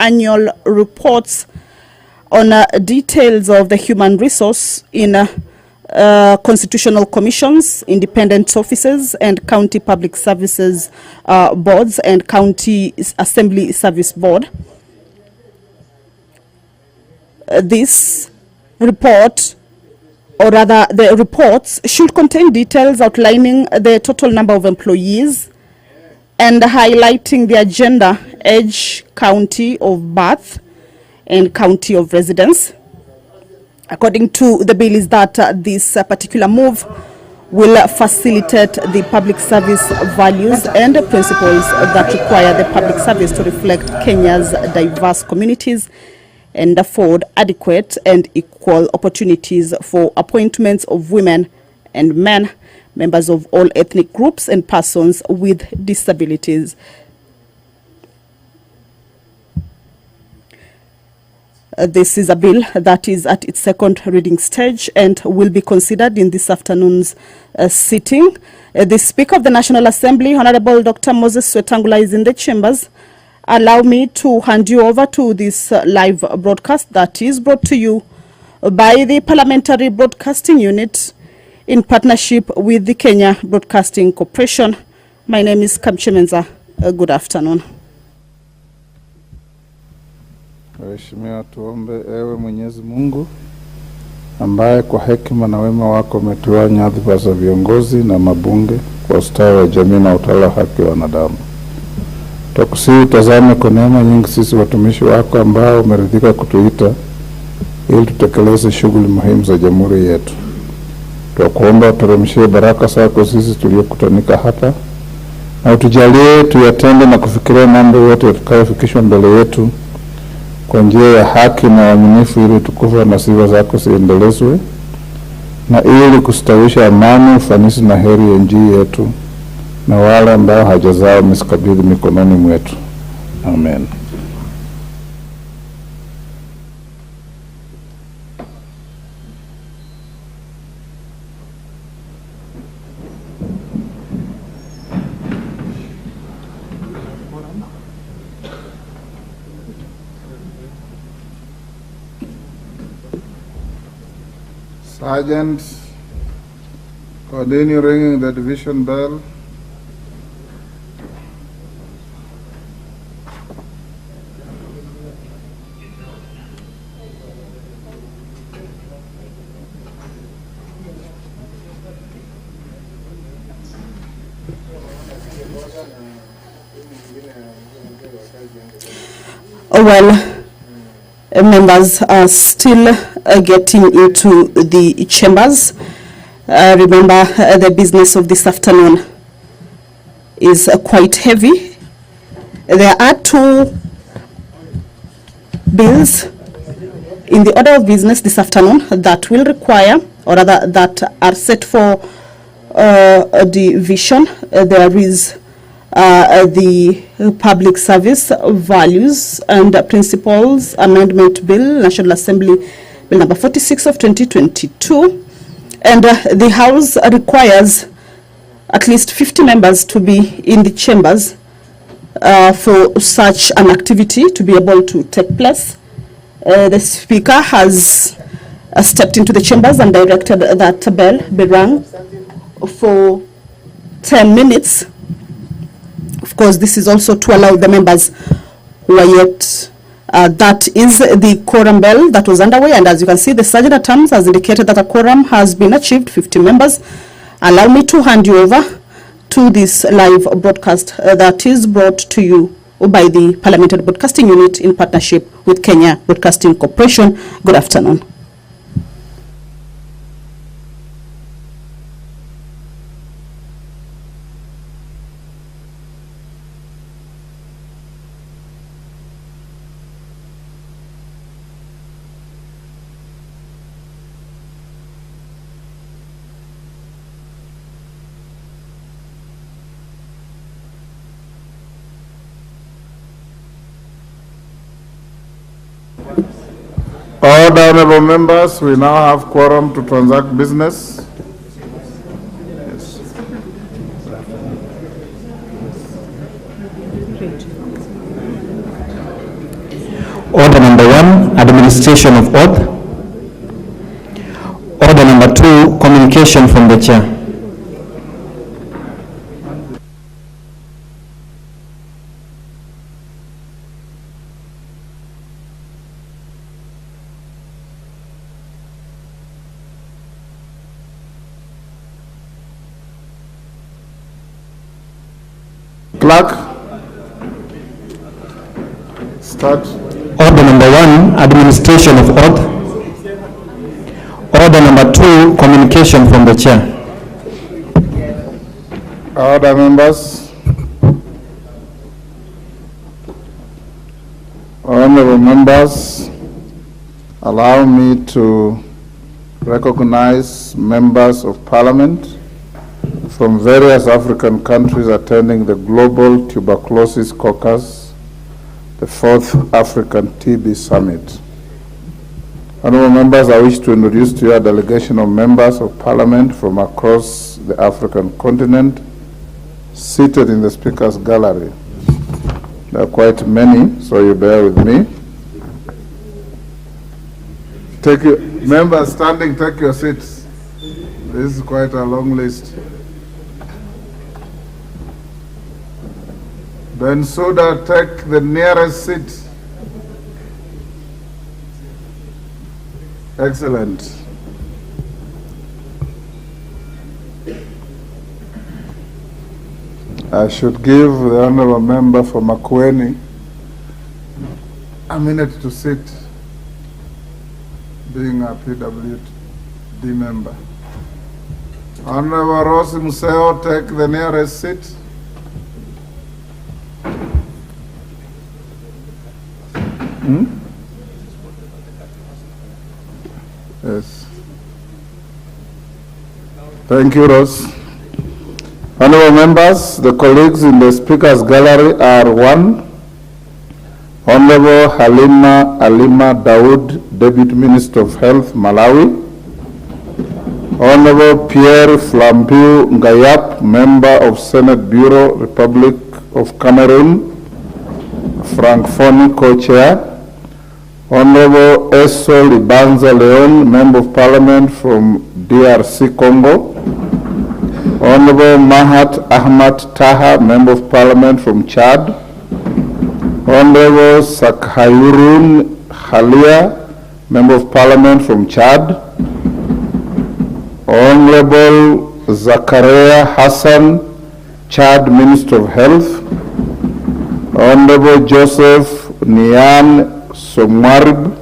annual reports on details of the human resource in constitutional commissions, independent offices, and county public services boards and county assembly service board. This report, or rather the reports, should contain details outlining the total number of employees and highlighting their gender, age, county of birth, and county of residence. According to the bill, is that this particular move will facilitate the public service values and principles that require the public service to reflect Kenya's diverse communities and afford adequate and equal opportunities for appointments of women and men, members of all ethnic groups, and persons with disabilities. This is a bill that is at its second reading stage and will be considered in this afternoon's sitting. The Speaker of the National Assembly, Honorable Dr. Moses Wetangula, is in the chambers. Allow me to hand you over to this live broadcast that is brought to you by the Parliamentary Broadcasting Unit in partnership with the Kenya Broadcasting Corporation. My name is Kamchemenza. Good afternoon. Waheshimiwa, tuombe. Ewe Mwenyezi Mungu, ambaye kwa hekima na wema wako umetuwa nyadhifa za viongozi na mabunge kwa ustawi wa jamii na utawala wa haki wa wanadamu, tukusihi tazame kwa neema nyingi sisi watumishi wako ambao umeridhika kutuita ili tutekeleze shughuli muhimu za jamhuri yetu. Tunakuomba turemshie baraka zako sisi tuliokutanika hapa, na utujalie tuyatende na kufikiria mambo yote yatakayofikishwa mbele yetu kwa njia ya haki na uaminifu, ili tukufu na sifa zako ziendelezwe, na ili kustawisha amani, ufanisi na heri ya nchi yetu, na wale ambao haja zao msikabidhi mikononi mwetu. Amen. Sergeant, continue ringing the division bell. Well, members are still getting into the chambers. Remember, the business of this afternoon is quite heavy. There are two bills in the order of business this afternoon that will require, or rather that are set for division. There is the Public Service Values and Principles Amendment Bill, National Assembly Bill number 46 of 2022. And the House requires at least 50 members to be in the chambers for such an activity to be able to take place. The Speaker has stepped into the chambers and directed that bell be rung for 10 minutes. Of course, this is also to allow the members who are yet, that is the quorum bell that was underway, and as you can see, the Sergeant at Arms has indicated that a quorum has been achieved, 50 members. Allow me to hand you over to this live broadcast that is brought to you by the Parliamentary Broadcasting Unit in partnership with Kenya Broadcasting Corporation. Good afternoon. All honorable members, we now have quorum to transact business. Yes. Order number 1, administration of oath. Order number 2, communication from the chair. Clerk, start. Order number 1, administration of oath. Order number 2, communication from the chair. Order, members. Honorable members, allow me to recognize members of parliament from various African countries attending the Global Tuberculosis Caucus, the 4th African TB Summit. Honorable members, I wish to introduce to you a delegation of members of parliament from across the African continent seated in the speaker's gallery. There are quite many, so you bear with me. Members standing, take your seats. This is quite a long list. Bensouda, take the nearest seat. Excellent. I should give the honorable member for Makwiny a minute to sit, being a PWD member. Honorable Rossi Museo, take the nearest seat. Yes. Thank you, Ross. Honorable members, the colleagues in the speaker's gallery are 1, Honorable Alima Daud, Deputy Minister of Health, Malawi. Honorable Pierre Flampiu Ngayap, Member of Senate Bureau, Republic of Cameroon, Francophonie Co-Chair. Honorable Eso Libanza Leon, Member of Parliament from DRC Congo. Honorable Mahat Ahmad Taha, Member of Parliament from Chad. Honorable Sakhayurun Halia, Member of Parliament from Chad. Honorable Zakaria Hassan, Chad Minister of Health. Honorable Joseph Nian Somwarib,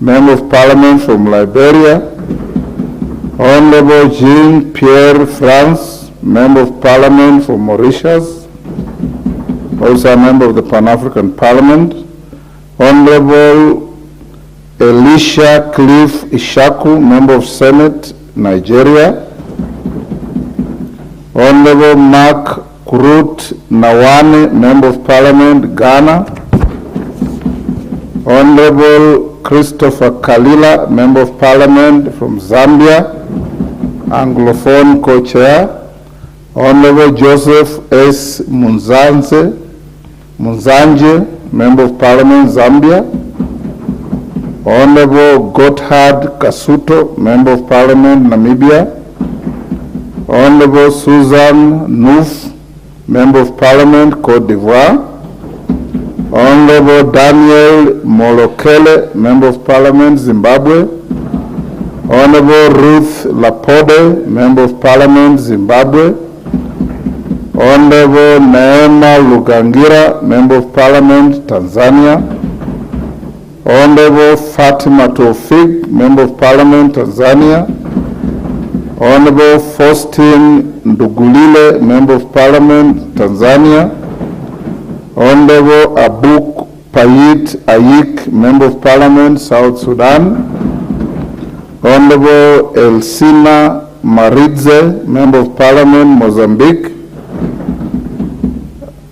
Member of Parliament from Liberia. Honorable Jean-Pierre France, Member of Parliament from Mauritius, also a member of the Pan-African Parliament. Honorable Elisha Cliff Ishaku, Member of Senate, Nigeria. Honorable Mark Kurut Nawane, Member of Parliament, Ghana. Honorable Christopher Kalila, Member of Parliament from Zambia, Anglophone Co-Chair. Honorable Joseph S. Munzanje, Member of Parliament, Zambia. Honorable Gotthard Kasuto, Member of Parliament, Namibia. Honorable Susan Nouf, Member of Parliament, Cote d'Ivoire. Honorable Daniel Molokele, Member of Parliament, Zimbabwe. Honorable Ruth Lapode, Member of Parliament, Zimbabwe. Honorable Neema Lugangira, Member of Parliament, Tanzania. Honorable Fatima Tofik, Member of Parliament, Tanzania. Honorable Faustin Ndugulile, Member of Parliament, Tanzania. Honorable Abuk Payit Ayik, Member of Parliament, South Sudan. Honorable Elsina Maridze, Member of Parliament, Mozambique.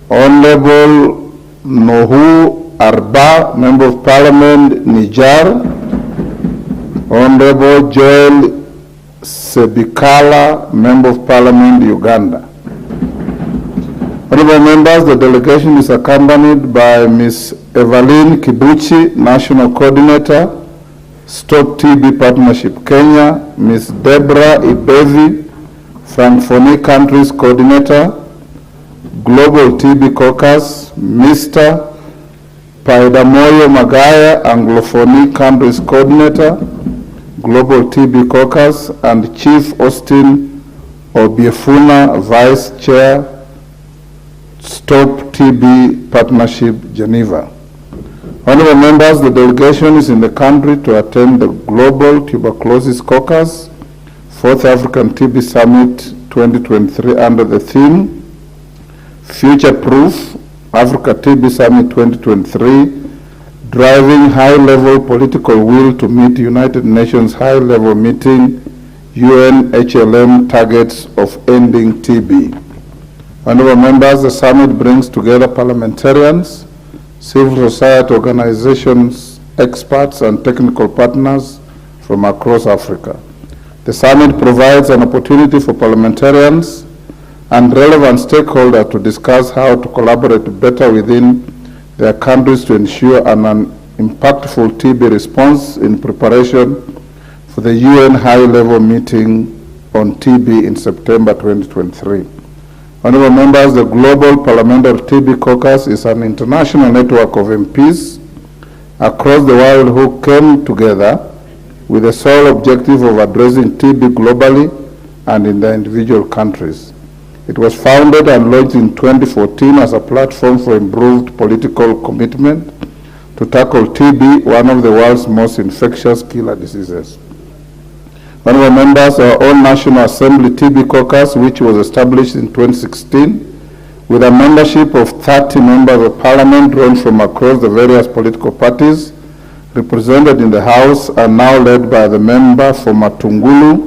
Honorable Nohu Arba, Member of Parliament, Niger. Honorable Joel Sebikala, Member of Parliament, Uganda. Honorable members, the delegation is accompanied by Ms. Evelyn Kibuchi, National Coordinator, Stop TB Partnership Kenya, Ms. Deborah Ibevi, Francophonie Countries Coordinator, Global TB Caucus, Mr. Paidamoyo Magaya, Anglophonie Countries Coordinator, Global TB Caucus, and Chief Austin Obiefuna, Vice Chair, Stop TB Partnership, Geneva. Honorable members, the delegation is in the country to attend the Global Tuberculosis Caucus, 4th African TB Summit 2023 under the theme, Future Proof, Africa TB Summit 2023, driving high-level political will to meet United Nations high-level meeting, UNHLM targets of ending TB. Honorable members, the summit brings together parliamentarians, civil society organizations, experts, and technical partners from across Africa. The summit provides an opportunity for parliamentarians and relevant stakeholders to discuss how to collaborate better within their countries to ensure an impactful TB response in preparation for the UN high-level meeting on TB in September 2023. Honorable members, the Global Parliamentary TB Caucus is an international network of MPs across the world who came together with the sole objective of addressing TB globally and in their individual countries. It was founded and launched in 2014 as a platform for improved political commitment to tackle TB, one of the world's most infectious killer diseases. Honorable members, our own National Assembly TB Caucus, which was established in 2016, with a membership of 30 members of parliament drawn from across the various political parties represented in the House, are now led by the member for Matungulu,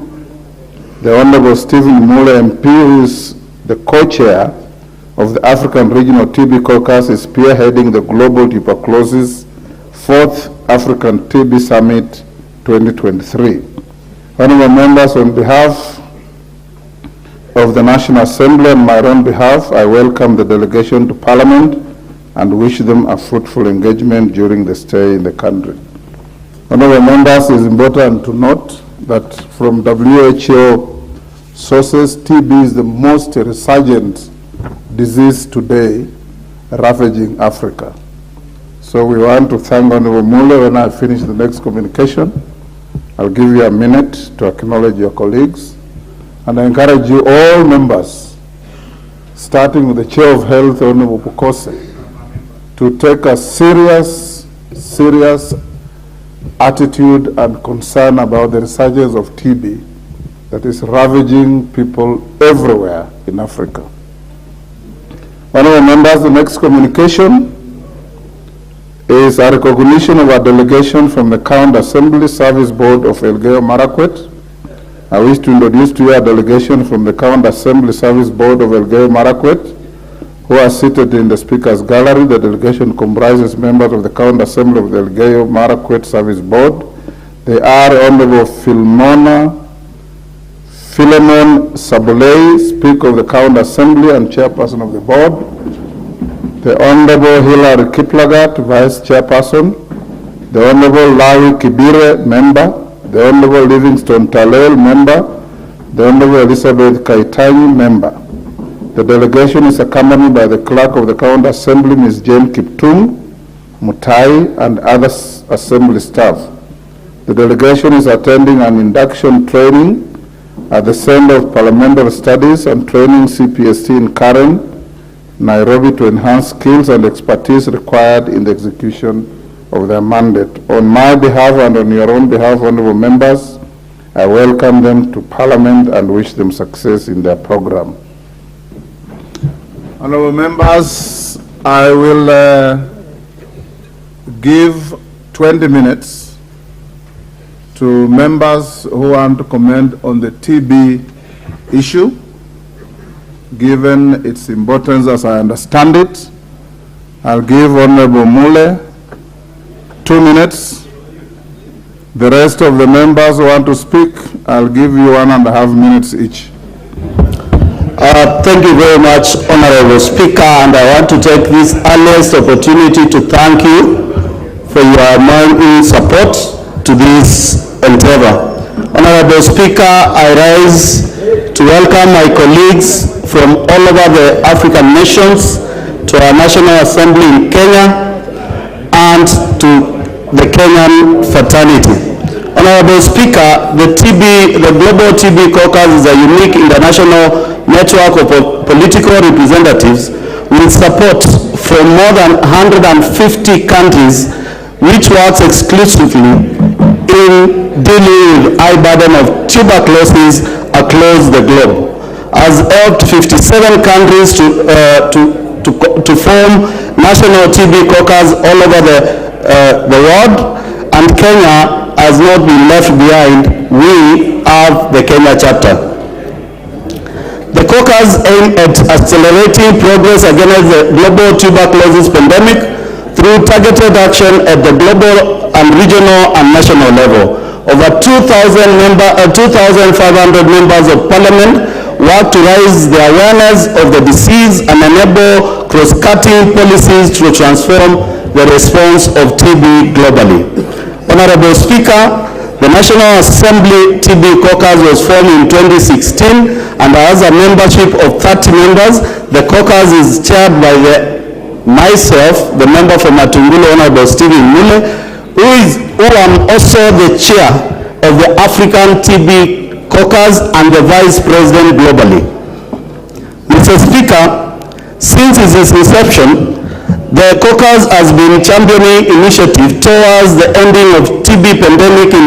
the Honorable Stephen Mule MP, who is the co-chair of the African Regional TB Caucus, is spearheading the Global Tuberculosis 4th African TB Summit 2023. Honorable members, on behalf of the National Assembly and my own behalf, I welcome the delegation to Parliament and wish them a fruitful engagement during the stay in the country. Honorable members, it is important to note that from WHO sources, TB is the most resurgent disease today ravaging Africa. So we want to thank Honorable Mule. When I finish the next communication, I'll give you a minute to acknowledge your colleagues. And I encourage you, all members, starting with the Chair of Health, Honorable Bukose, to take a serious attitude and concern about the resurgence of TB that is ravaging people everywhere in Africa. Honorable members, the next communication is a recognition of a delegation from the County Assembly Service Board of Elgeyo Marakwet. I wish to introduce to you a delegation from the County Assembly Service Board of Elgeyo Marakwet, who are seated in the Speaker's Gallery. The delegation comprises members of the County Assembly of the Elgeyo Marakwet Service Board. They are Honorable Philemon Sabulei, Speaker of the County Assembly and Chairperson of the Board. The Honorable Hilary Kiplagat, Vice Chairperson. The Honorable Lawi Kibire, Member. The Honorable Livingston Talel, Member. The Honorable Elizabeth Kaitanyi, Member. The delegation is accompanied by the Clerk of the County Assembly, Ms. Jane Kiptum, Mutahi, and other Assembly staff. The delegation is attending an induction training at the Center of Parliamentary Studies and Training CPST in Karen, Nairobi, to enhance skills and expertise required in the execution of their mandate. On my behalf and on your own behalf, honorable members, I welcome them to Parliament and wish them success in their program. Honorable members, I will give 20 minutes to members who want to comment on the TB issue. Given its importance as I understand it, I'll give Honorable Mule 2 minutes. The rest of the members who want to speak, I'll give you 1.5 minutes each. Thank you very much, Honorable Speaker, and I want to take this earliest opportunity to thank you for your unwavering support to this endeavor. Honorable Speaker, I rise to welcome my colleagues from all over the African nations to our National Assembly in Kenya and to the Kenyan fraternity. Honorable Speaker, the Global TB Caucus is a unique international network of political representatives with support from more than 150 countries, which works exclusively in dealing with high burden of tuberculosis across the globe. Has helped 57 countries to form national TB caucus all over the world, and Kenya has not been left behind. We have the Kenya chapter. The caucus aimed at accelerating progress against the global tuberculosis pandemic through targeted action at the global and regional and national level. Over 2,500 members of parliament work to raise the awareness of the disease and enable cross-cutting policies to transform the response of TB globally. Honorable Speaker, the National Assembly TB Caucus was formed in 2016 and has a membership of 30 members. The caucus is chaired by myself, the member for Matungulu, Honorable Stephen Mule, who am also the chair of the African TB Caucus and the Vice President globally. Mr. Speaker, since its inception, the caucus has been championing initiative towards the ending of TB pandemic in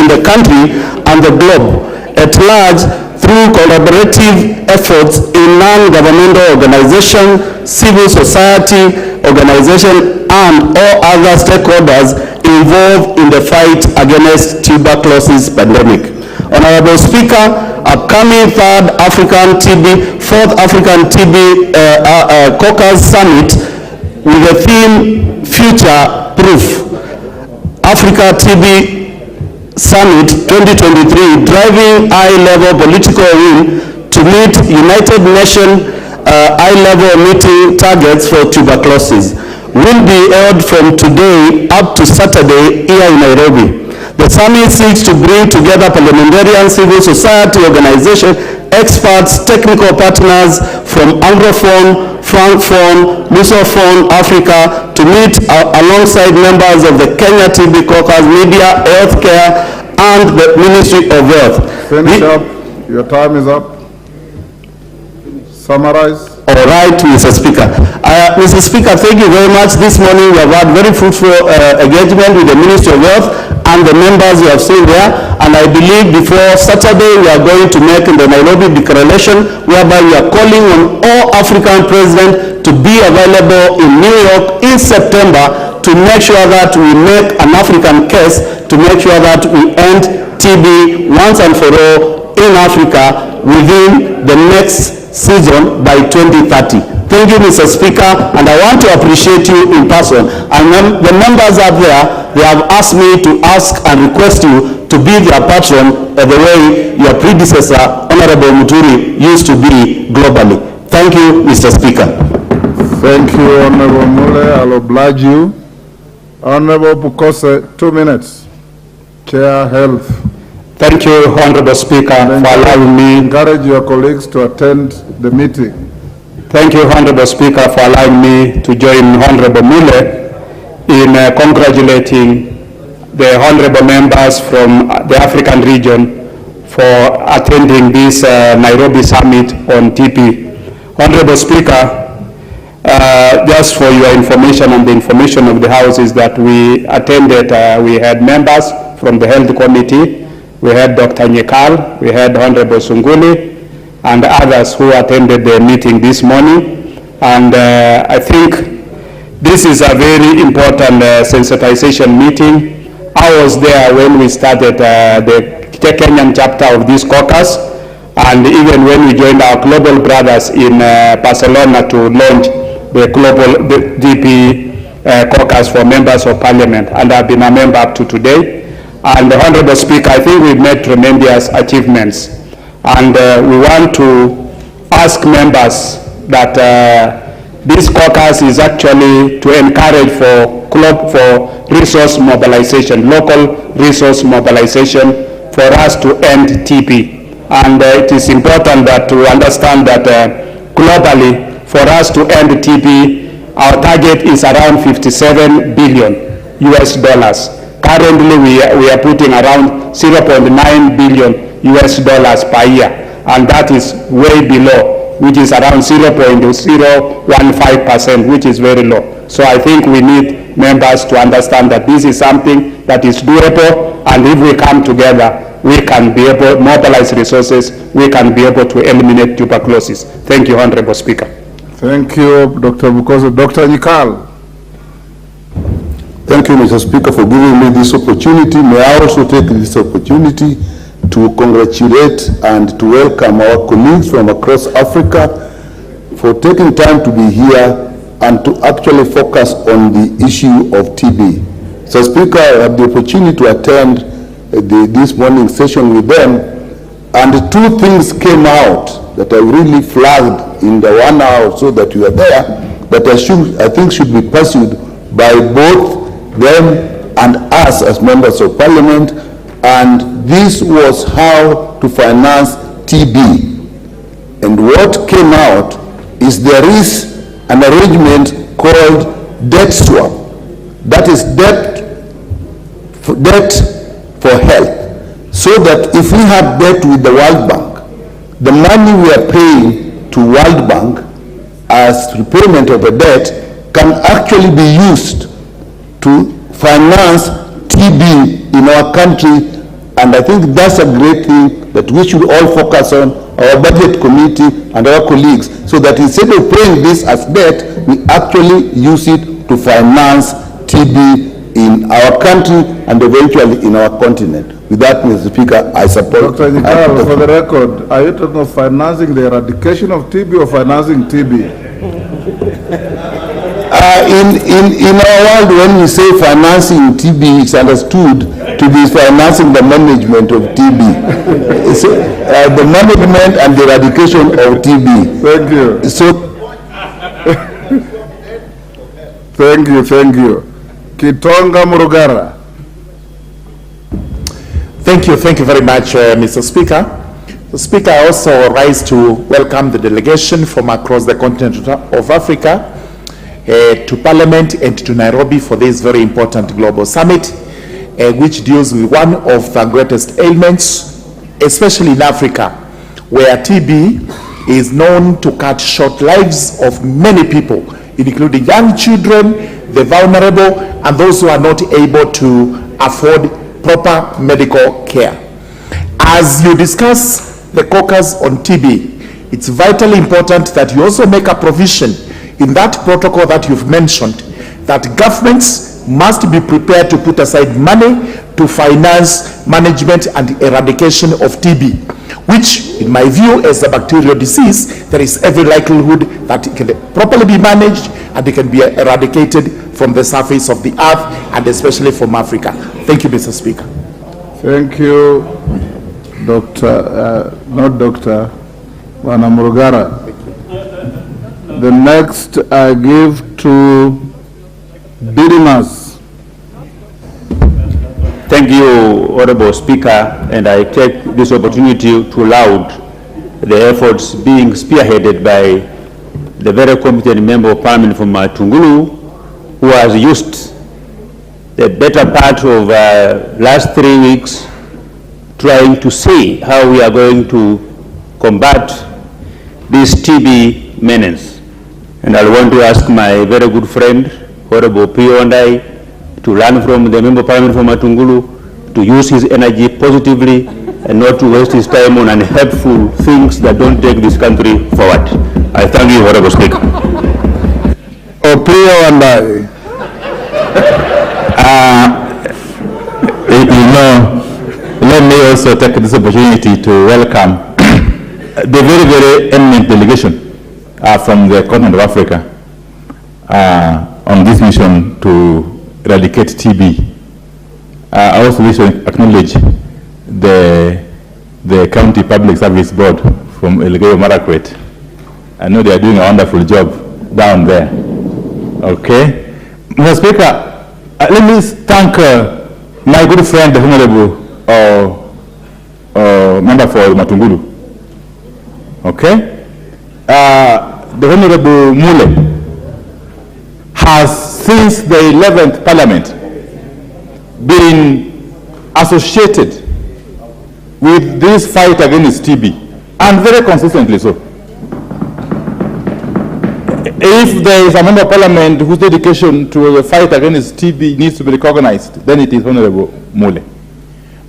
the country and the globe at large through collaborative efforts in non-governmental organizations, civil society organizations, and all other stakeholders involved in the fight against tuberculosis pandemic. Honorable Speaker, upcoming fourth African TB Caucus Summit with the theme Future Proof Africa TB Summit 2023, driving high-level political will to meet United Nations high-level meeting targets for tuberculosis, will be held from today up to Saturday here in Nairobi. The summit seeks to bring together parliamentarians, civil society organizations, experts, technical partners from Anglophone, Francophone, Lusophone Africa to meet alongside members of the Kenya TB Caucus, media, healthcare, and the Ministry of Health. Finish up. Your time is up. Summarize. All right, Mr. Speaker. Mr. Speaker, thank you very much. This morning we have had very fruitful engagement with the Ministry of Health and the members you have seen there. And I believe before Saturday we are going to make the Nairobi Declaration, whereby we are calling on all African presidents to be available in New York in September to make sure that we make an African case to make sure that we end TB once and for all in Africa within the next season by 2030. Thank you, Mr. Speaker, and I want to appreciate you in person. And the members out there, they have asked me to ask and request you to be their patron the way your predecessor, Honorable Muturi, used to be globally. Thank you, Mr. Speaker. Thank you, Honorable Mule. I'll oblige you. Honorable Bukose, 2 minutes. Chair, Health. Thank you, Honorable Speaker, for allowing me. Encourage your colleagues to attend the meeting. Thank you, Honorable Speaker, for allowing me to join Honorable Mule in congratulating the honorable members from the African region for attending this Nairobi Summit on TB. Honorable Speaker, just for your information and the information of the House is that we attended, we had members from the Health Committee. We had Dr. Nyekal, we had Honorable Sunguli, and others who attended the meeting this morning. And I think this is a very important sensitization meeting. I was there when we started the Kenyan chapter of this caucus, and even when we joined our global brothers in Barcelona to launch the global DP caucus for members of parliament, and I've been a member up to today. And the Honorable Speaker, I think we've made tremendous achievements, and we want to ask members that this caucus is actually to encourage for resource mobilization, local resource mobilization for us to end TB. And it is important that to understand that globally, for us to end TB, our target is around 57 billion US dollars. Currently, we are putting around 0.9 billion US dollars per year, and that is way below, which is around 0.015%, which is very low. So I think we need members to understand that this is something that is doable, and if we come together, we can be able to mobilize resources, we can be able to eliminate tuberculosis. Thank you, Honorable Speaker. Thank you, Dr. Bukoso. Dr. Nyikal. Thank you, Mr. Speaker, for giving me this opportunity. May I also take this opportunity to congratulate and to welcome our colleagues from across Africa for taking time to be here and to actually focus on the issue of TB. Mr. Speaker, I had the opportunity to attend this morning session with them, and two things came out that I really flagged in the 1 hour or so that you are there, that I think should be pursued by both them and us as members of parliament, and this was how to finance TB. And what came out is there is an arrangement called debt swap, that is debt for health, so that if we have debt with the World Bank, the money we are paying to World Bank as repayment of the debt can actually be used to finance TB in our country, and I think that's a great thing that we should all focus on, our budget committee and our colleagues, so that instead of paying this as debt, we actually use it to finance TB in our country and eventually in our continent. With that, Mr. Speaker, I support. Dr. Nyikal, for the record, are you talking of financing the eradication of TB or financing TB? In our world, when we say financing TB, it's understood to be financing the management of TB. So, the management and the eradication of TB. Thank you. So, thank you. Kitonga Murugara. Thank you very much, Mr. Speaker. The Speaker, I also rise to welcome the delegation from across the continent of Africa to Parliament and to Nairobi for this very important global summit, which deals with one of the greatest ailments, especially in Africa, where TB is known to cut short lives of many people, including young children, the vulnerable, and those who are not able to afford proper medical care. As you discuss the caucus on TB, it's vitally important that you also make a provision in that protocol that you've mentioned, that governments must be prepared to put aside money to finance management and eradication of TB, which, in my view, as a bacterial disease, there is every likelihood that it can properly be managed and it can be eradicated from the surface of the earth, and especially from Africa. Thank you, Mr. Speaker. Thank you, not Dr. Murugara. The next I give to Bidimas. Thank you, Honorable Speaker, and I take this opportunity to laud the efforts being spearheaded by the very competent member of Parliament from Tungulu, who has used the better part of last 3 weeks trying to see how we are going to combat this TB menace. And I want to ask my very good friend, Honorable Pio and I, to learn from the member of Parliament from Tungulu, to use his energy positively and not to waste his time on unhelpful things that don't take this country forward. I thank you, Honorable Speaker. Pio and I. Let me also take this opportunity to welcome the very eminent delegation from the continent of Africa on this mission to eradicate TB. I also wish to acknowledge the County Public Service Board from Elgeyo Marakwet I know they are doing a wonderful job down there. Okay? Mr. Speaker, let me thank my good friend, the Honorable Member for Matungulu. Okay? The Honorable Mule has, since the 11th Parliament, been associated with this fight against TB, and very consistently so. If there is a member of parliament whose dedication to the fight against TB needs to be recognized, then it is Honorable Mule.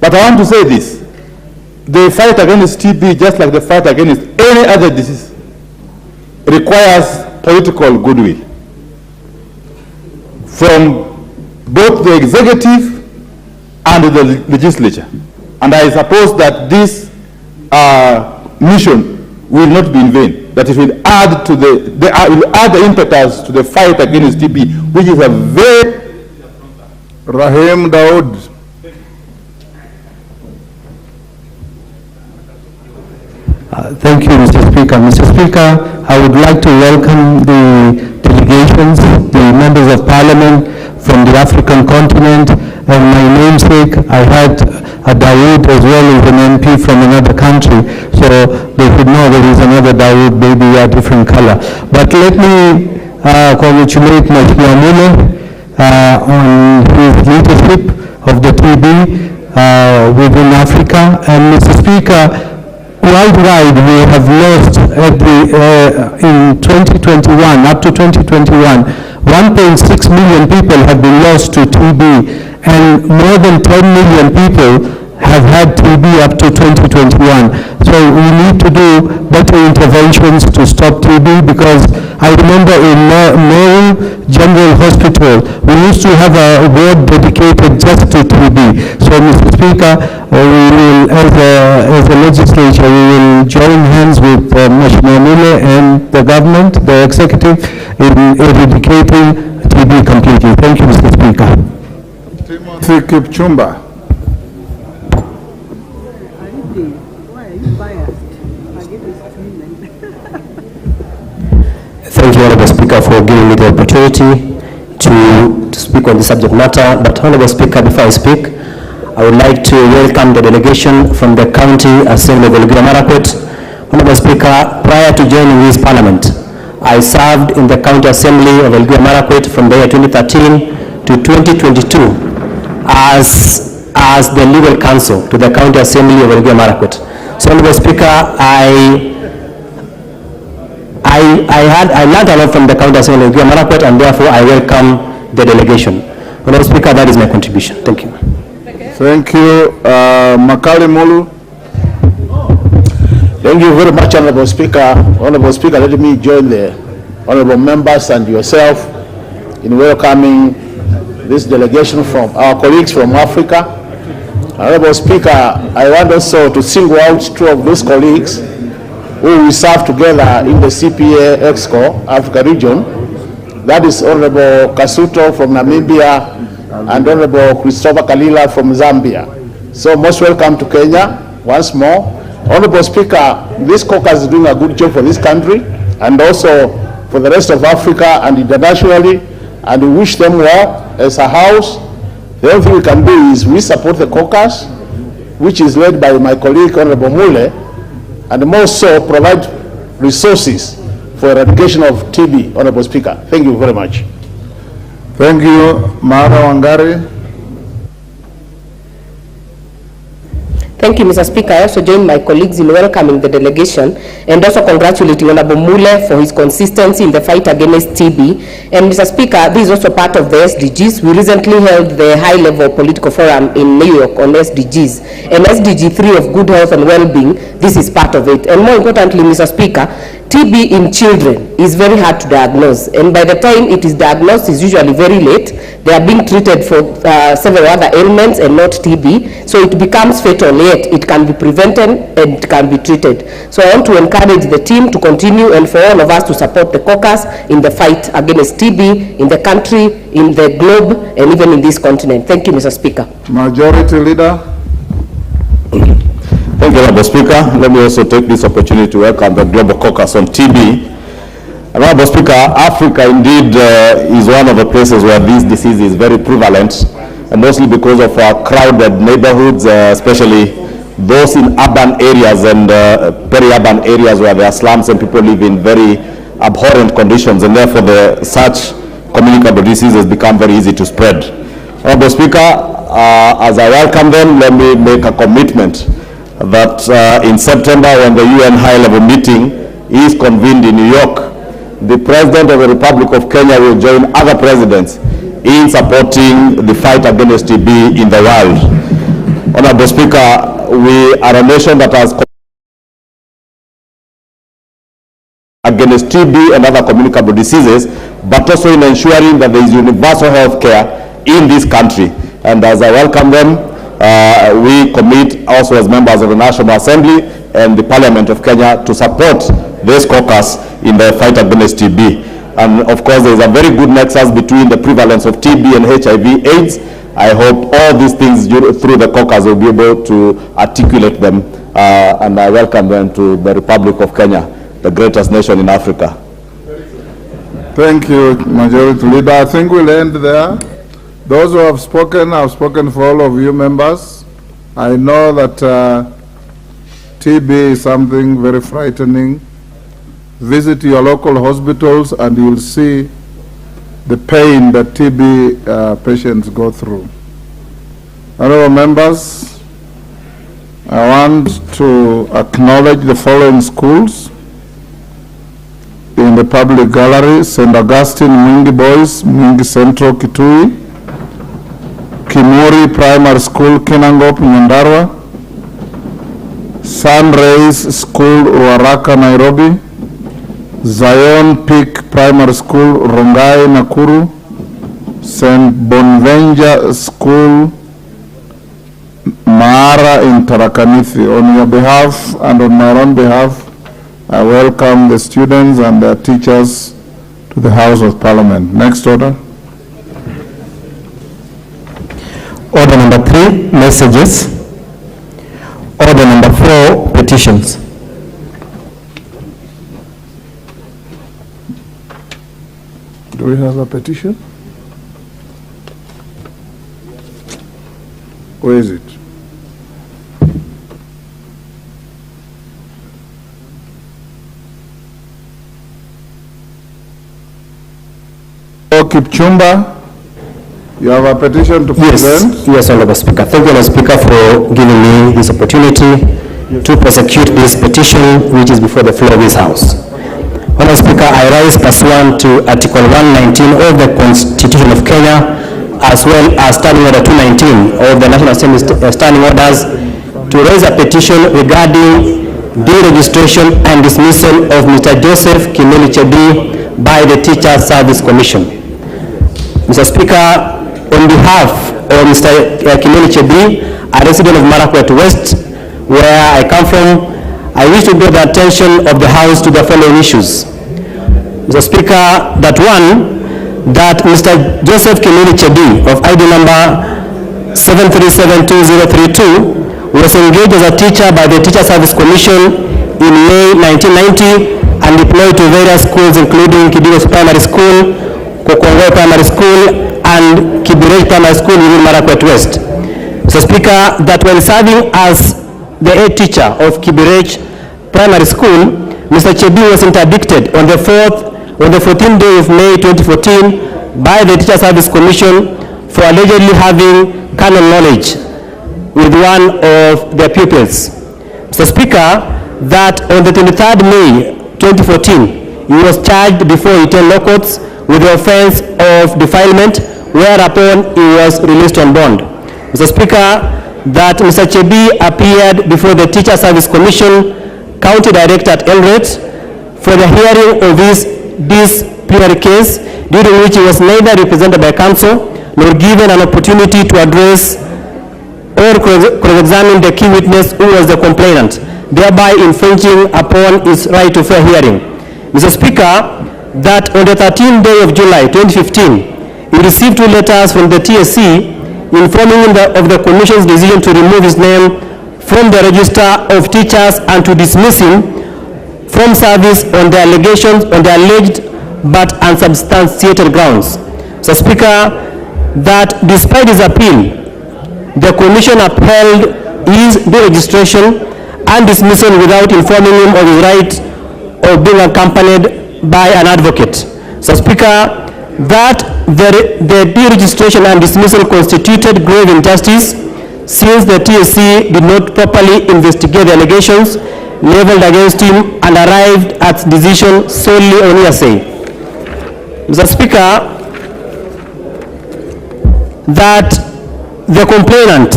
But I want to say this: the fight against TB, just like the fight against any other disease, requires political goodwill from both the executive and the legislature. And I suppose that this mission will not be in vain, that it will add to will add the impetus to the fight against TB, which is a very... Rahim Daud. Thank you, Mr. Speaker. Mr. Speaker, I would like to welcome the delegations, the members of parliament from the African continent, and my namesake. I had a Dawood as well as an MP from another country, so they should know there is another Dawood, maybe a different color. But let me congratulate Mheshimiwa Mule on his leadership of the TB within Africa. And Mr. Speaker, worldwide we have lost in 2021, up to 2021, 1.6 million people have been lost to TB, and more than 10 million people have had TB up to 2021. So we need to do better interventions to stop TB, because I remember in Mary General Hospital, we used to have a ward dedicated just to TB. So Mr. Speaker, we will, as a legislature, we will join hands with Mheshimiwa Mule and the government, the executive, in eradicating TB completely. Thank you, Mr. Speaker. Timothy Kipchumba. Thank you, Honorable Speaker, for giving me the opportunity to speak on the subject matter. But Honorable Speaker, before I speak, I would like to welcome the delegation from the County Assembly of Elgeyo Marakwet. Honorable Speaker, prior to joining this Parliament, I served in the County Assembly of Elgeyo Marakwet from the year 2013 to 2022 as the legal counsel to the County Assembly of Elgeyo Marakwet. So, Honorable Speaker, I learned a lot from the County Assembly of Elgeyo Marakwet, and therefore I welcome the delegation. Honorable Speaker, that is my contribution. Thank you. Thank you. Makali Mulu. Thank you very much, Honorable Speaker. Honorable Speaker, let me join the honorable members and yourself in welcoming this delegation from our colleagues from Africa. Honorable Speaker, I want also to single out two of those colleagues who we serve together in the CPA EXCO Africa region. That is Honorable Kasuto from Namibia and Honorable Christopher Kalila from Zambia. So most welcome to Kenya once more. Honorable Speaker, this caucus is doing a good job for this country and also for the rest of Africa and internationally, and we wish them well as a house. The only thing we can do is we support the caucus, which is led by my colleague Honorable Mule, and more so provide resources for eradication of TB, Honorable Speaker. Thank you very much. Thank you. Mara Wangari. Thank you, Mr. Speaker. I also join my colleagues in welcoming the delegation and also congratulating Honorable Mule for his consistency in the fight against TB. And Mr. Speaker, this is also part of the SDGs. We recently held the high-level political forum in New York on SDGs. And SDG 3 of good health and well-being, this is part of it. And more importantly, Mr. Speaker, TB in children is very hard to diagnose, and by the time it is diagnosed, it's usually very late. They are being treated for several other ailments and not TB, so it becomes fatal, yet it can be prevented and it can be treated. So I want to encourage the team to continue and for all of us to support the caucus in the fight against TB in the country, in the globe, and even in this continent. Thank you, Mr. Speaker. Majority Leader. Thank you, Honorable Speaker. Let me also take this opportunity to welcome the Global Caucus on TB. Honorable Speaker, Africa indeed is one of the places where this disease is very prevalent, and mostly because of our crowded neighborhoods, especially those in urban areas and peri-urban areas where there are slums and people live in very abhorrent conditions, and therefore such communicable diseases become very easy to spread. Honorable Speaker, as I welcome them, let me make a commitment that in September, when the UN high-level meeting is convened in New York, the President of the Republic of Kenya will join other presidents in supporting the fight against TB in the world. Honorable Speaker, we are a nation that has against TB and other communicable diseases, but also in ensuring that there is universal health care in this country. And as I welcome them, we commit also as members of the National Assembly and the Parliament of Kenya to support this caucus in the fight against TB. And of course, there is a very good nexus between the prevalence of TB and HIV/AIDS. I hope all these things through the caucus will be able to articulate them, and I welcome them to the Republic of Kenya, the greatest nation in Africa. Thank you, Majority Leader. I think we'll end there. Those who have spoken for all of you members. I know that TB is something very frightening. Visit your local hospitals and you'll see the pain that TB patients go through. Honorable members, I want to acknowledge the following schools in the public gallery: St. Augustine, Mwingi Boys, Mwingi Central, Kitui; Kimuri Primary School, Kinangop, Nyandarua; Sunrays School, Ruaraka, Nairobi; Zion Peak Primary School, Rongai, Nakuru; St. Bonaventure School, Maara in Tarakaniti. On your behalf and on my own behalf, I welcome the students and their teachers to the House of Parliament. Next order. Order number 3, messages. Order number 4, petitions. Do we have a petition? Where is it? Kipchumba, you have a petition to present? Yes, Honorable Speaker. Thank you, Honorable Speaker, for giving me this opportunity to prosecute this petition which is before the floor of this House. Honorable Speaker, I rise pursuant to Article 119 of the Constitution of Kenya, as well as Standing Order 219 of the National Assembly Standing Orders, to raise a petition regarding deregistration and dismissal of Mr. Joseph Kimeli Chebi by the Teacher Service Commission. Mr. Speaker, on behalf of Mr. Kimeli Chebi, a resident of Marakwet West, where I come from, I wish to draw the attention of the House to the following issues. Mr. Speaker, that Mr. Joseph Kimeli Chebi of ID number 7372032 was engaged as a teacher by the Teacher Service Commission in May 1990 and deployed to various schools including Kidiros Primary School, Kokongwe Primary School, and Kibirej Primary School within Marakwet West. Mr. Speaker, that when serving as the head teacher of Kibirej Primary School, Mr. Chebi was interdicted on the 14th day of May 2014 by the Teacher Service Commission for allegedly having carnal knowledge with one of their pupils. Mr. Speaker, that on the 23rd May 2014, he was charged before Iten Law Courts with the offense of defilement, whereupon he was released on bond. Mr. Speaker, that Mr. Chebi appeared before the Teacher Service Commission, County Director at Eldoret, for the hearing of this plenary case, during which he was neither represented by counsel nor given an opportunity to address or cross-examine the key witness who was the complainant, thereby infringing upon his right to fair hearing. Mr. Speaker, that on the 13th day of July 2015, he received 2 letters from the TSC informing him of the Commission's decision to remove his name from the register of teachers and to dismiss him from service on the allegations on the alleged but unsubstantiated grounds. Mr. Speaker, that despite his appeal, the Commission upheld his deregistration and dismissal without informing him of his right of being accompanied by an advocate. Mr. Speaker, that the deregistration and dismissal constituted grave injustice since the TSC did not properly investigate the allegations leveled against him and arrived at decision solely on hearsay. Mr. Speaker, that the complainant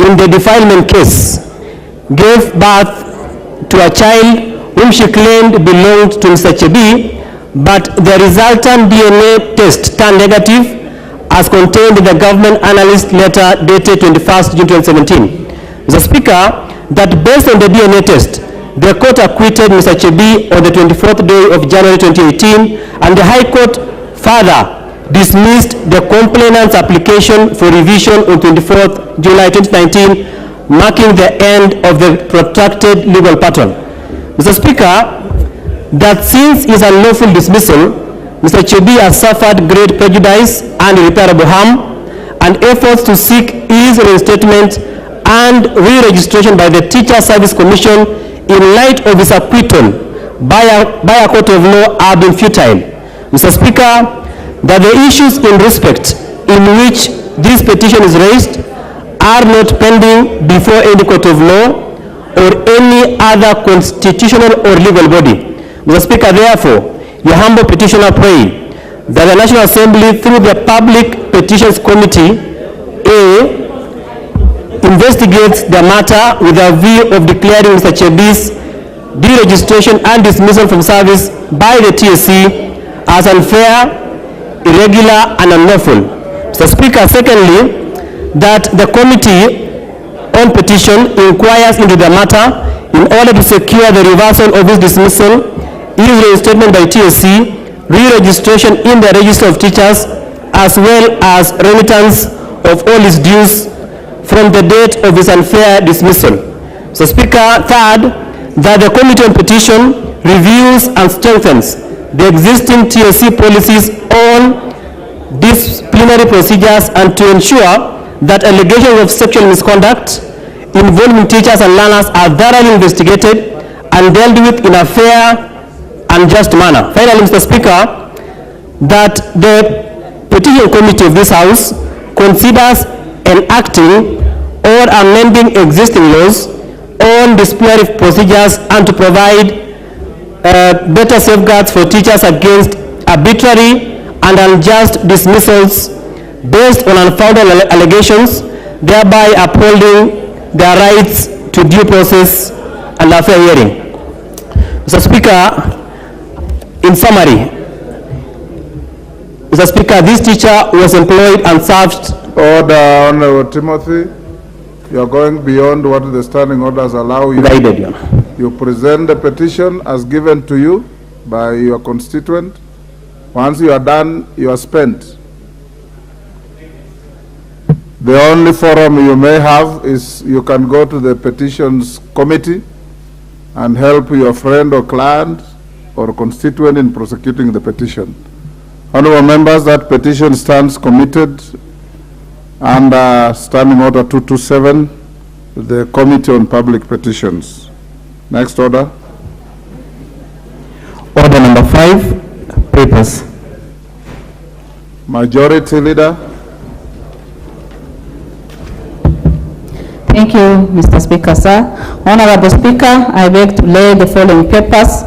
in the defilement case gave birth to a child whom she claimed belonged to Mr. Chebi, but the resultant DNA test turned negative as contained in the government analyst letter dated 21st June 2017. Mr. Speaker, that based on the DNA test, the court acquitted Mr. Chebi on the 24th day of January 2018, and the High Court further dismissed the complainant's application for revision on 24th July 2019, marking the end of the protracted legal battle. Mr. Speaker, that since his unlawful dismissal, Mr. Chebi has suffered great prejudice and irreparable harm, and efforts to seek his reinstatement and re-registration by the Teacher Service Commission in light of his acquittal by a court of law have been futile. Mr. Speaker, that the issues in respect in which this petition is raised are not pending before any court of law or any other constitutional or legal body. Mr. Speaker, therefore, your humble petitioner pray that the National Assembly, through the Public Petitions Committee, investigates the matter with a view of declaring Mr. Chebi's deregistration and dismissal from service by the TSC as unfair, irregular, and unlawful. Mr. Speaker, secondly, that the Committee on Petition inquires into the matter in order to secure the reversal of his dismissal, his reinstatement by TSC, re-registration in the Register of Teachers, as well as remittance of all his dues from the date of his unfair dismissal. So, Speaker, third, that the Committee on Petition reviews and strengthens the existing TSC policies on disciplinary procedures and to ensure that allegations of sexual misconduct involving teachers and learners are thoroughly investigated and dealt with in a fair and just manner. Finally, Mr. Speaker, that the Petition Committee of this House considers enacting or amending existing laws on disciplinary procedures and to provide better safeguards for teachers against arbitrary and unjust dismissals based on unfounded allegations, thereby upholding their rights to due process and a fair hearing. Mr. Speaker, in summary, Mr. Speaker, this teacher was employed and served. Order, Honorable Timothy. You are going beyond what the standing orders allow you. Guided, Your Honor. You present the petition as given to you by your constituent. Once you are done, you are spent. The only forum you may have is you can go to the Petitions Committee and help your friend or client or constituent in prosecuting the petition. Honorable members, that petition stands committed under Standing Order 227, the Committee on Public Petitions. Next order. Order number 5, papers. Majority Leader. Thank you, Mr. Speaker, sir. Honorable Speaker, I beg to lay the following papers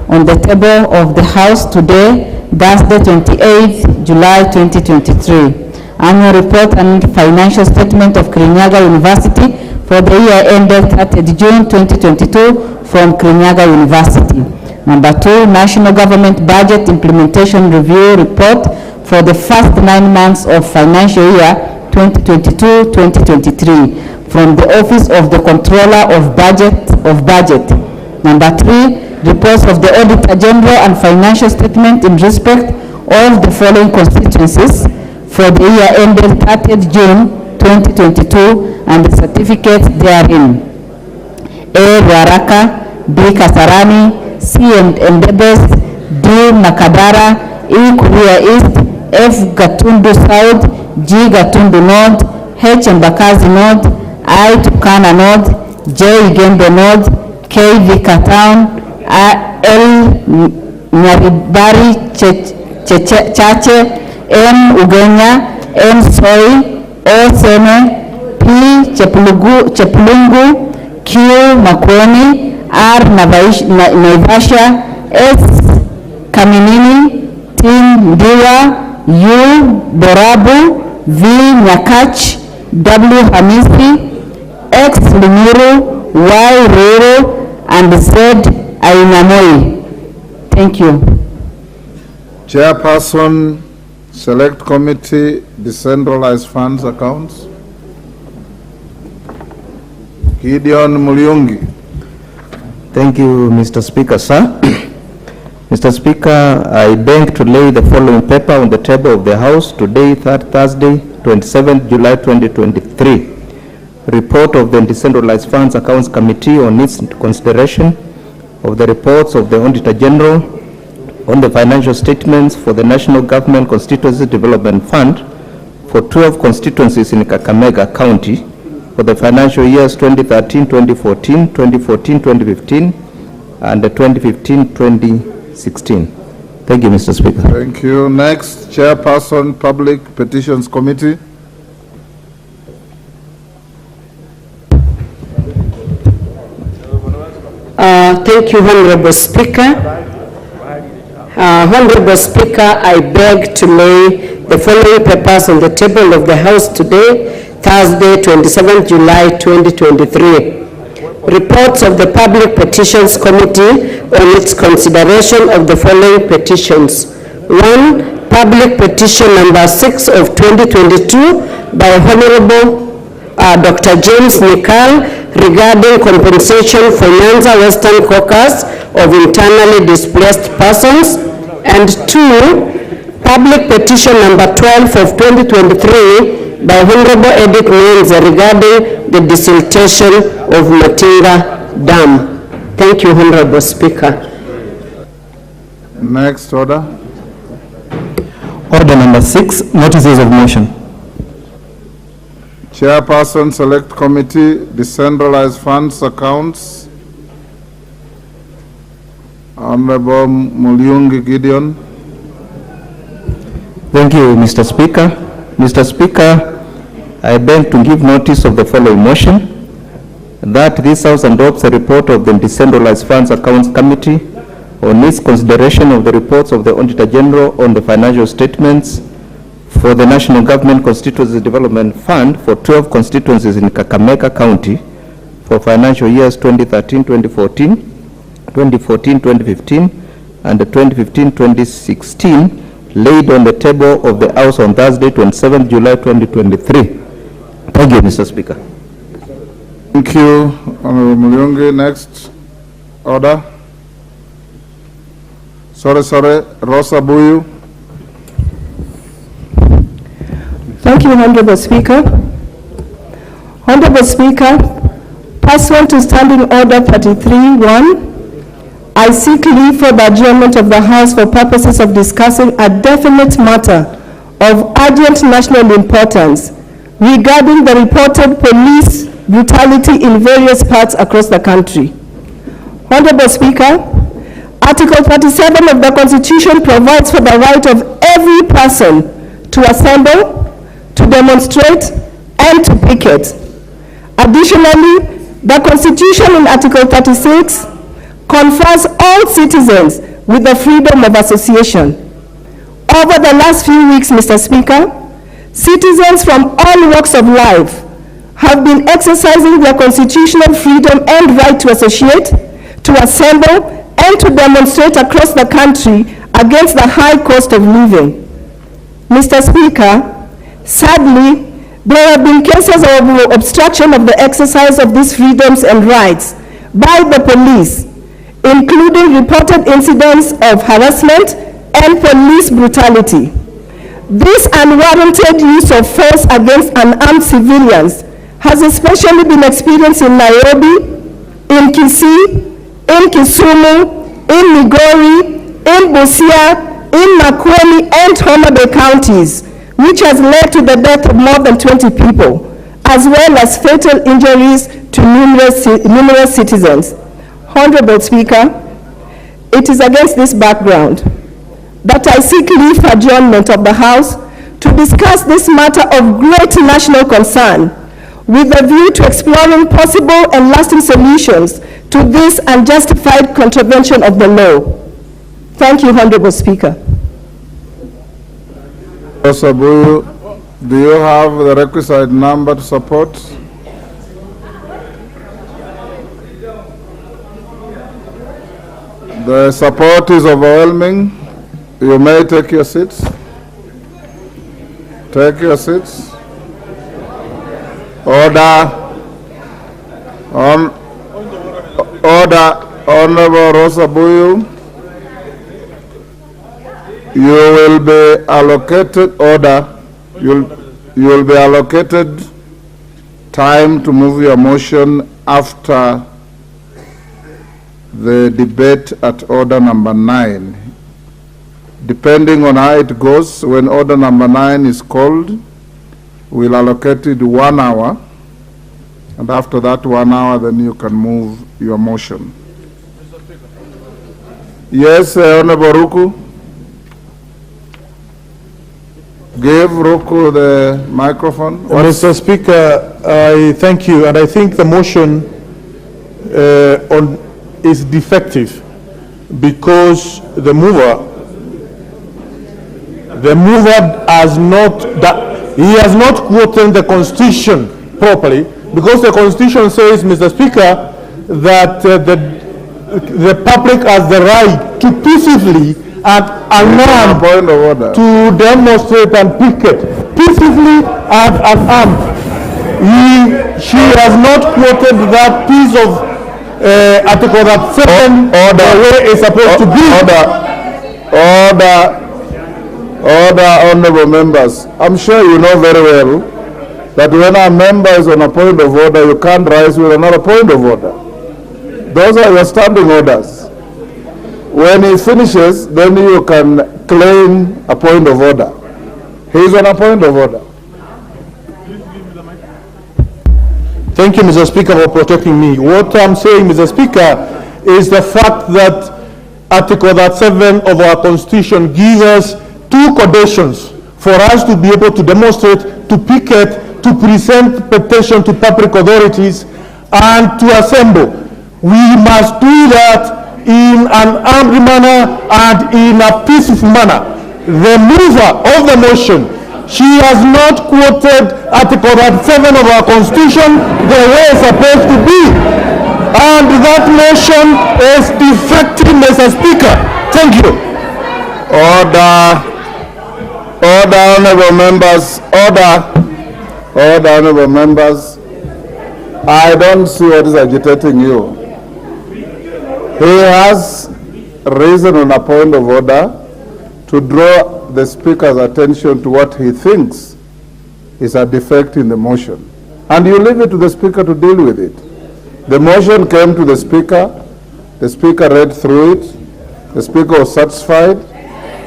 on the table of the House today, Thursday, 28th July 2023. Annual report and financial statement of Kirinyaga University for the year ended 30th June 2022 from Kirinyaga University. Number 2, National Government Budget Implementation Review Report for the first 9 months of financial year 2022-2023 from the Office of the Controller of Budget. Number 3, reports of the Auditor General and financial statement in respect of the following constituencies for the year ended 30th June 2022 and the certificates therein. A. Ruaraka, B. Kasarani, C. Endebes, D. Makadara, E. Kuria East, F. Gatundu South, G. Gatundu North, H. Embakazi North, I. Turkana North, J. Igembe North, K. Vika Town, L. Nyaribari Chache, M. Ugenya, N. Soi, O. Seme, P. Chepulungu, Q. Makwiny, R. Naivasha, S. Kaminini, T. Ndiwa, U. Borabu, V. Nyakach, W. Hamisi, X. Limuru, Y. Ruru, and Z. Ainamoi. Thank you. Chairperson, Select Committee, Decentralized Funds Accounts. Gideon Mulyungi. Thank you, Mr. Speaker, sir. Mr. Speaker, I beg to lay the following paper on the table of the House today, Thursday, 27th July 2023. Report of the Decentralized Funds Accounts Committee on its consideration of the reports of the Auditor General on the financial statements for the National Government Constituency Development Fund for 12 constituencies in Kakamega County for the financial years 2013-2014, 2014-2015, and 2015-2016. Thank you, Mr. Speaker. Thank you. Next, Chairperson, Public Petitions Committee. Thank you, Honorable Speaker. Honorable Speaker, I beg to lay the following papers on the table of the House today, Thursday, 27 July 2023. Reports of the Public Petitions Committee on its consideration of the following petitions. 1. Public Petition number 6 of 2022 by Honorable Dr. James Nikal regarding compensation for Nyanza Western Caucus of internally displaced persons. And 2. Public Petition number 12 of 2023 by Honorable Edith Menza regarding the desiltation of Matinga Dam. Thank you, Honorable Speaker. Next order. Order number 6, notices of motion. Chairperson, Select Committee, Decentralized Funds Accounts. Honorable Mulyungi Gideon. Thank you, Mr. Speaker. Mr. Speaker, I beg to give notice of the following motion, that this House adopts a report of the Decentralized Funds Accounts Committee on its consideration of the reports of the Auditor General on the financial statements for the National Government Constituency Development Fund for 12 constituencies in Kakamega County for financial years 2013-2014, 2014-2015, and 2015-2016, laid on the table of the House on Thursday, 27 July 2023. Thank you, Mr. Speaker. Thank you, Honorable Mulyungi. Next order. Rosa Buyu. Thank you, Honorable Speaker. Honorable Speaker, pursuant to Standing Order 33-1, I seek leave for the adjournment of the House for purposes of discussing a definite matter of urgent national importance regarding the reported police brutality in various parts across the country. Honorable Speaker, Article 37 of the Constitution provides for the right of every person to assemble, to demonstrate, and to picket. Additionally, the Constitution in Article 36 confers all citizens with the freedom of association. Over the last few weeks, Mr. Speaker, citizens from all walks of life have been exercising their constitutional freedom and right to associate, to assemble, and to demonstrate across the country against the high cost of living. Mr. Speaker, sadly, there have been cases of obstruction of the exercise of these freedoms and rights by the police, including reported incidents of harassment and police brutality. This unwarranted use of force against unarmed civilians has especially been experienced in Nairobi, in Kisii, in Kisumu, in Migori, in Busia, in Makwiny, and Homabay counties, which has led to the death of more than 20 people, as well as fatal injuries to numerous citizens. Honorable Speaker, it is against this background that I seek leave for adjournment of the House to discuss this matter of great national concern with a view to exploring possible and lasting solutions to this unjustified contravention of the law. Thank you, Honorable Speaker. Sabuyu, do you have the requisite number to support? The support is overwhelming. You may take your seats. Take your seats. Order. Order. Honorable Rosabuyu. You will be allocated order. You will be allocated time to move your motion after the debate at order number 9. Depending on how it goes, when order number 9 is called, we'll allocate it 1 hour, and after that 1 hour, then you can move your motion. Yes, Honorable Ruku. Give Ruku the microphone. Mr. Speaker, I thank you, and I think the motion is defective because the mover has not quoted the Constitution properly, because the Constitution says, Mr. Speaker, that the public has the right to peacefully and unarmed to demonstrate and picket peacefully and unarmed. She has not quoted that piece of Article 7 the way it's supposed to be. Order, honorable members. I'm sure you know very well that when a member is on a point of order, you can't rise with another point of order. Those are your standing orders. When he finishes, then you can claim a point of order. He's on a point of order. Thank you, Mr. Speaker, for protecting me. What I'm saying, Mr. Speaker, is the fact that Article 7 of our Constitution gives us 2 conditions for us to be able to demonstrate, to picket, to present petition to public authorities, and to assemble. We must do that in an armed manner and in a peaceful manner. The mover of the motion, she has not quoted Article 7 of our Constitution the way it's supposed to be. And that motion is defective, Mr. Speaker. Thank you. Order. Order, honorable members. Order. Order, honorable members. I don't see what is agitating you. He has risen on a point of order to draw the Speaker's attention to what he thinks is a defect in the motion. And you leave it to the Speaker to deal with it. The motion came to the Speaker read through it, the Speaker was satisfied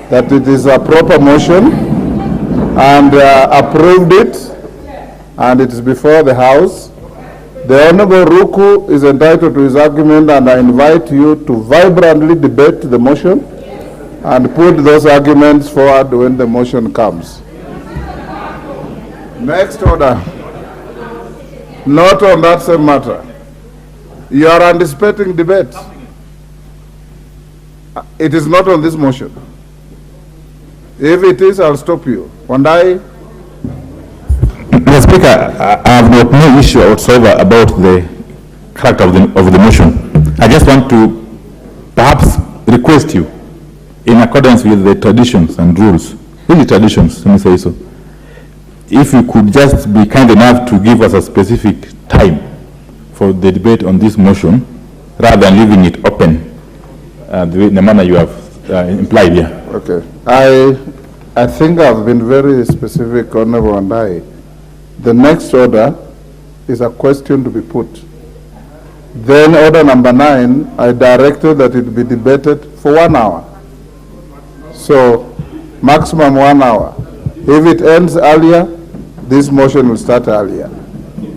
that it is a proper motion and approved it, and it is before the House. The Honorable Ruku is entitled to his argument, and I invite you to vibrantly debate the motion and put those arguments forward when the motion comes. Next order. Not on that same matter. You are anticipating debate. It is not on this motion. If it is, I'll stop you. Wandai. Mr. Speaker, I have no issue whatsoever about the character of the motion. I just want to perhaps request you, in accordance with the traditions and rules, really traditions, let me say so, if you could just be kind enough to give us a specific time for the debate on this motion, rather than leaving it open in the manner you have implied here. Okay. I think I've been very specific, Honorable Wandai. The next order is a question to be put. Then order number 9, I directed that it be debated for 1 hour. So maximum 1 hour. If it ends earlier, this motion will start earlier.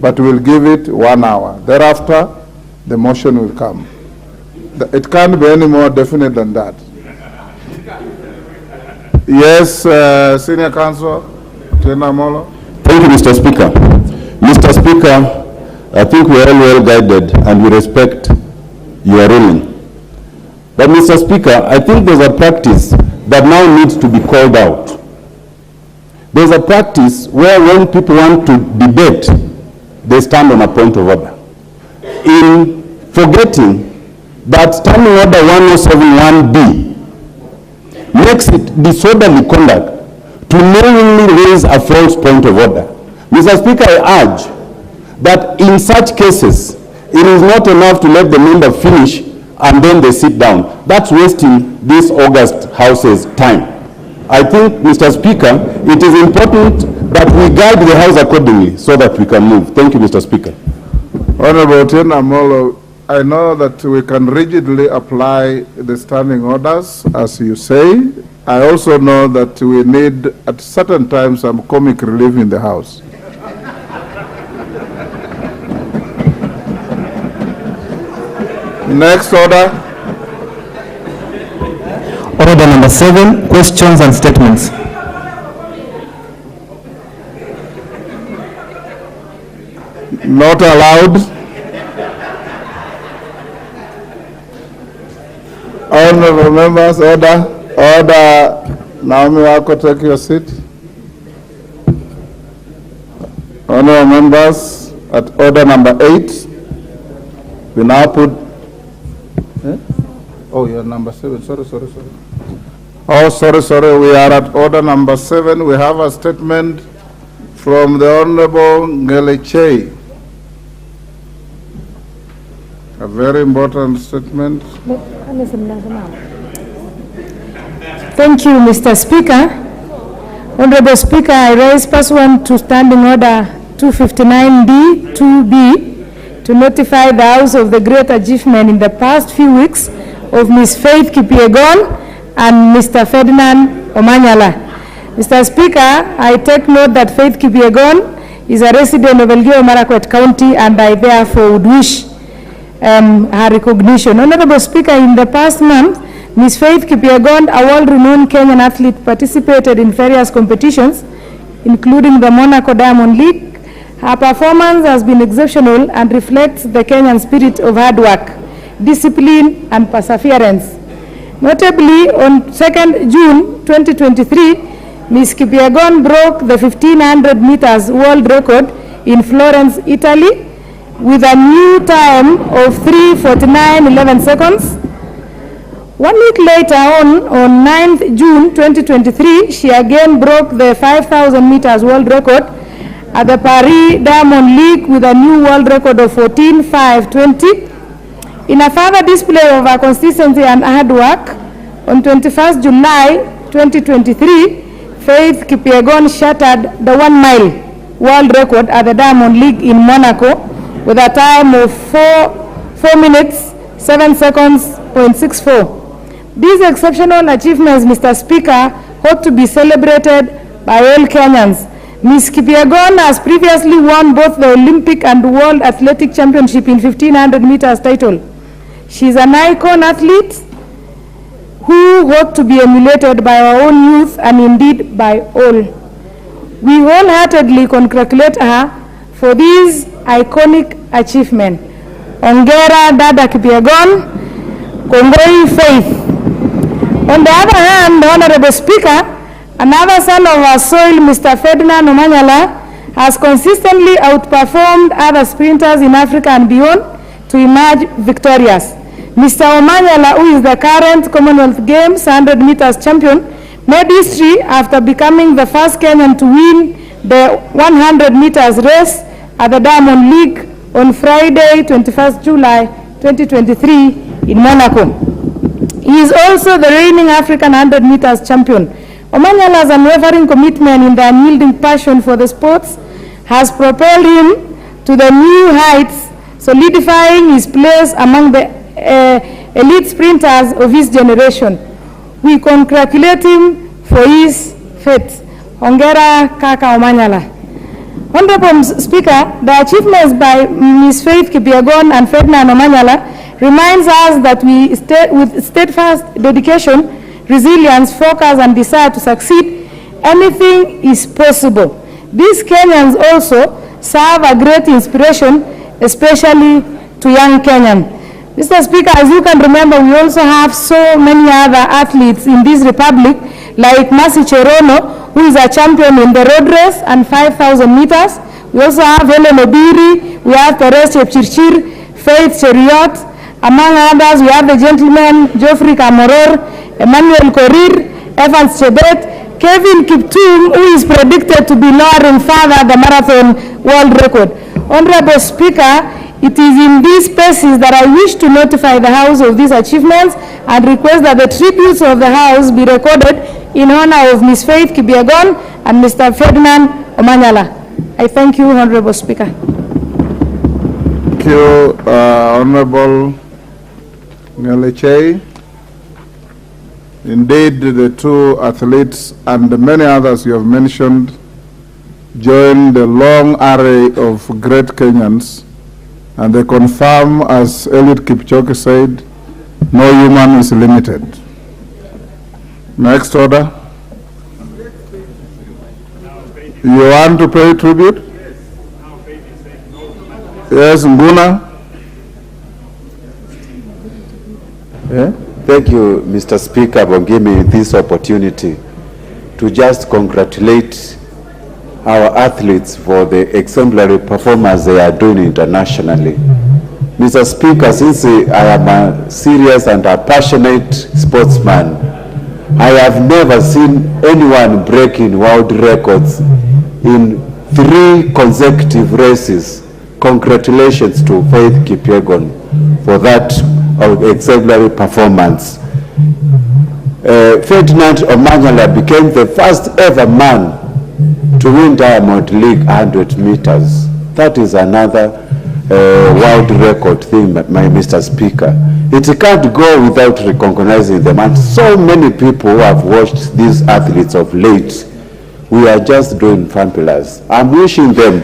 But we'll give it 1 hour. Thereafter, the motion will come. It can't be any more definite than that. Yes, Senior Counsel, Tena Molo. Thank you, Mr. Speaker. Mr. Speaker, I think we are all well guided and we respect your ruling. But Mr. Speaker, I think there's a practice that now needs to be called out. There's a practice where when people want to debate, they stand on a point of order. In forgetting that Standing Order 1071B makes it disorderly conduct to knowingly raise a false point of order. Mr. Speaker, I urge that in such cases, it is not enough to let the member finish and then they sit down. That's wasting this August House's time. I think, Mr. Speaker, it is important that we guide the House accordingly so that we can move. Thank you, Mr. Speaker. Honorable Tena Molo, I know that we can rigidly apply the standing orders, as you say. I also know that we need, at certain times, some comic relief in the House. Next order. Order number 7, questions and statements. Not allowed. Honorable members, order. Naomi Wako, take your seat. Honorable members, at order number 8, we now put... Oh, you're number 7. Sorry. Oh, sorry. We are at order number 7. We have a statement from the Honorable Ngeleche. A very important statement. Thank you, Mr. Speaker. Honorable Speaker, I raise pursuant to Standing Order 259D 2B to notify the House of the great achievement in the past few weeks of Ms. Faith Kipyegon and Mr. Ferdinand Omanyala. Mr. Speaker, I take note that Faith Kipyegon is a resident of Elgeyo Marakwet County and I therefore would wish her recognition. Honorable Speaker, in the past month, Ms. Faith Kipyegon, a world-renowned Kenyan athlete, participated in various competitions, including the Monaco Diamond League. Her performance has been exceptional and reflects the Kenyan spirit of hard work, discipline, and perseverance. Notably, on 2nd June 2023, Ms. Kipyegon broke the 1500 meters world record in Florence, Italy, with a new time of 3:49:11 seconds. 1 week later on 9th June 2023, she again broke the 5,000 meters world record at the Paris Diamond League with a new world record of 14:5:20. In a further display of her consistency and hard work, on 21st July 2023, Faith Kipyegon shattered the 1 mile world record at the Diamond League in Monaco with a time of 4 minutes, 7 seconds, .64. These exceptional achievements, Mr. Speaker, ought to be celebrated by all Kenyans. Ms. Kipyegon has previously won both the Olympic and World Athletic Championship in 1500 meters title. She is an icon athlete who ought to be emulated by our own youth and indeed by all. We wholeheartedly congratulate her for this iconic achievement. Ongera Dada Kipyegon, Kongoi Faith. On the other hand, Honorable Speaker, another son of our soil, Mr. Ferdinand Omanyala, has consistently outperformed other sprinters in Africa and beyond to emerge victorious. Mr. Omanyala, who is the current Commonwealth Games 100 meters champion, made history after becoming the first Kenyan to win the 100 meters race at the Diamond League on Friday, 21st July 2023 in Monaco. He is also the reigning African 100 meters champion. Omanyala's unwavering commitment in the unyielding passion for the sports has propelled him to the new heights, solidifying his place among the elite sprinters of his generation. We congratulate him for his faith. Hongera Kaka Omanyala. Honorable Speaker, the achievements by Ms. Faith Kipyegon and Ferdinand Omanyala reminds us that with steadfast dedication, resilience, focus, and desire to succeed, anything is possible. These Kenyans also serve a great inspiration, especially to young Kenyans. Mr. Speaker, as you can remember, we also have so many other athletes in this republic, like Mercy Cherono, who is a champion in the road race and 5,000 meters. We also have Helen Obiri, we have Teres Chepchirchir, Faith Cheriot. Among others, we have the gentleman Geoffrey Kamoror, Emmanuel Korir, Evans Chebet, Kevin Kiptum, who is predicted to be lowering further the marathon world record. Honorable Speaker, it is in these spaces that I wish to notify the House of these achievements and request that the tributes of the House be recorded in honor of Ms. Faith Kipyegon and Mr. Ferdinand Omanyala. I thank you, Honorable Speaker. Thank you, Honorable Ngelechei. Indeed, the two athletes and many others you have mentioned join the long array of great Kenyans, and they confirm, as Eliud Kipchoge said, no human is limited. Next order. You want to pay tribute? Yes, Nguna. Yeah? Thank you, Mr. Speaker, for giving me this opportunity to just congratulate our athletes for the exemplary performance they are doing internationally. Mr. Speaker, since I am a serious and a passionate sportsman, I have never seen anyone breaking world records in 3 consecutive races. Congratulations to Faith Kipyegon for that exemplary performance. Ferdinand Omanyala became the first ever man to win Diamond League 100 meters. That is another world record thing, my Mr. Speaker. It can't go without recognizing them, and so many people who have watched these athletes of late, we are just doing fabulous. I'm wishing them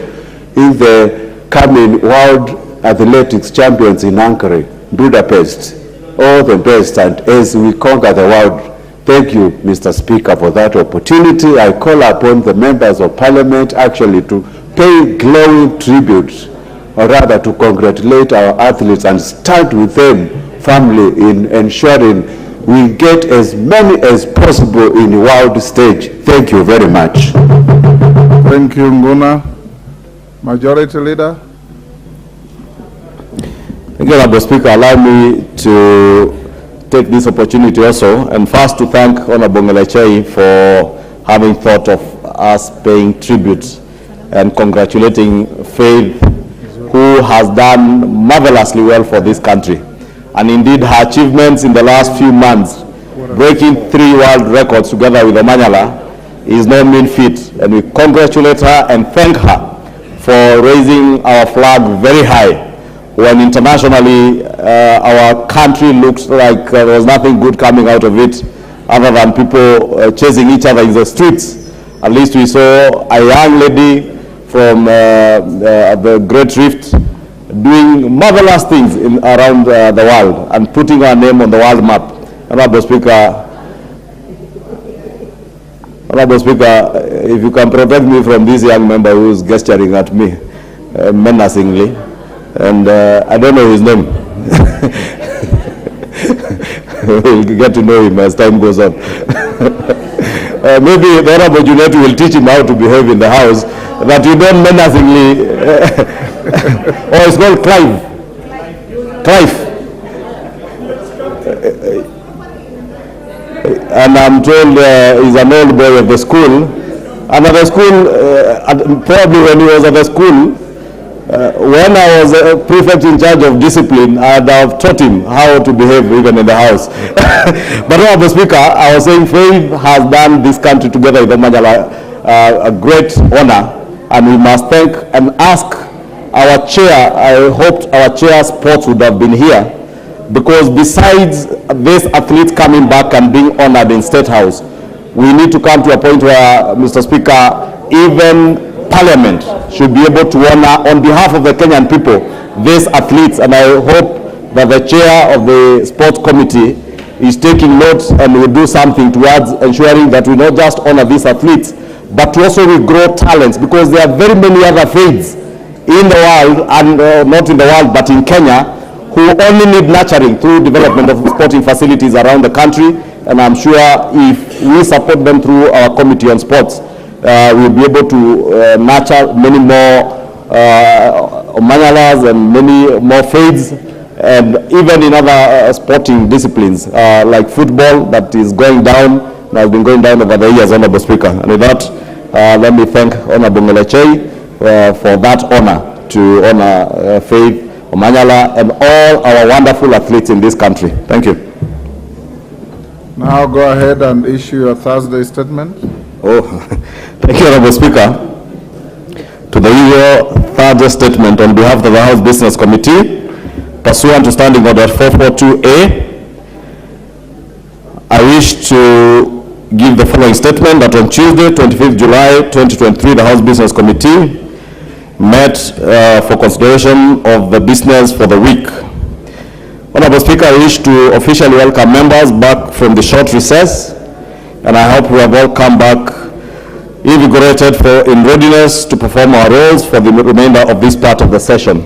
in the coming World Athletics Champions in Ankara, Budapest, all the best, and as we conquer the world. Thank you, Mr. Speaker, for that opportunity. I call upon the members of Parliament actually to pay glowing tribute, or rather to congratulate our athletes and stand with them firmly in ensuring we get as many as possible in the world stage. Thank you very much. Thank you, Nguna. Majority Leader. Thank you, Honorable Speaker. Allow me to take this opportunity also, and first to thank Honorable Ngelechei for having thought of us paying tribute and congratulating Faith, who has done marvelously well for this country. And indeed, her achievements in the last few months, breaking 3 world records together with Omanyala, is no mean feat. And we congratulate her and thank her for raising our flag very high when internationally our country looks like there was nothing good coming out of it other than people chasing each other in the streets. At least we saw a young lady from the Great Rift doing marvelous things around the world and putting her name on the world map. Honorable Speaker, if you can protect me from this young member who is gesturing at me menacingly, and I don't know his name. We'll get to know him as time goes on. Maybe the Honorable Junet will teach him how to behave in the house, that you don't menacingly, oh, it's called Clive. And I'm told he's an old boy of the school. And at the school, probably when he was at the school, when I was a prefect in charge of discipline, I'd have taught him how to behave even in the house. But Honorable Speaker, I was saying Faith has done this country together with Omanyala a great honor, and we must thank and ask our chair. I hoped our chair sports would have been here because besides these athletes coming back and being honored in State House, we need to come to a point where, Mr. Speaker, even Parliament should be able to honor on behalf of the Kenyan people these athletes, and I hope that the chair of the sports committee is taking notes and will do something towards ensuring that we not just honor these athletes, but also we grow talents, because there are very many other faiths in the world, and not in the world, but in Kenya, who only need nurturing through development of sporting facilities around the country. And I'm sure if we support them through our committee on sports, we'll be able to nurture many more manyaras and many more faiths, and even in other sporting disciplines like football, that is going down, and has been going down over the years, Honorable Speaker. And with that, let me thank Honorable Melechei for that honor to honor Faith Omanyala and all our wonderful athletes in this country. Thank you. Now go ahead and issue your Thursday statement. Oh, thank you, Honorable Speaker. To the usual Thursday statement on behalf of the House Business Committee, pursuant to Standing Order 442A, I wish to give the following statement that on Tuesday, 25th July 2023, the House Business Committee met for consideration of the business for the week. Honorable Speaker, I wish to officially welcome members back from the short recess, and I hope we have all come back invigorated in readiness to perform our roles for the remainder of this part of the session.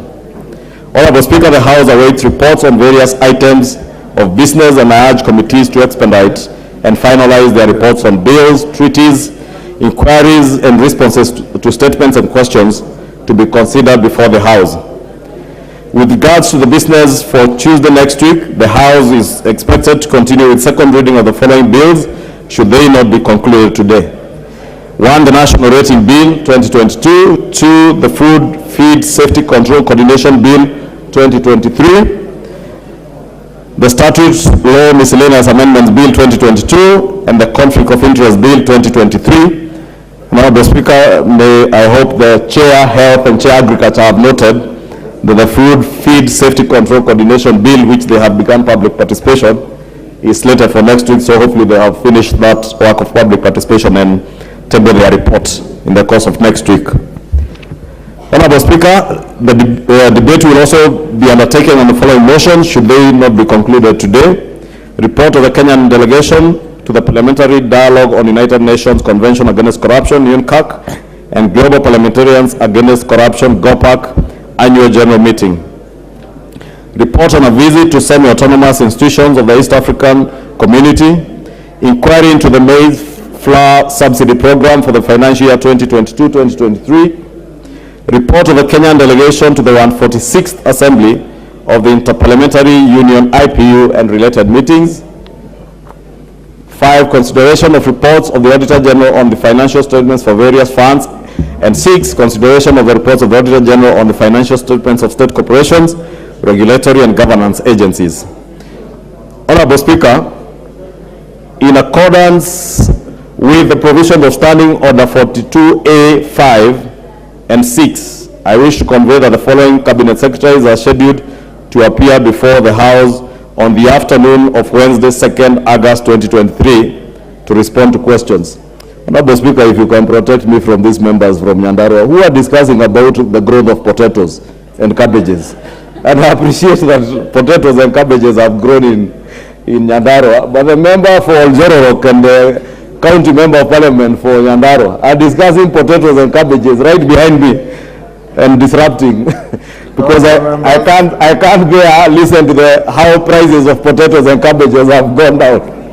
Honorable Speaker, the House awaits reports on various items of business, and I urge committees to expedite and finalize their reports on bills, treaties, inquiries, and responses to statements and questions to be considered before the House. With regards to the business for Tuesday next week, the House is expected to continue with second reading of the following bills, should they not be concluded today. 1, the National Rating Bill 2022. 2, the Food Feed Safety Control Coordination Bill 2023. The Statutes Law Miscellaneous Amendments Bill 2022 and the Conflict of Interest Bill 2023. Honorable Speaker, I hope the Chair Health and Chair Agriculture have noted that the Food Feed Safety Control Coordination Bill, which they have begun public participation, is slated for next week, so hopefully they have finished that work of public participation and table their report in the course of next week. Honorable Speaker, the debate will also be undertaken on the following motions, should they not be concluded today. Report of the Kenyan Delegation to the Parliamentary Dialogue on United Nations Convention Against Corruption, UNCAC, and Global Parliamentarians Against Corruption, GOPAC, Annual General Meeting. Report on a visit to semi-autonomous institutions of the East African Community. Inquiry into the maize flour subsidy program for the financial year 2022-2023. Report of the Kenyan Delegation to the 146th Assembly of the Interparliamentary Union, IPU, and related meetings. 5, consideration of reports of the Auditor General on the financial statements for various funds. And 6, consideration of the reports of the Auditor General on the financial statements of state corporations, regulatory and governance agencies. Honorable Speaker, in accordance with the provision of Standing Order 42A, 5 and 6, I wish to convey that the following Cabinet Secretaries are scheduled to appear before the House on the afternoon of Wednesday, 2nd August 2023, to respond to questions. Honorable Speaker, if you can protect me from these members from Nyandarua who are discussing about the growth of potatoes and cabbages. And I appreciate that potatoes and cabbages have grown in Nyandarua, but the member for Oljororok and the county member of parliament for Nyandarua are discussing potatoes and cabbages right behind me and disrupting because I can't bear listen to how prices of potatoes and cabbages have gone down.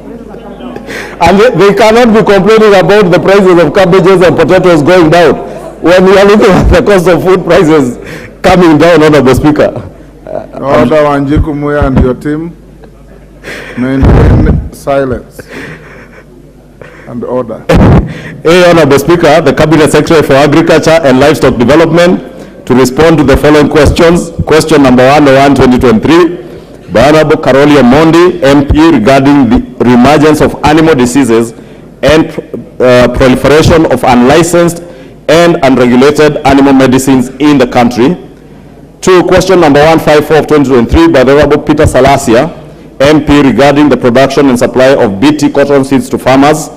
And they cannot be complaining about the prices of cabbages and potatoes going down when we are looking at the cost of food prices coming down, Honorable Speaker. Order, Wanjiku Muya and your team, maintain silence and order. Honorable Speaker, the Cabinet Secretary for Agriculture and Livestock Development to respond to the following questions. Question number 101/2023. By Honorable Karoli Omondi, MP, regarding the reemergence of animal diseases and proliferation of unlicensed and unregulated animal medicines in the country. 2, question number 154 of 2023 by the Honorable Peter Salasia, MP, regarding the production and supply of BT cotton seeds to farmers.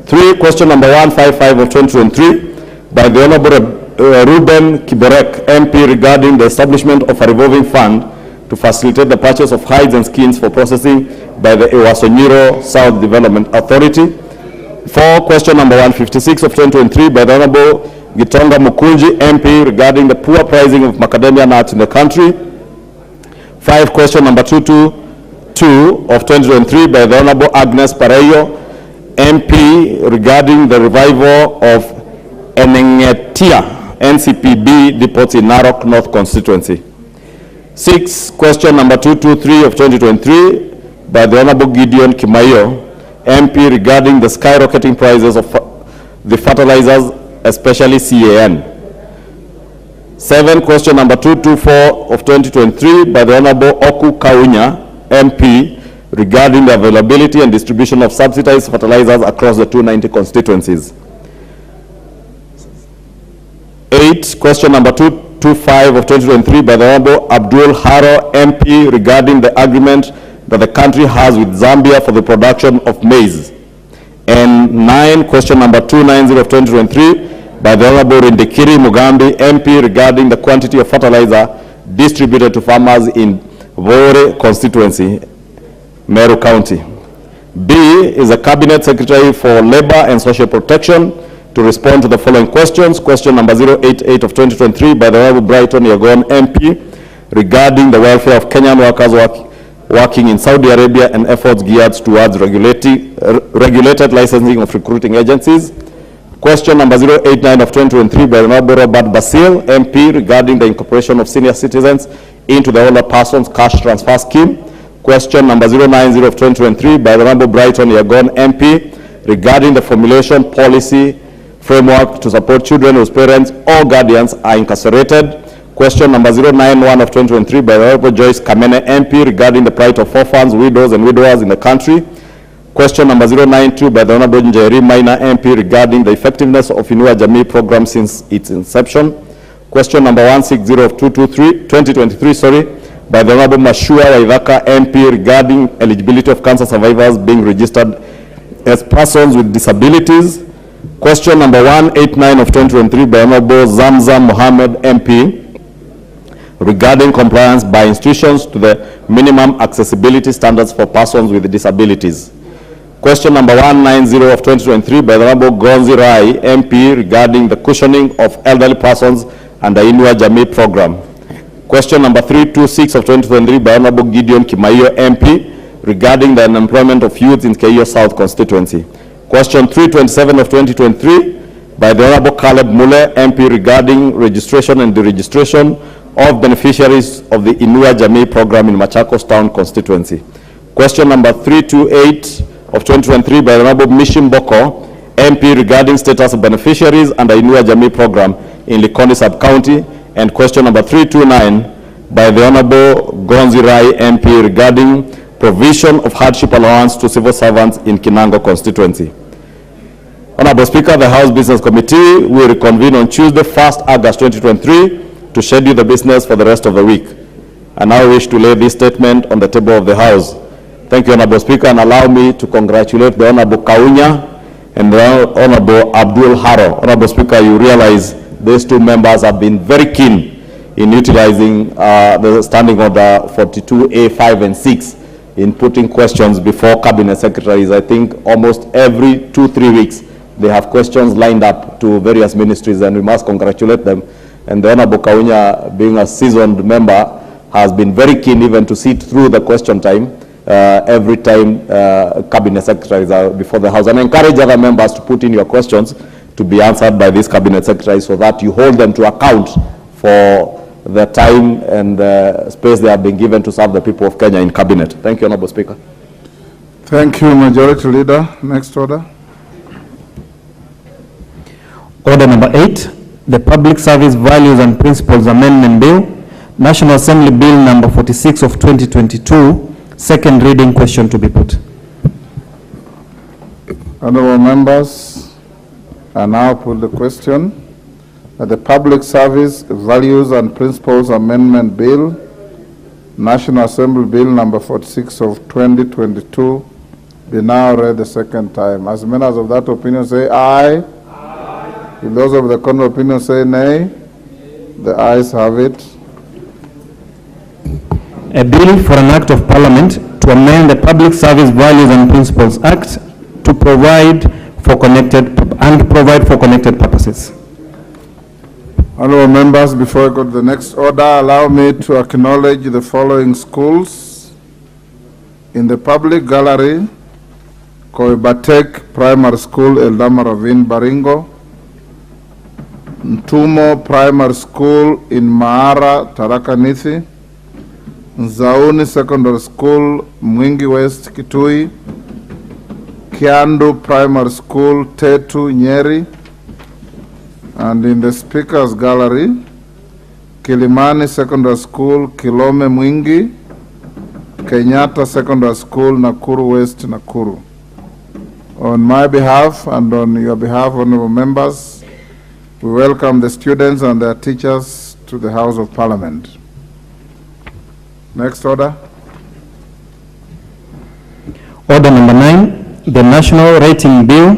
3, question number 155 of 2023 by the Honorable Ruben Kiborek, MP, regarding the establishment of a revolving fund to facilitate the purchase of hides and skins for processing by the Ewasonyiro South Development Authority. 4, question number 156 of 2023 by the Honorable Gitonga Mukunji, MP, regarding the poor pricing of macadamia nuts in the country. 5, question number 222 of 2023 by the Honorable Agnes Pareyo, MP, regarding the revival of Enengetia NCPB depots in Narok North constituency. 6, question number 223 of 2023 by the Honorable Gideon Kimayo, MP, regarding the skyrocketing prices of the fertilizers, especially CAN. 7, question number 224 of 2023 by the Honorable Oku Kaunya, MP, regarding the availability and distribution of subsidized fertilizers across the 290 constituencies. 8, question number 225 of 2023 by the Honorable Abdul Haro, MP, regarding the agreement that the country has with Zambia for the production of maize. And 9, question number 290 of 2023 by the Honorable Rindikiri Mugambi, MP, regarding the quantity of fertilizer distributed to farmers in Vore constituency, Meru County. B is a Cabinet Secretary for Labor and Social Protection to respond to the following questions. Question number 088 of 2023 by the Honorable Brighton Yagon, MP, regarding the welfare of Kenyan workers working in Saudi Arabia and efforts geared towards regulated licensing of recruiting agencies. Question number 089 of 2023 by the Honorable Robert Basil, MP, regarding the incorporation of senior citizens into the older persons cash transfer scheme. Question number 090 of 2023 by the Honorable Brighton Yagon, MP, regarding the formulation policy framework to support children whose parents or guardians are incarcerated. Question number 091 of 2023 by the Honorable Joyce Kamene, MP, regarding the plight of orphans, widows, and widowers in the country. Question number 092 by the Honorable Njeri Maina, MP, regarding the effectiveness of Inua Jamii program since its inception. Question number 160 of 2023 by the Honorable Mashua Waithaka, MP, regarding eligibility of cancer survivors being registered as persons with disabilities. Question number 189 of 2023 by Honorable Zamzam Mohammed, MP, regarding compliance by institutions to the minimum accessibility standards for persons with disabilities. Question number 190 of 2023 by the Honorable Gonzi Rai, MP, regarding the cushioning of elderly persons under Inua Jamii program. Question number 326 of 2023 by Honorable Gideon Kimayo, MP, regarding the unemployment of youth in Keio South constituency. Question 327 of 2023 by the Honorable Caleb Mule, MP, regarding registration and deregistration of beneficiaries of the Inua Jamii program in Machakos Town constituency. Question number 328 of 2023 by the Honorable Mishim Boko, MP, regarding status of beneficiaries under Inua Jamii program in Likoni sub-county. And question number 329 by the Honorable Gonzi Rai, MP, regarding provision of hardship allowance to civil servants in Kinango constituency. Honorable Speaker, the House Business Committee will reconvene on Tuesday, 1st August 2023 to schedule the business for the rest of the week. I now wish to lay this statement on the table of the House. Thank you, Honorable Speaker, and allow me to congratulate the Honorable Kaunya and the Honorable Abdul Haro. Honorable Speaker, you realize these two members have been very keen in utilizing the Standing Order 42A, 5, and 6 in putting questions before Cabinet Secretaries. I think almost every 2-3 weeks they have questions lined up to various ministries, and we must congratulate them. And the Honorable Kaunya, being a seasoned member, has been very keen even to sit through the question time every time Cabinet Secretaries are before the House, and encourage other members to put in your questions to be answered by these Cabinet Secretaries so that you hold them to account for the time and the space they have been given to serve the people of Kenya in Cabinet. Thank you, Honorable Speaker. Thank you, Majority Leader. Next order. Order number 8, the Public Service Values and Principles Amendment Bill, National Assembly Bill number 46 of 2022, second reading. Question to be put. Honorable members, I now put the question the Public Service Values and Principles Amendment Bill, National Assembly Bill number 46 of 2022, be now read the second time. As members of that opinion say aye. Aye. Will those of the contrary opinion say nay? The ayes have it. A bill for an act of parliament to amend the Public Service Values and Principles Act to provide for connected purposes. Honorable members, before I go to the next order, allow me to acknowledge the following schools. In the public gallery, Koibatek Primary School, Eldama Ravine, Baringo. Ntumo Primary School in Maara, Tharaka Nithi. Nzauni Secondary School, Mwingi West, Kitui. Kiandu Primary School, Tetu, Nyeri. And in the Speaker's Gallery, Kilimani Secondary School, Kilome, Mwingi. Kenyatta Secondary School, Nakuru West, Nakuru. On my behalf and on your behalf, honorable members, we welcome the students and their teachers to the House of Parliament. Next order. Order number 9, the National Rating Bill,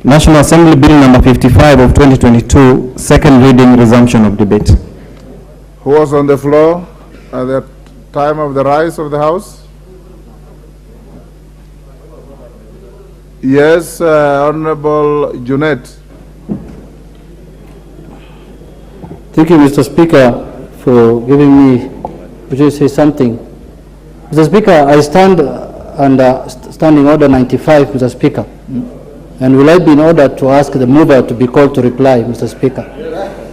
National Assembly Bill number 55 of 2022, second reading, resumption of debate. Who was on the floor at the time of the rise of the House? Yes, Honorable Junet. Thank you, Mr. Speaker, for giving me to say something. Mr. Speaker, I stand under Standing Order 95, Mr. Speaker. And will I be in order to ask the mover to be called to reply, Mr. Speaker?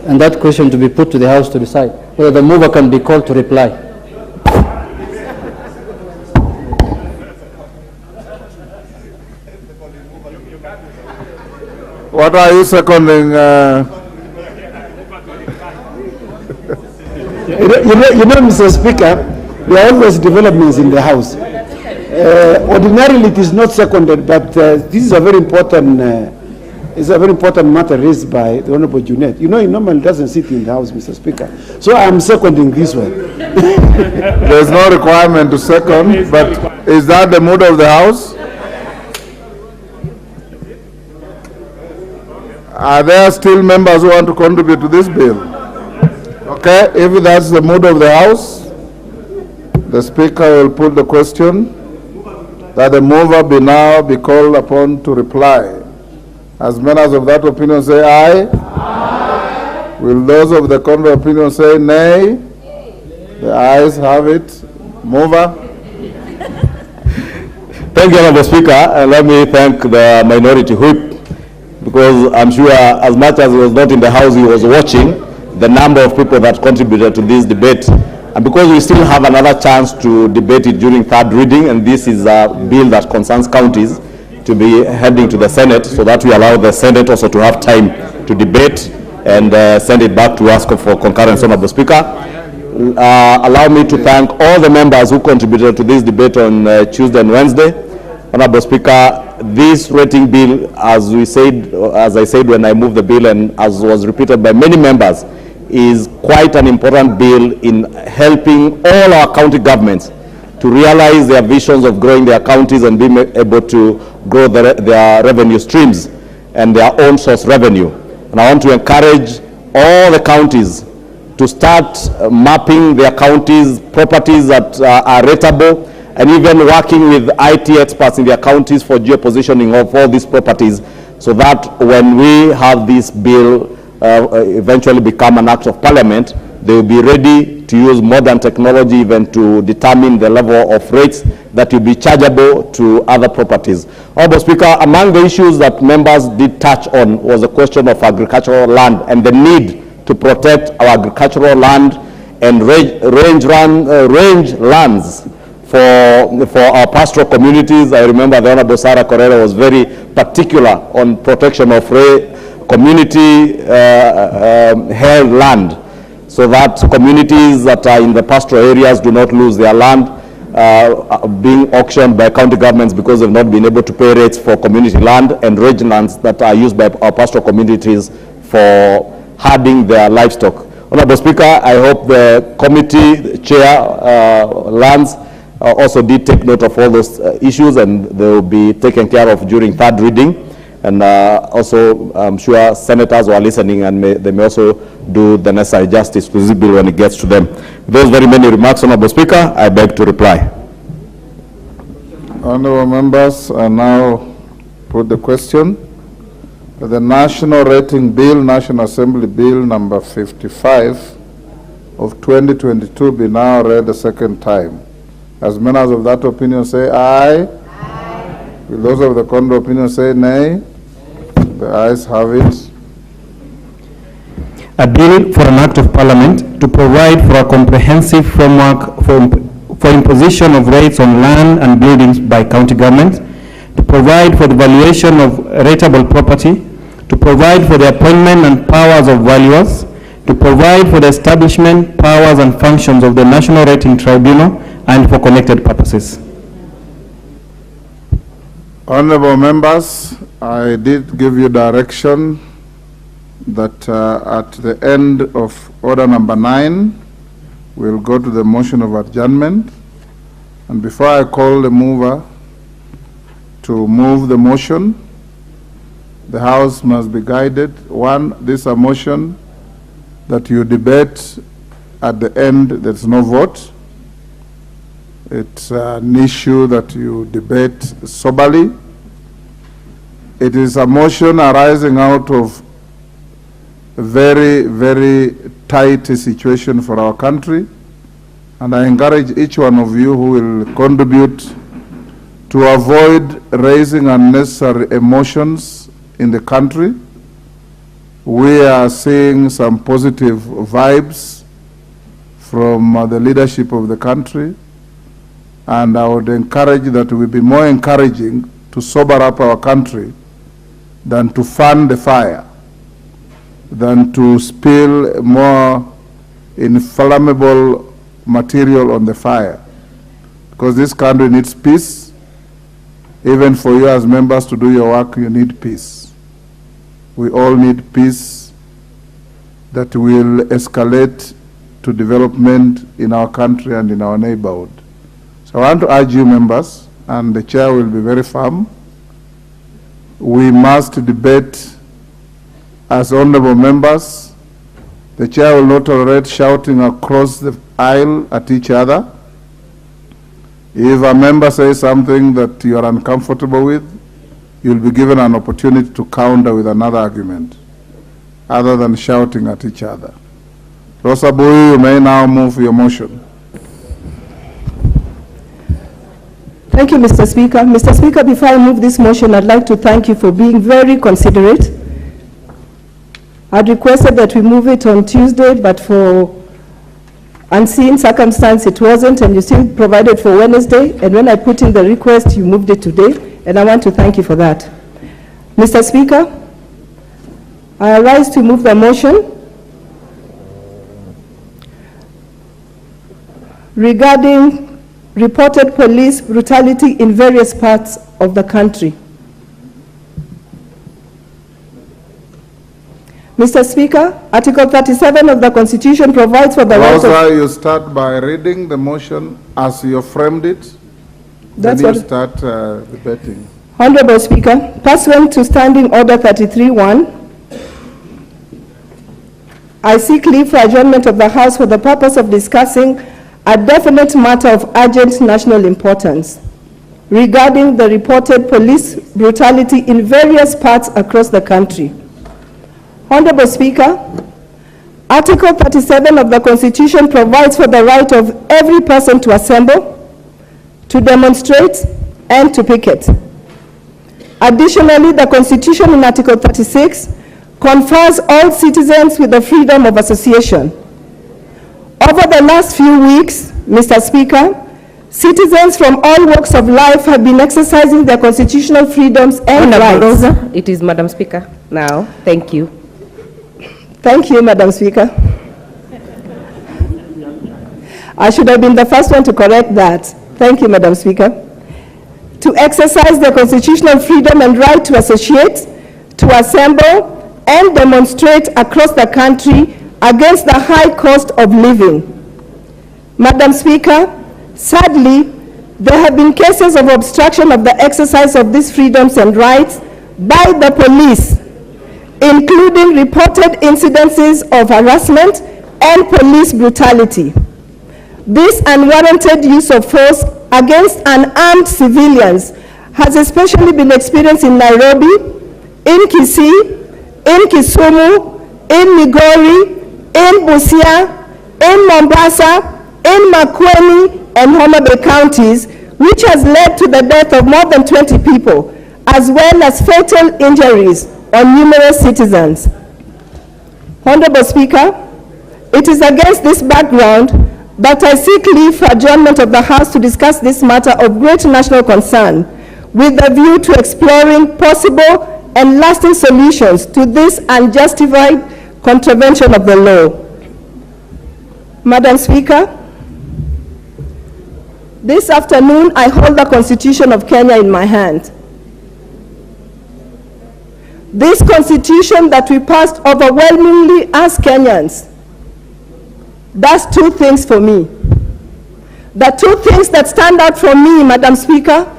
And that question to be put to the House to decide whether the mover can be called to reply. What are you seconding? You know, Mr. Speaker, there are always developments in the House. Ordinarily, it is not seconded, but this is a very important. It's a very important matter raised by the Honorable Junet. You know, he normally doesn't sit in the House, Mr. Speaker. So I am seconding this one. There's no requirement to second, but is that the mood of the House? Are there still members who want to contribute to this bill? Okay, if that's the mood of the House, the Speaker will put the question that the mover be now be called upon to reply. As members of that opinion say aye. Aye. Will those of the contrary opinion say nay? The ayes have it. Mover. Thank you, Honorable Speaker, and let me thank the minority whip, because I'm sure as much as he was not in the House, he was watching the number of people that contributed to this debate. And because we still have another chance to debate it during third reading, and this is a bill that concerns counties, to be heading to the Senate, so that we allow the Senate also to have time to debate and send it back to us for concurrence, Honorable Speaker. Allow me to thank all the members who contributed to this debate on Tuesday and Wednesday. Honorable Speaker, this rating bill, as I said when I moved the bill, and as was repeated by many members, is quite an important bill in helping all our county governments to realize their visions of growing their counties and being able to grow their revenue streams and their own source revenue. And I want to encourage all the counties to start mapping their counties' properties that are rateable, and even working with IT experts in their counties for geopositioning of all these properties, so that when we have this bill eventually become an act of parliament, they will be ready to use modern technology even to determine the level of rates that will be chargeable to other properties. Honorable Speaker, among the issues that members did touch on was the question of agricultural land and the need to protect our agricultural land and range lands for our pastoral communities. I remember the Honorable Sarah Correa was very particular on protection of community held land, so that communities that are in the pastoral areas do not lose their land being auctioned by county governments because they've not been able to pay rates for community land and range lands that are used by our pastoral communities for herding their livestock. Honorable Speaker, I hope the committee chair, lands, also did take note of all those issues, and they will be taken care of during third reading. And also, I'm sure senators who are listening, and they may also do the necessary justice to this bill when it gets to them. With those very many remarks, Honorable Speaker, I beg to reply. Honorable members, I now put the question. The National Rating Bill, National Assembly Bill number 55 of 2022 be now read a second time. As members of that opinion say aye. Aye. Will those of the contrary opinion say nay? The ayes have it. A bill for an act of parliament to provide for a comprehensive framework for imposition of rates on land and buildings by county governments, to provide for the valuation of rateable property, to provide for the appointment and powers of valuers, to provide for the establishment, powers and functions of the National Rating Tribunal, and for connected purposes. Honorable members, I did give you direction that at the end of order number 9, we'll go to the motion of adjournment. And before I call the mover to move the motion, the House must be guided. One, this is a motion that you debate at the end, there's no vote. It's an issue that you debate soberly. It is a motion arising out of a very, very tight situation for our country. And I encourage each one of you who will contribute to avoid raising unnecessary emotions in the country. We are seeing some positive vibes from the leadership of the country, and I would encourage that we be more encouraging to sober up our country than to fan the fire, than to spill more inflammable material on the fire, because this country needs peace. Even for you as members to do your work, you need peace. We all need peace that will escalate to development in our country and in our neighborhood. So I want to urge you members, and the chair will be very firm, we must debate as honorable members. The chair will not tolerate shouting across the aisle at each other. If a member says something that you are uncomfortable with, you'll be given an opportunity to counter with another argument, other than shouting at each other. Rosabui, you may now move your motion. Thank you, Mr. Speaker. Mr. Speaker, before I move this motion, I'd like to thank you for being very considerate. I'd requested that we move it on Tuesday, but for unseen circumstance it wasn't, and you still provided for Wednesday, and when I put in the request, you moved it today, and I want to thank you for that. Mr. Speaker, I rise to move the motion regarding reported police brutality in various parts of the country. Mr. Speaker, Article 37 of the Constitution provides for the right of... You start by reading the motion as you framed it. That's then what... you start debating. Honorable Speaker, pursuant to Standing Order 33-1, I seek leave for adjournment of the House for the purpose of discussing a definite matter of urgent national importance regarding the reported police brutality in various parts across the country. Honorable Speaker, Article 37 of the Constitution provides for the right of every person to assemble, to demonstrate, and to picket. Additionally, the Constitution in Article 36 confers all citizens with the freedom of association. Over the last few weeks, Mr. Speaker, citizens from all walks of life have been exercising their constitutional freedoms and rights. It is Madam Speaker now. Thank you. Thank you, Madam Speaker. I should have been the first one to correct that. Thank you, Madam Speaker. To exercise their constitutional freedom and right to associate, to assemble, and demonstrate across the country against the high cost of living. Madam Speaker, sadly, there have been cases of obstruction of the exercise of these freedoms and rights by the police, including reported incidences of harassment and police brutality. This unwarranted use of force against unarmed civilians has especially been experienced in Nairobi, in Kisii, in Kisumu, in Migori, in Busia, in Mombasa, in Makwiny and Homa Bay counties, which has led to the death of more than 20 people, as well as fatal injuries on numerous citizens. Honorable Speaker, it is against this background that I seek leave for adjournment of the House to discuss this matter of great national concern, with a view to exploring possible and lasting solutions to this unjustified contravention of the law. Madam Speaker, this afternoon I hold the Constitution of Kenya in my hand. This Constitution that we passed overwhelmingly as Kenyans does two things for me. The two things that stand out for me, Madam Speaker,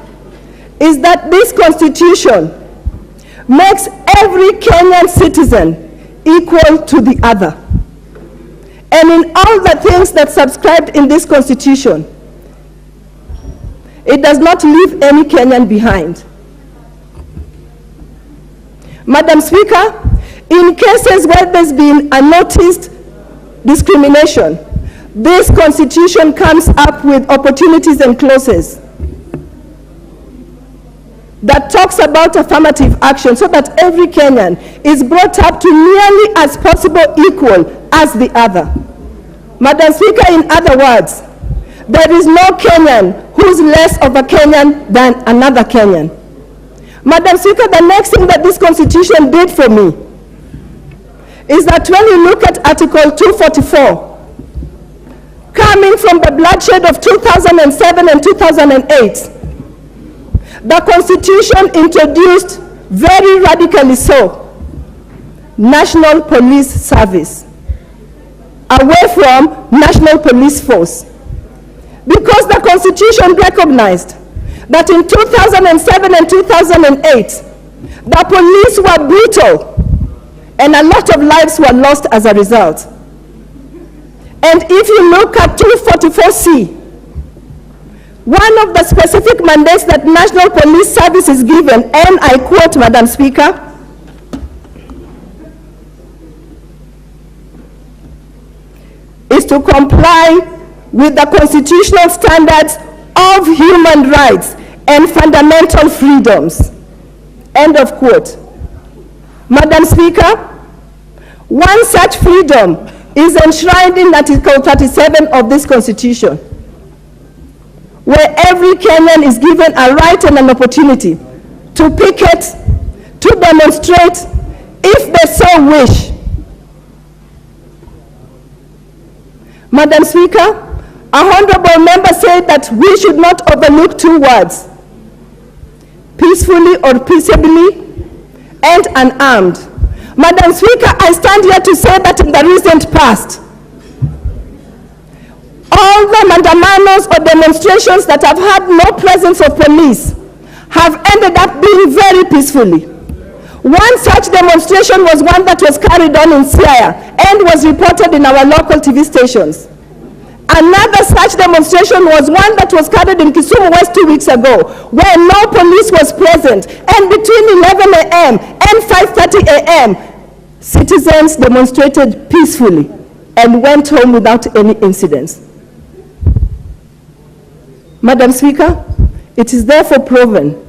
is that this Constitution makes every Kenyan citizen equal to the other. And in all the things that subscribed in this Constitution, it does not leave any Kenyan behind. Madam Speaker, in cases where there's been unnoticed discrimination, this Constitution comes up with opportunities and clauses that talks about affirmative action so that every Kenyan is brought up to nearly as possible equal as the other. Madam Speaker, in other words, there is no Kenyan who's less of a Kenyan than another Kenyan. Madam Speaker, the next thing that this Constitution did for me is that when you look at Article 244, coming from the bloodshed of 2007 and 2008, the Constitution introduced, very radically so, National Police Service, away from National Police Force. Because the Constitution recognized that in 2007 and 2008, the police were brutal and a lot of lives were lost as a result. And if you look at 244C, one of the specific mandates that National Police Service is given, and I quote, Madam Speaker, is to comply with the constitutional standards of human rights and fundamental freedoms. End of quote. Madam Speaker, one such freedom is enshrined in Article 37 of this Constitution, where every Kenyan is given a right and an opportunity to picket, to demonstrate, if they so wish. Madam Speaker, a honorable member said that we should not overlook two words, peacefully or peaceably, and unarmed. Madam Speaker, I stand here to say that in the recent past, all the maandamanos or demonstrations that have had no presence of police have ended up being very peacefully. One such demonstration was one that was carried on in Siaya and was reported in our local TV stations. Another such demonstration was one that was carried in Kisumu West 2 weeks ago, where no police was present, and between 11 a.m. and 5:30 a.m., citizens demonstrated peacefully and went home without any incidents. Madam Speaker, it is therefore proven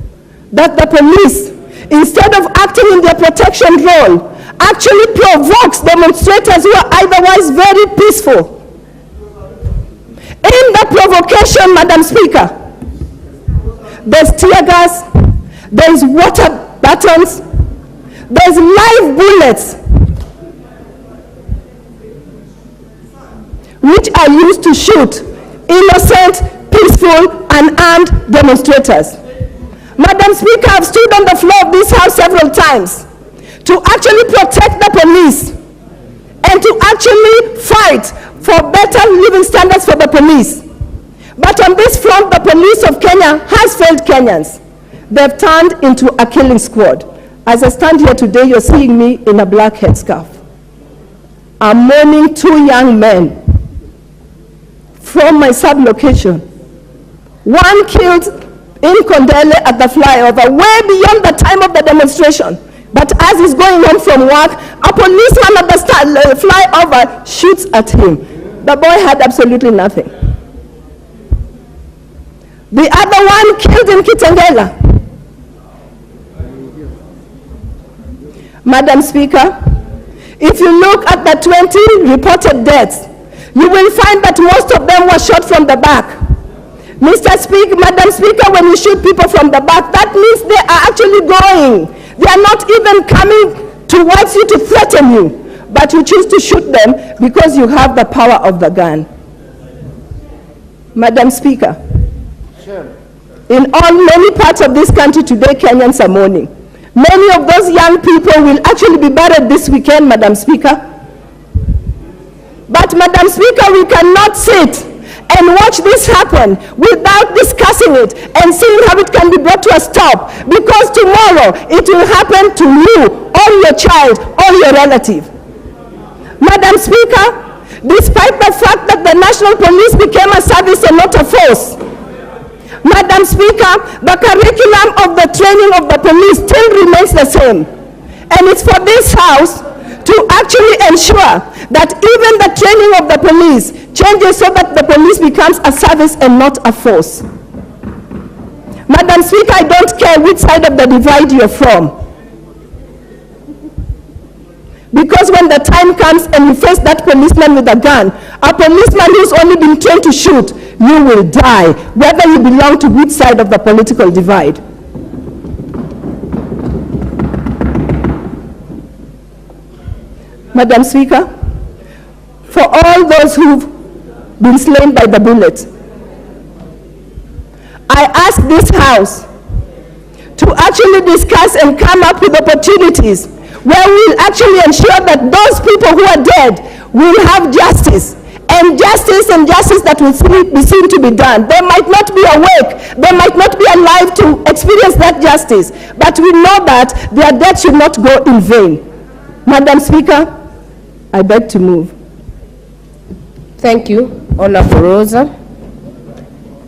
that the police, instead of acting in their protection role, actually provokes demonstrators who are otherwise very peaceful. In the provocation, Madam Speaker, there's tear gas, there's water batons, there's live bullets, which are used to shoot innocent, peaceful, unarmed demonstrators. Madam Speaker, I've stood on the floor of this House several times to actually protect the police and to actually fight for better living standards for the police. But on this front, the police of Kenya has failed Kenyans. They've turned into a killing squad. As I stand here today, you're seeing me in a black headscarf. I'm mourning 2 young men from my sub-location. One killed in Kondele at the flyover, way beyond the time of the demonstration. But as he's going home from work, a policeman at the flyover shoots at him. The boy had absolutely nothing. The other one killed in Kitengela. Madam Speaker, if you look at the 20 reported deaths, you will find that most of them were shot from the back. Madam Speaker, when you shoot people from the back, that means they are actually going. They are not even coming towards you to threaten you, but you choose to shoot them because you have the power of the gun. Madam Speaker, in many parts of this country today, Kenyans are mourning. Many of those young people will actually be buried this weekend, Madam Speaker. But Madam Speaker, we cannot sit and watch this happen without discussing it and seeing how it can be brought to a stop, because tomorrow it will happen to you or your child or your relative. Madam Speaker, despite the fact that the National Police became a service and not a force, Madam Speaker, the curriculum of the training of the police still remains the same. And it's for this House to actually ensure that even the training of the police changes so that the police becomes a service and not a force. Madam Speaker, I don't care which side of the divide you're from. Because when the time comes and you face that policeman with a gun, a policeman who's only been trained to shoot, you will die, whether you belong to which side of the political divide. Madam Speaker, for all those who've been slain by the bullet, I ask this House to actually discuss and come up with opportunities where we'll actually ensure that those people who are dead will have justice, and justice that will be seen to be done. They might not be awake, they might not be alive to experience that justice, but we know that their death should not go in vain. Madam Speaker, I beg to move. Thank you, Honorable Rosa.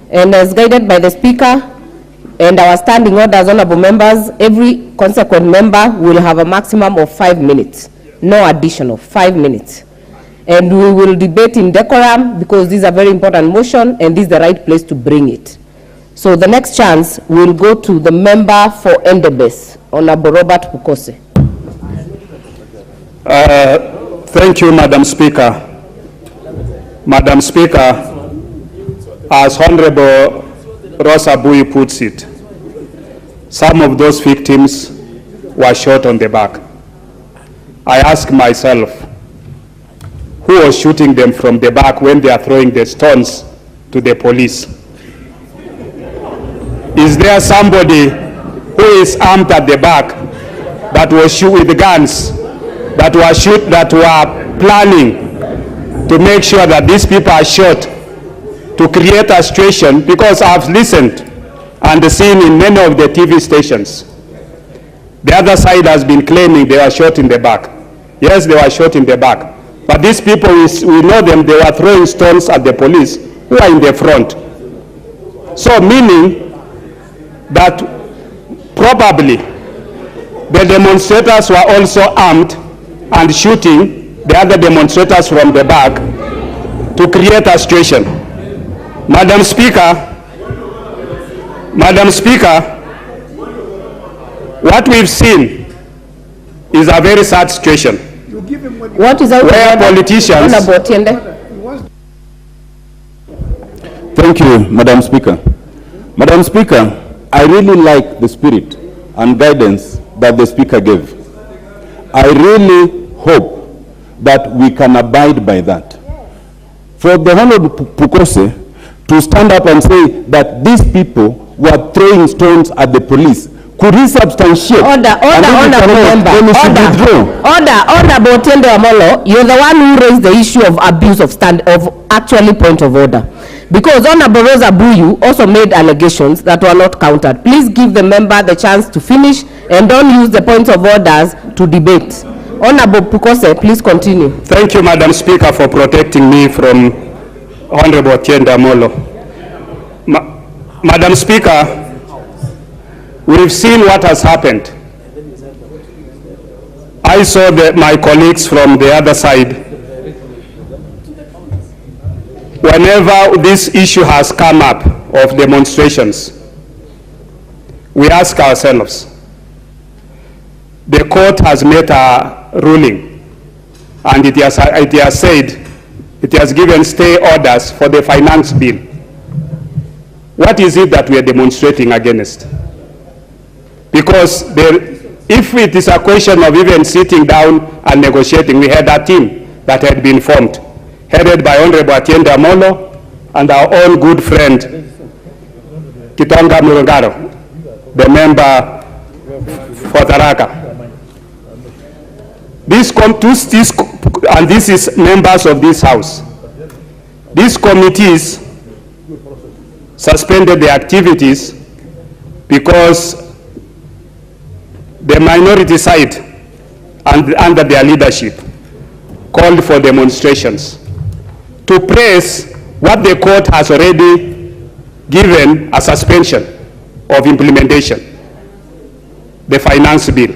And as guided by the Speaker and our standing orders, honorable members, every consequent member will have a maximum of 5 minutes, no additional, 5 minutes. And we will debate in decorum because this is a very important motion and this is the right place to bring it. So the next chance will go to the member for Endebess, Honorable Robert Pukose. Thank you, Madam Speaker. Madam Speaker, as Honorable Rosa Bui puts it, some of those victims were shot on the back. I ask myself, who was shooting them from the back when they are throwing the stones to the police? Is there somebody who is armed at the back that was shot with guns, that were planning to make sure that these people are shot to create a situation? Because I've listened and seen in many of the TV stations, the other side has been claiming they were shot in the back. Yes, they were shot in the back. But these people, we know them, they were throwing stones at the police who are in the front. So meaning that probably the demonstrators were also armed and shooting the other demonstrators from the back to create a situation. Madam Speaker, what we've seen is a very sad situation. What is where politicians... Thank you, Madam Speaker. Madam Speaker, I really like the spirit and guidance that the Speaker gave. I really hope that we can abide by that. For the Honorable Pukose to stand up and say that these people were throwing stones at the police could he substantiate? Order, Honorable Otiende Amolo, you're the one who raised the issue of abuse of actually point of order. Because Honorable Rosa Buyu also made allegations that were not countered. Please give the member the chance to finish and don't use the points of orders to debate. Honorable Pukose, please continue. Thank you, Madam Speaker, for protecting me from Honorable Otiende Amolo. Madam Speaker, we've seen what has happened. I saw my colleagues from the other side. Whenever this issue has come up of demonstrations, we ask ourselves, the court has made a ruling and it has said, it has given stay orders for the finance bill. What is it that we are demonstrating against? Because if it is a question of even sitting down and negotiating, we had a team that had been formed, headed by Honorable Otiende Amolo and our own good friend, Kitonga Murungaro, the member for Tharaka. This is members of this House. These committees suspended the activities because the minority side and under their leadership called for demonstrations to praise what the court has already given a suspension of implementation, the finance bill.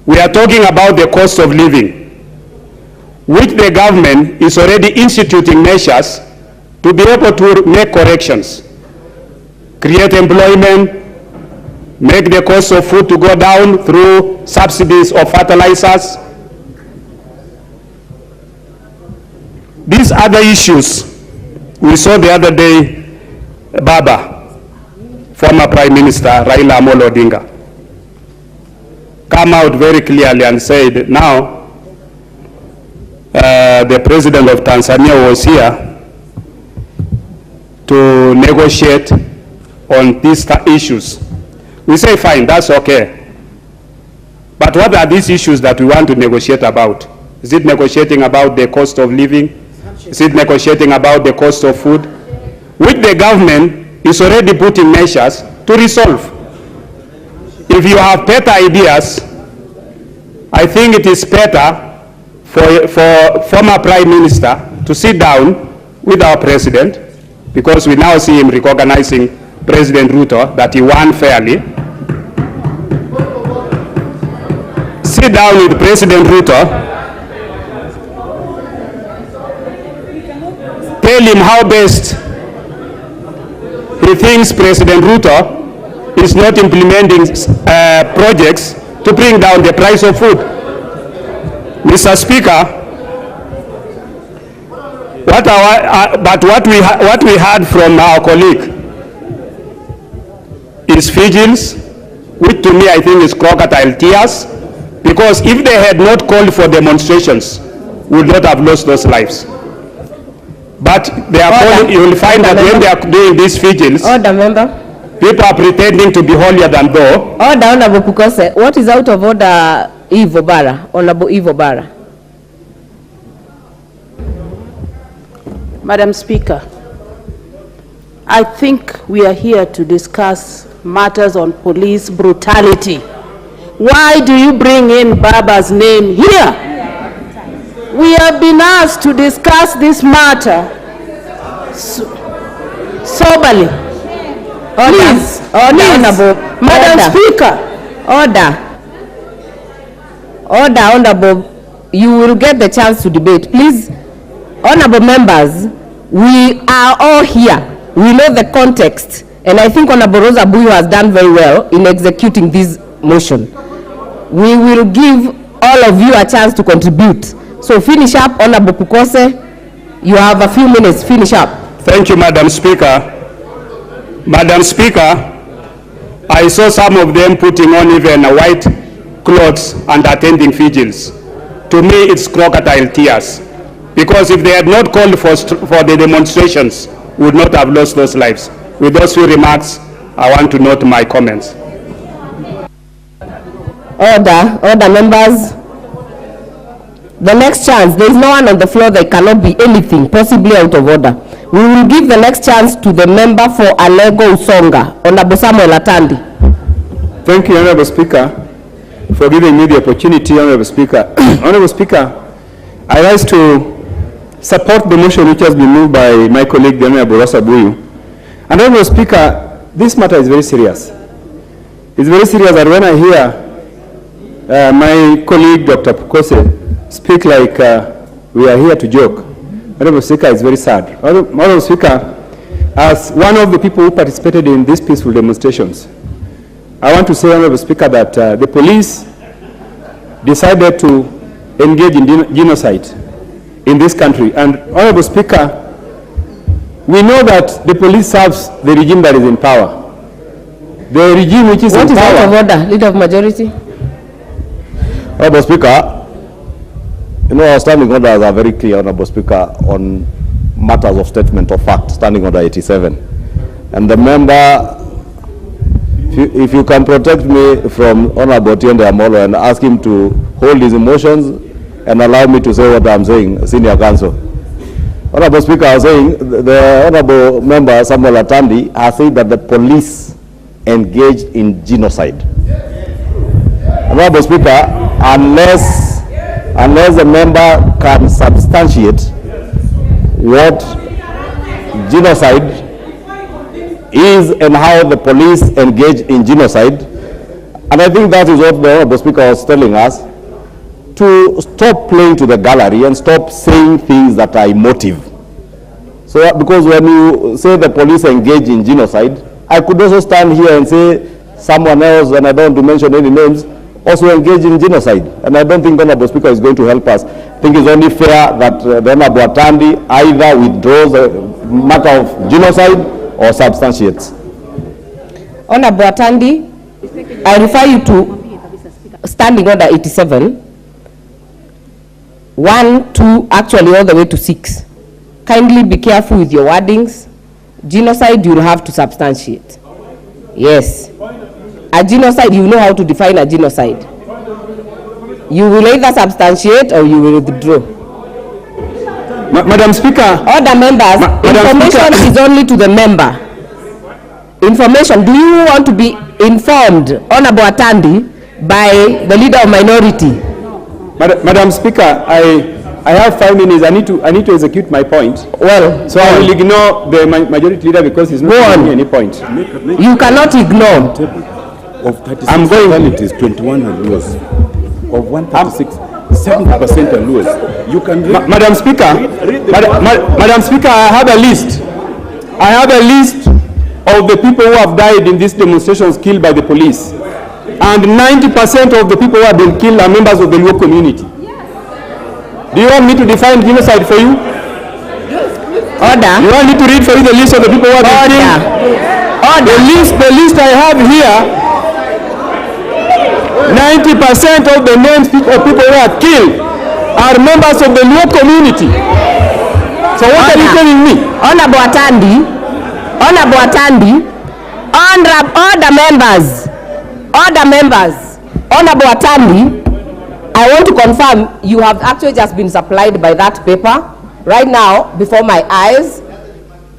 We are talking about the cost of living, which the government is already instituting measures to be able to make corrections, create employment, make the cost of food to go down through subsidies of fertilizers. These other issues, we saw the other day, Baba, former Prime Minister Raila Amolo Odinga, come out very clearly and said, now the President of Tanzania was here to negotiate on these issues. We say, fine, that's okay. But what are these issues that we want to negotiate about? Is it negotiating about the cost of living? Is it negotiating about the cost of food? Which the government is already putting measures to resolve. If you have better ideas, I think it is better for former Prime Minister to sit down with our President, because we now see him recognizing President RUTO that he won fairly. Sit down with President RUTO, tell him how best he thinks President RUTO is not implementing projects to bring down the price of food. Mr. Speaker, what we heard from our colleague is vigils, which to me I think is crocodile tears, because if they had not called for demonstrations, we would not have lost those lives. But they are calling, you will find that when they are doing these vigils, people are pretending to be holier than thou. Order, Honorable Pukose. What is out of order, Eve Obara? Honorable Eve Obara. Madam Speaker, I think we are here to discuss matters on police brutality. Why do you bring in Baba's name here? We have been asked to discuss this matter soberly. Please, Madam Speaker. Order, Honorable. You will get the chance to debate. Please, Honorable members, we are all here. We know the context, and I think Honorable Rosa Buyu has done very well in executing this motion. We will give all of you a chance to contribute. So finish up, Honorable Pukose. You have a few minutes. Finish up. Thank you, Madam Speaker. Madam Speaker, I saw some of them putting on even white clothes and attending vigils. To me, it's crocodile tears. Because if they had not called for the demonstrations, we would not have lost those lives. With those few remarks, I want to note my comments. Order, members. The next chance, there is no one on the floor that cannot be anything, possibly out of order. We will give the next chance to the member for Alego Usonga, Honorable Samuel Atandi. Thank you, Honorable Speaker, for giving me the opportunity, Honorable Speaker. Honorable Speaker, I rise to support the motion which has been moved by my colleague, the Honorable Rosa Buyu. And Honorable Speaker, this matter is very serious. It's very serious that when I hear my colleague, Dr. Pukose, speak like we are here to joke, Honorable Speaker, it's very sad. Honorable Speaker, as one of the people who participated in these peaceful demonstrations, I want to say, Honorable Speaker, that the police decided to engage in genocide in this country. And Honorable Speaker, we know that the police serves the regime that is in power. The regime which is in power. What is out of order, Leader of Majority? Honorable Speaker, you know, our standing orders are very clear, Honorable Speaker, on matters of statement of fact, Standing Order 87. And the member, if you can protect me from Honorable Tiende Amolo and ask him to hold his emotions and allow me to say what I'm saying, Senior Counsel. Honorable Speaker, I was saying, the Honorable Member Samuel Atandi has said that the police engaged in genocide. Honorable Speaker, unless the member can substantiate what genocide is and how the police engage in genocide, and I think that is what the Honorable Speaker was telling us, to stop playing to the gallery and stop saying things that are emotive. So, because when you say the police engage in genocide, I could also stand here and say someone else, and I don't want to mention any names, also engage in genocide. And I don't think the Honorable Speaker is going to help us. I think it's only fair that the Honorable Atandi either withdraws the matter of genocide or substantiates. Honorable Atandi, I refer you to Standing Order 87, 1, 2, actually all the way to 6. Kindly be careful with your wordings. Genocide, you will have to substantiate. Yes. A genocide, you know how to define a genocide. You will either substantiate or you will withdraw. Madam Speaker. Order, members. Information is only to the member. Information. Do you want to be informed, Honorable Atandi, by the Leader of Minority? Madam Speaker, I have 5 minutes. I need to execute my point. Well, so I will ignore the majority leader because he's not making any point. You cannot ignore. Of 36 localities, 21 are LUOS. Of 136, 70% are LUOS. You can read. Madam Speaker, Madam Speaker, I have a list. I have a list of the people who have died in these demonstrations killed by the police. And 90% of the people who have been killed are members of the Luo community. Do you want me to define genocide for you? Order. You want me to read for you the list of the people who have been killed? Order. The list I have here, 90% of the names of people who are killed are members of the Luo community. So what are you telling me? Honorable Atandi, order members, Honorable Atandi, I want to confirm you have actually just been supplied by that paper right now before my eyes,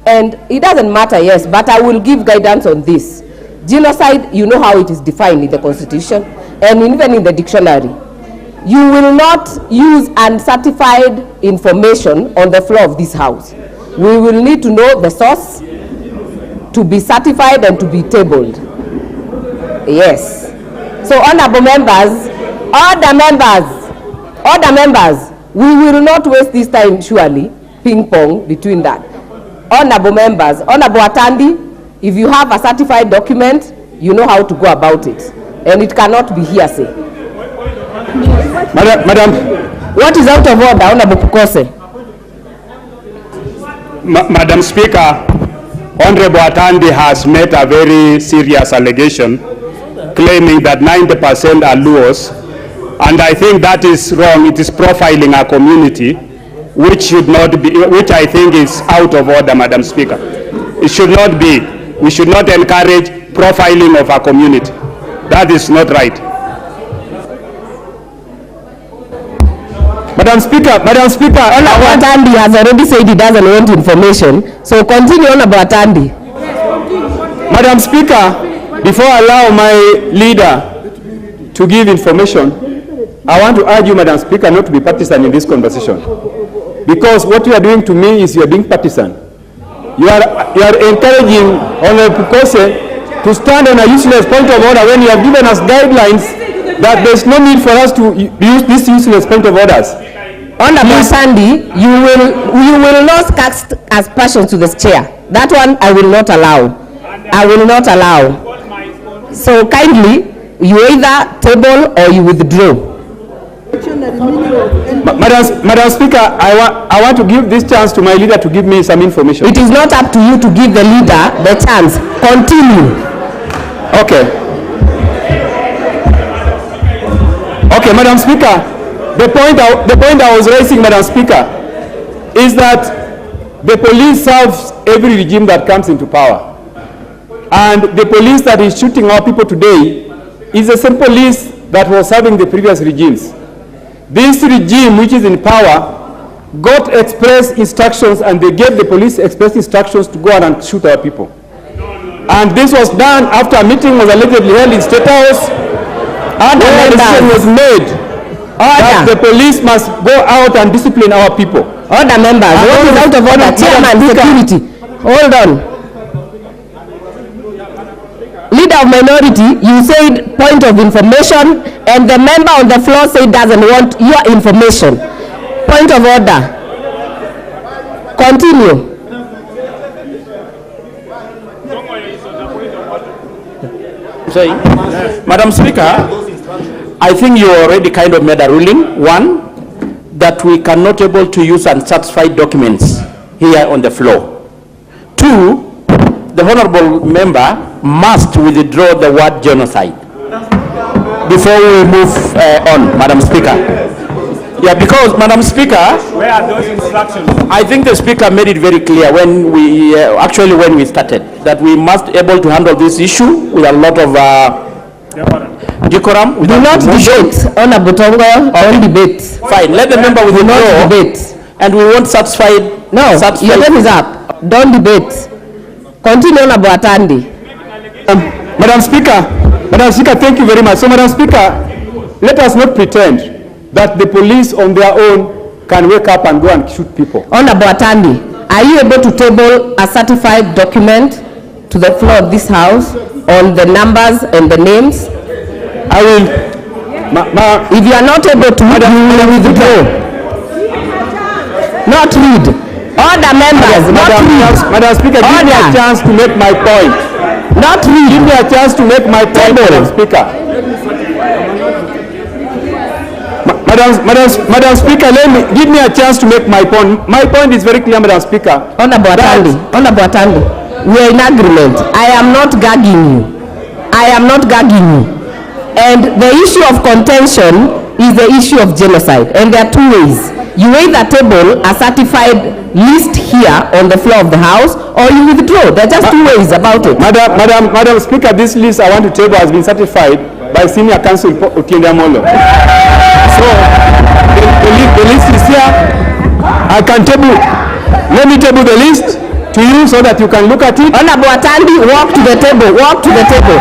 and it doesn't matter, yes, but I will give guidance on this. Genocide, you know how it is defined in the Constitution and even in the dictionary. You will not use uncertified information on the floor of this House. We will need to know the source to be certified and to be tabled. Yes. So, honorable members, order members, we will not waste this time, surely, ping-pong between that. Honorable members, Honorable Atandi, if you have a certified document, you know how to go about it. And it cannot be hearsay. Madam. What is out of order, Honorable Pukose? Madam Speaker, Honorable Atandi has made a very serious allegation claiming that 90% are LUOS, and I think that is wrong. It is profiling our community, which should not be, which I think is out of order, Madam Speaker. It should not be. We should not encourage profiling of our community. That is not right. Madam Speaker, Honorable Atandi has already said he doesn't want information, so continue, Honorable Atandi. Madam Speaker, before I allow my leader to give information, I want to urge you, Madam Speaker, not to be partisan in this conversation. Because what you are doing to me is you are being partisan. You are encouraging Honorable Kose to stand on a useless point of order when you have given us guidelines that there is no need for us to use this useless point of orders. Honorable Sandy, you will not cast aspersions to the chair. That one I will not allow. I will not allow. So kindly, you either table or you withdraw. Madam Speaker, I want to give this chance to my leader to give me some information. It is not up to you to give the leader the chance. Continue. Okay. Okay, Madam Speaker, the point I was raising, Madam Speaker, is that the police serves every regime that comes into power. And the police that is shooting our people today is the same police that was serving the previous regimes. This regime, which is in power, got express instructions, and they gave the police express instructions to go out and shoot our people. And this was done after a meeting was allegedly held in State House, and a decision was made that the police must go out and discipline our people. Order, members. What is out of order? Chairman, security. Hold on. Leader of minority, you said point of information, and the member on the floor said doesn't want your information. Point of order. Continue. Madam Speaker, I think you already kind of made a ruling. One, that we cannot able to use unsatisfied documents here on the floor. Two, the honorable member must withdraw the word genocide before we move on, Madam Speaker. Yeah, because, Madam Speaker, where are those instructions? I think the Speaker made it very clear when we, actually when we started, that we must able to handle this issue with a lot of decorum. Do not debate, Honorable Tongo, don't debate. Fine, let the member withdraw. Debate. And we won't satisfy. No, your time is up. Don't debate. Continue, Honorable Atandi. Madam Speaker, thank you very much. So, Madam Speaker, let us not pretend that the police on their own can wake up and go and shoot people. Honorable Atandi, are you able to table a certified document to the floor of this House on the numbers and the names? I will. If you are not able to, you will withdraw. Not read. Order, members. Madam Speaker, give me a chance to make my point. Not read. Give me a chance to make my point, Madam Speaker. Madam Speaker, give me a chance to make my point. My point is very clear, Madam Speaker. Honorable Atandi, we are in agreement. I am not gagging you. And the issue of contention is the issue of genocide. And there are two ways. You either table a certified list here on the floor of the House, or you withdraw. There are just two ways about it. Madam Speaker, this list I want to table has been certified by Senior Counsel Otiende Amolo. So, the list is here. I can table. Let me table the list to you so that you can look at it. Honorable Atandi, walk to the table. Walk to the table.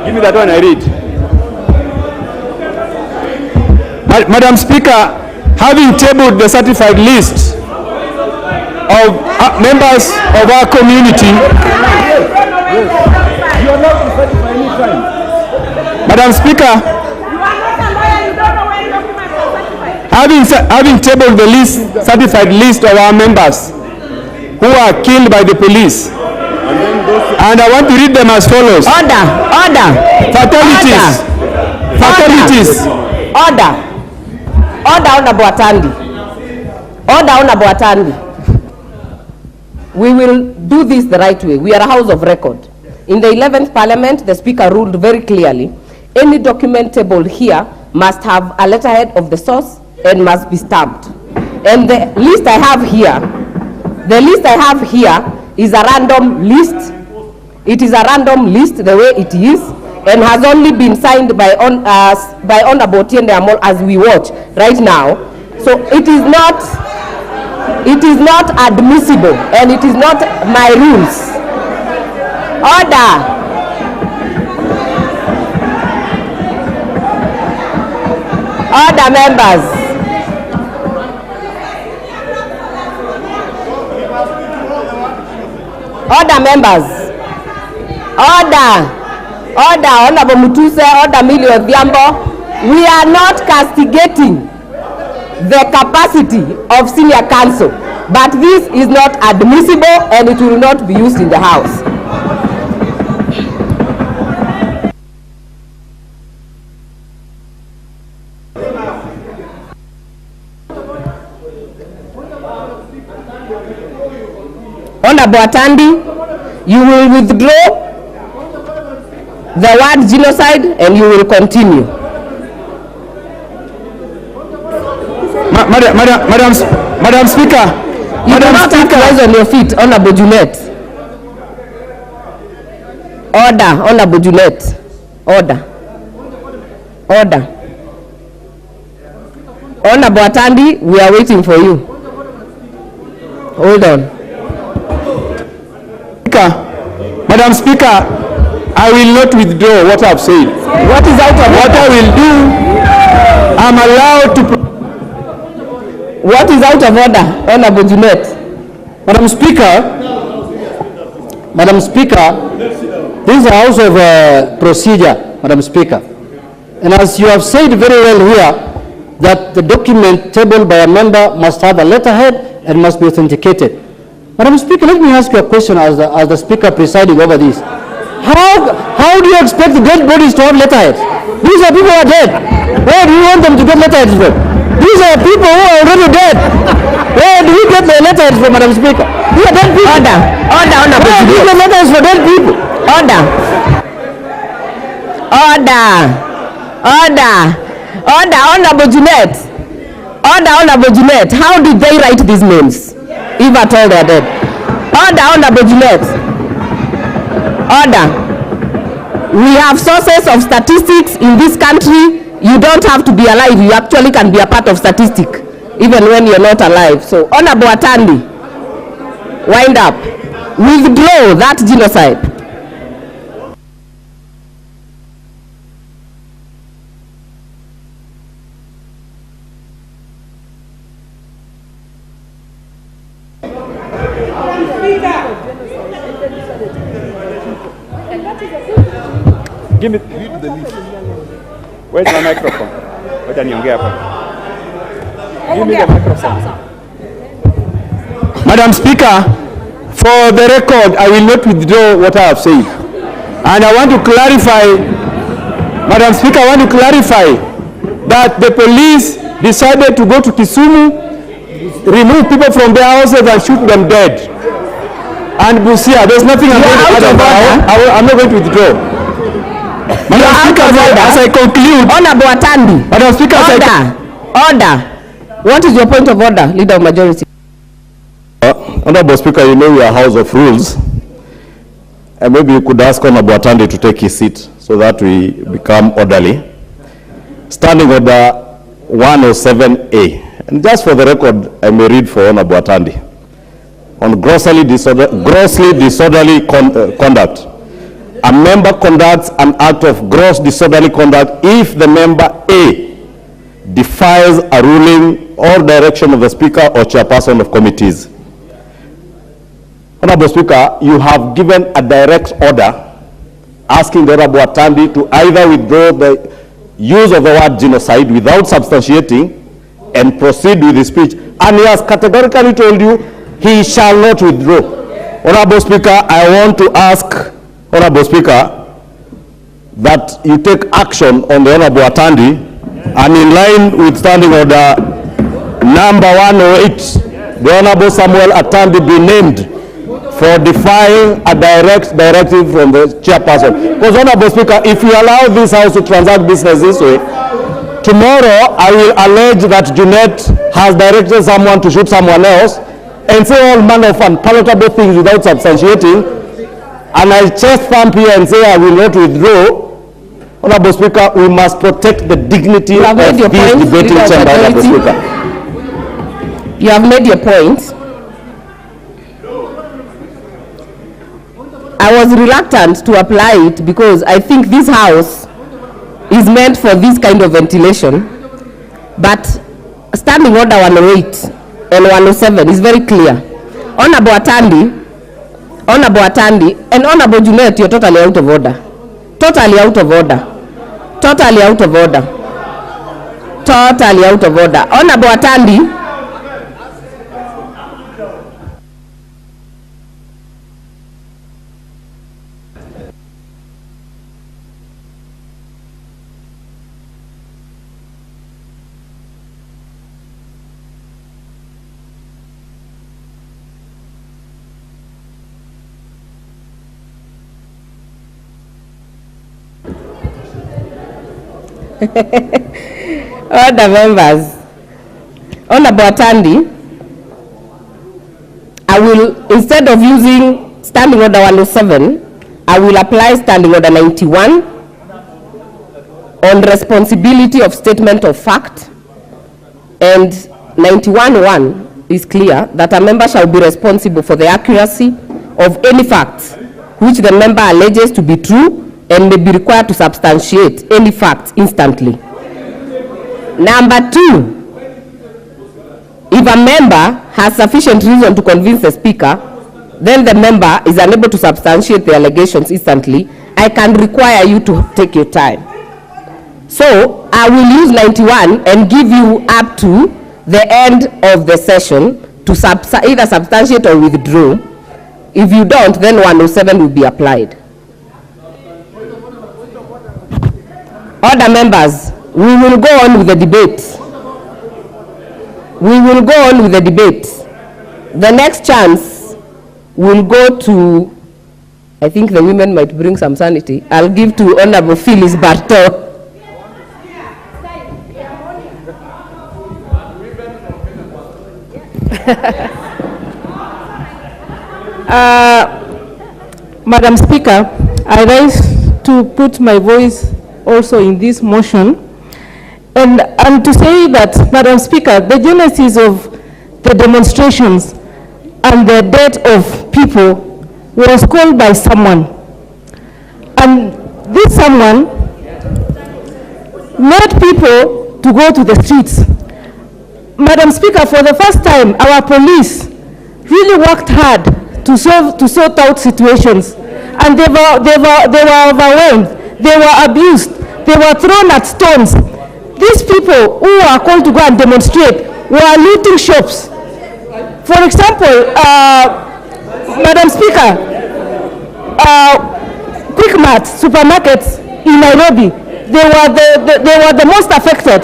Give me that one, I read. Madam Speaker, having tabled the certified list of members of our community, Madam Speaker, having tabled the certified list of our members who are killed by the police, and I want to read them as follows. Order. Fatalities. Order, Honorable Atandi. We will do this the right way. We are a house of record. In the 11th Parliament, the Speaker ruled very clearly, any document tabled here must have a letterhead of the source and must be stamped. And the list I have here The list I have here is a random list. It is a random list the way it is, and has only been signed by Honorable Otiende Amol as we watch right now. So it is not admissible, and it is not my rules. Order. Order, members. Order, members. Order. Order, Honorable Mutuse, order Millie Odhiambo. We are not castigating the capacity of senior counsel, but this is not admissible and it will not be used in the House. Honorable Atandi, you will withdraw the word genocide and you will continue. Madam Speaker. You do not have to rise on your feet, Honorable Juliet. Order, Honorable Juliet. Order. Order. Honorable Atandi, we are waiting for you. Hold on. Madam Speaker, I will not withdraw what I have said. What is out of what I will do? I'm allowed to. What is out of order, Honorable Juliet? Madam Speaker, this is a house of procedure, Madam Speaker. And as you have said very well here, that the document tabled by a member must have a letterhead and must be authenticated. Madam Speaker, let me ask you a question as the Speaker presiding over this. How do you expect the dead bodies to have letterheads? These are people who are dead. Where do you want them to get letterheads from? These are people who are already dead. Where do you get the letters from, Madam Speaker? These are dead people. Order. Order, Honorable. Where do you get letters for dead people? Order. Order. Order. Order, Honorable Juliet. Order, Honorable Juliet. How did they write these names, if at all they are dead? Order, Honorable Juliet. Order. We have sources of statistics in this country. You don't have to be alive. You actually can be a part of statistic, even when you're not alive. So, Honorable Atandi, wind up. Withdraw that genocide. Give me the leaf. Where's my microphone? Give me the microphone. Madam Speaker, for the record, I will not withdraw what I have said. And I want to clarify, Madam Speaker, I want to clarify that the police decided to go to Kisumu, remove people from their houses and shoot them dead. And Busia, there's nothing I'm going to add about. I'm not going to withdraw. Madam Speaker, as I conclude, Honorable Atandi. Madam Speaker, order. What is your point of order, Leader of Majority? Honorable Speaker, you know we are a house of rules, and maybe you could ask Honorable Atandi to take his seat so that we become orderly. Standing Order 107A, and just for the record, I may read for Honorable Atandi. On grossly disorderly conduct. A member conducts an act of gross disorderly conduct if the member A defies a ruling or direction of the Speaker or Chairperson of committees. Honorable Speaker, you have given a direct order asking the Honorable Atandi to either withdraw the use of the word genocide without substantiating and proceed with his speech. And he has categorically told you he shall not withdraw. Honorable Speaker, I want to ask Honorable Speaker that you take action on the Honorable Atandi, and in line with Standing Order number 108, the Honorable Samuel Atandi be named for defying a direct directive from the chairperson. Because Honorable Speaker, if you allow this House to transact business this way, tomorrow I will allege that Junet has directed someone to shoot someone else, and say all manner of unpalatable things without substantiating, and I chest thump here and say I will not withdraw, Honorable Speaker, we must protect the dignity of this debating chamber, Honorable Speaker. You have made your point. I was reluctant to apply it because I think this house is meant for this kind of ventilation, but Standing Order 108 and 107 is very clear. Honorable Atandi, and Honorable Juliet, you're totally out of order. Totally out of order. Totally out of order. Totally out of order. Honorable Atandi. Order members. Honorable Atandi, I will, instead of using Standing Order 107, I will apply Standing Order 91 on responsibility of statement of fact, and 91(1) is clear that a member shall be responsible for the accuracy of any facts which the member alleges to be true and may be required to substantiate any facts instantly. Number 2, if a member has sufficient reason to convince the speaker, then the member is unable to substantiate the allegations instantly, I can require you to take your time. So I will use 91 and give you up to the end of the session to either substantiate or withdraw. If you don't, then 107 will be applied. Order members, we will go on with the debate. We will go on with the debate. The next chance will go to, I think the women might bring some sanity. I'll give to Honorable Phyllis Barto. Madam Speaker, I rise to put my voice also in this motion, and to say that, Madam Speaker, the genesis of the demonstrations and the death of people was called by someone, and this someone made people to go to the streets. Madam Speaker, for the first time, our police really worked hard to sort out situations, and they were overwhelmed, they were abused, they were thrown at stones. These people who are called to go and demonstrate were looting shops. For example, Madam Speaker, Quick Mart supermarkets in Nairobi, they were the most affected.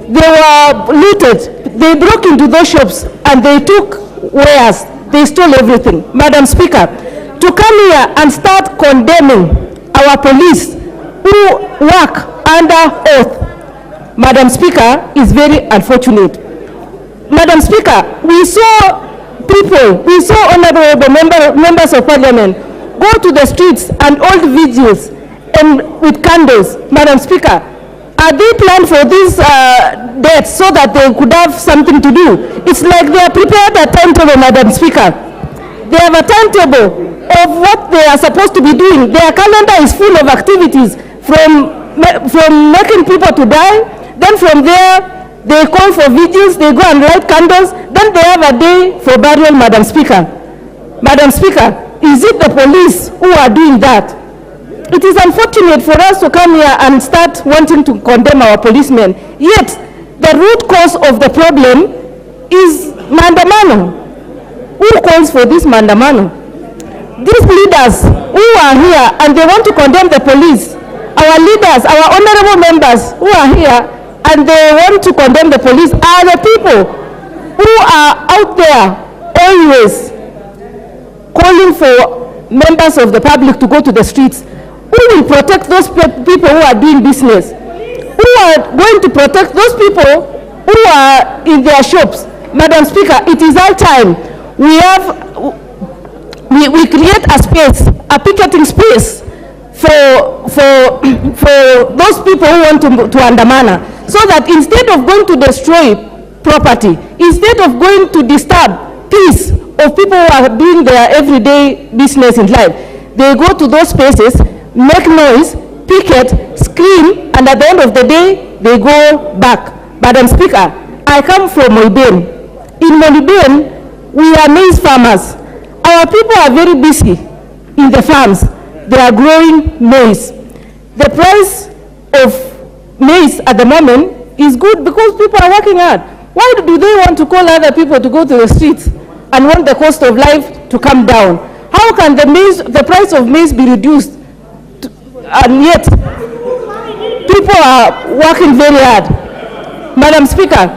They were looted. They broke into those shops and they took wares. They stole everything. Madam Speaker, to come here and start condemning our police who work under oath, Madam Speaker, is very unfortunate. Madam Speaker, we saw honorable members of parliament go to the streets and hold vigils and with candles. Madam Speaker, are they planned for these dates so that they could have something to do? It's like they are prepared a timetable, Madam Speaker. They have a timetable of what they are supposed to be doing. Their calendar is full of activities, from making people to die. Then from there, they call for vigils, they go and light candles. Then they have a day for burial, Madam Speaker. Madam Speaker, is it the police who are doing that? It is unfortunate for us to come here and start wanting to condemn our policemen, yet the root cause of the problem is maandamano. Who calls for this maandamano? These leaders who are here and they want to condemn the police, our leaders, our honorable members who are here and they want to condemn the police are the people who are out there always calling for members of the public to go to the streets. Who will protect those people who are doing business? Who are going to protect those people who are in their shops? Madam Speaker, it is our time. We create a space, a picketing space for those people who want to andamana, so that instead of going to destroy property, instead of going to disturb peace of people who are doing their everyday business in life, they go to those spaces, make noise, picket, scream, and at the end of the day, they go back. Madam Speaker, I come from Molibden. In Molibden, we are maize farmers. Our people are very busy in the farms. They are growing maize. The price of maize at the moment is good because people are working hard. Why do they want to call other people to go to the streets and want the cost of life to come down? How can the price of maize be reduced and yet people are working very hard? Madam Speaker,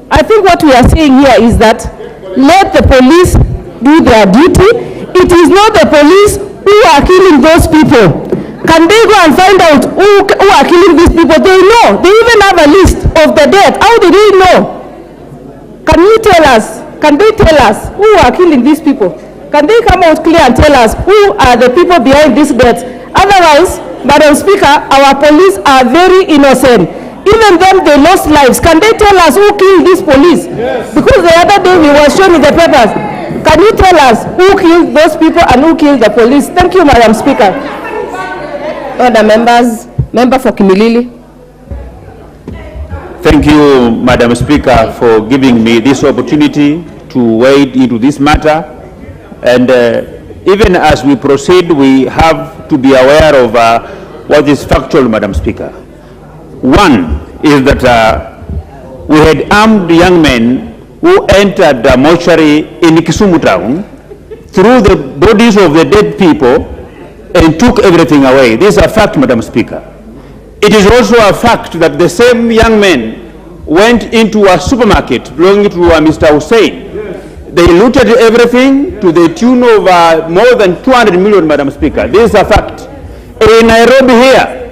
I think what we are saying here is that let the police do their duty. It is not the police who are killing those people. Can they go and find out who are killing these people? They know. They even have a list of the dead. How do they know? Can you tell us? Can they tell us who are killing these people? Can they come out clear and tell us who are the people behind these deaths? Otherwise, Madam Speaker, our police are very innocent. Even them, they lost lives. Can they tell us who killed these police? Yes. Because the other day we were shown in the papers. Can you tell us who killed those people and who killed the police? Thank you, Madam Speaker. Other members, member for Kimilili. Thank you, Madam Speaker, for giving me this opportunity to wade into this matter. And even as we proceed, we have to be aware of what is factual, Madam Speaker. One is that we had armed young men who entered the mortuary in Kisumu town, threw the bodies of the dead people, and took everything away. This is a fact, Madam Speaker. It is also a fact that the same young men went into a supermarket belonging to Mr. Hussein. They looted everything to the tune of more than 200 million, Madam Speaker. This is a fact. In Nairobi here,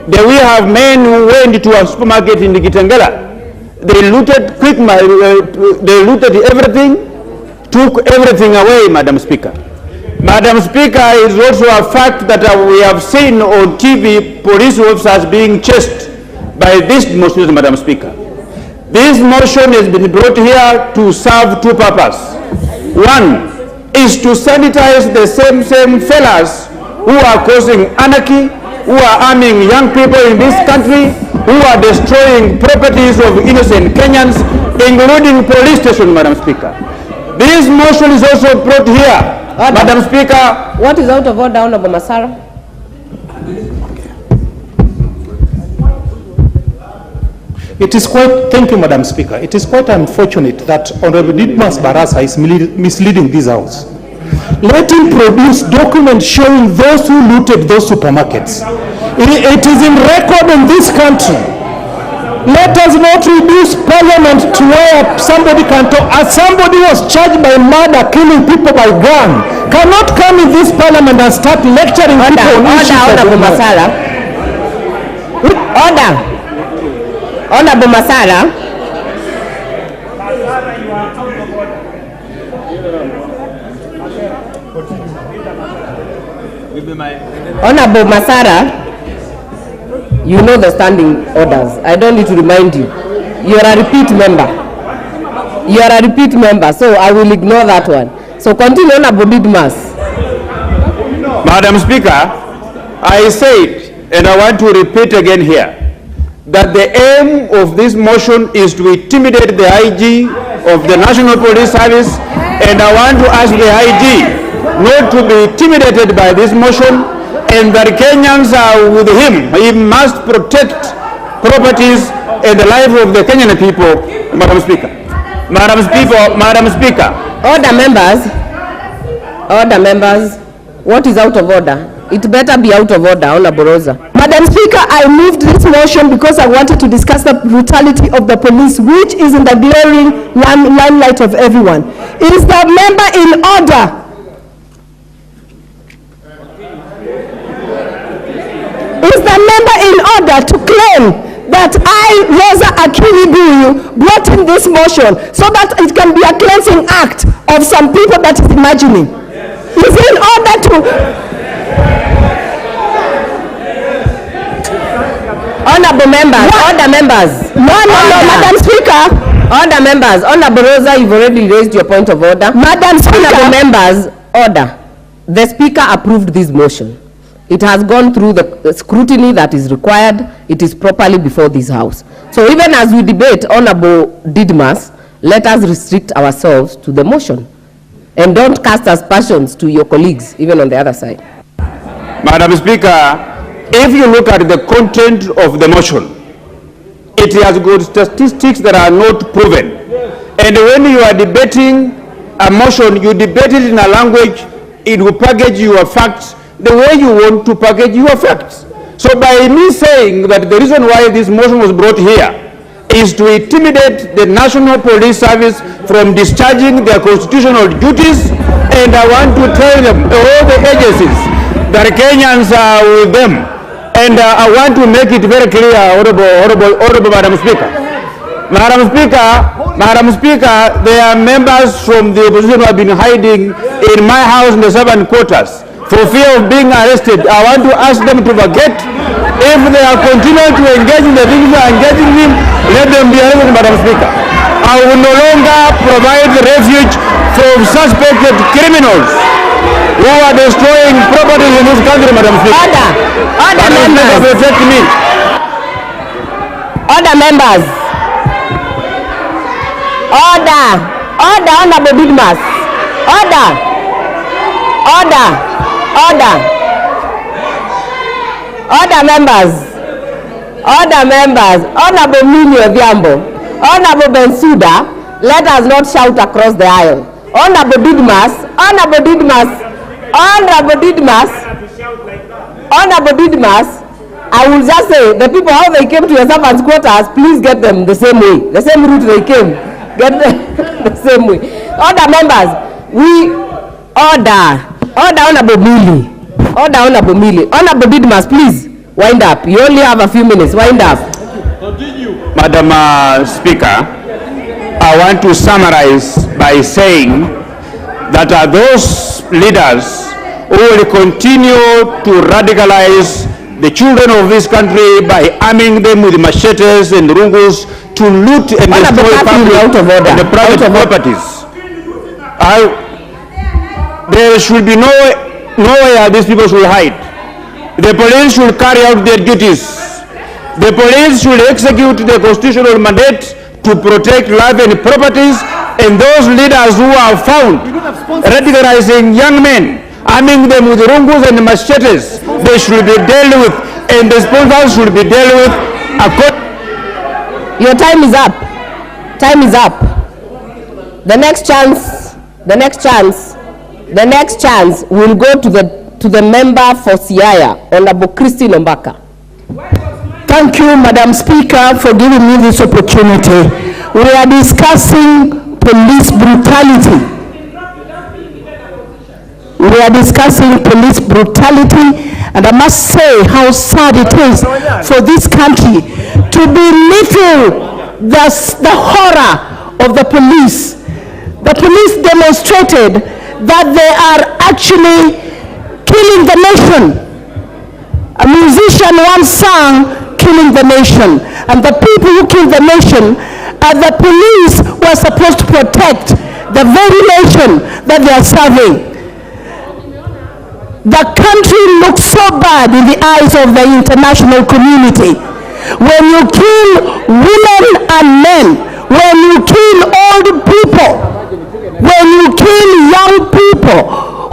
we have men who went to a supermarket in Kitengela. They looted they looted everything, took everything away, Madam Speaker. Madam Speaker, it is also a fact that we have seen on TV police officers being chased by this motion, Madam Speaker. This motion has been brought here to serve two purposes. One is to sanitize the same fellas who are causing anarchy, who are arming young people in this country, who are destroying properties of innocent Kenyans, including police station, Madam Speaker. This motion is also brought here. Order. Madam Speaker. What is out of order, Honorable Masara? It is quite, thank you, Madam Speaker. It is quite unfortunate that Honorable Didmas Barasa is misleading this House. Let him produce documents showing those who looted those supermarkets. It is in record in this country. Let us not reduce Parliament to where somebody can talk. As somebody was charged by murder, killing people by gun, cannot come in this Parliament and start lecturing people on issues of Honorable Masara. Order. Honorable Masara. Honorable Masara, you know the standing orders. I don't need to remind you. You are a repeat member. You are a repeat member, so I will ignore that one. So continue, Honorable Didmas. Madam Speaker, I said, and I want to repeat again here, that the aim of this motion is to intimidate the IG of the National Police Service, and I want to ask the IG not to be intimidated by this motion, and that Kenyans are with him. He must protect properties and the life of the Kenyan people, Madam Speaker. Madam Speaker. Order, members. Order, members. What is out of order? It better be out of order, Honorable Rosa. Madam Speaker, I moved this motion because I wanted to discuss the brutality of the police, which is in the glaring limelight of everyone. Is the member in order? Is the member in order to claim that I, Rosa Akinibuyu, brought in this motion so that it can be a cleansing act of some people that is imagining. Is in order to... Honorable members, order members. No, Madam Speaker. Order members. Honorable Rosa, you've already raised your point of order. Madam Speaker. Honorable members, order. The Speaker approved this motion. It has gone through the scrutiny that is required. It is properly before this House. So even as we debate, Honorable Didmas, let us restrict ourselves to the motion. And don't cast aspersions to your colleagues, even on the other side. Madam Speaker, if you look at the content of the motion, it has got statistics that are not proven. And when you are debating a motion, you debate it in a language, it will package your facts the way you want to package your facts. So by me saying that the reason why this motion was brought here is to intimidate the National Police Service from discharging their constitutional duties, and I want to tell them, all the agencies, that Kenyans are with them. And I want to make it very clear, Honorable Madam Speaker. Madam Speaker, there are members from the opposition who have been hiding in my house in the servant quarters for fear of being arrested. I want to ask them to forget. If they are continuing to engage in the things they are engaging in, let them be arrested, Madam Speaker. I will no longer provide refuge for suspected criminals who are destroying properties in this country, Madam Speaker. Order members. Protect me. Order members. Order. Honorable Didmas. Order. Order members. Honorable Mimi Odhiambo. Honorable Bensouda, let us not shout across the aisle. Honorable Didmas, I will just say, the people, how they came to your servants' quarters, please get them the same way, the same route they came. Get them the same way. Order members, order Honorable Mili. Honorable Didmas, please, wind up. You only have a few minutes, wind up. Madam Speaker, I want to summarize by saying that those leaders who will continue to radicalize the children of this country by arming them with machetes and rungus to loot and destroy public and the private properties. There should be nowhere these people should hide. The police should carry out their duties. The police should execute their constitutional mandate to protect life and properties, and those leaders who are found radicalizing young men, arming them with rungus and machetes, they should be dealt with, and the sponsors should be dealt with according. Your time is up. Time is up. The next chance will go to the member for Siaya, Honorable Christine Ombaka. Thank you, Madam Speaker, for giving me this opportunity. We are discussing police brutality. And I must say how sad it is for this country to belittle the horror of the police. The police demonstrated that they are actually killing the nation. A musician once sang, "Killing the nation," and the people who kill the nation are the police who are supposed to protect the very nation that they are serving. The country looks so bad in the eyes of the international community. When you kill women and men, when you kill old people, when you kill young people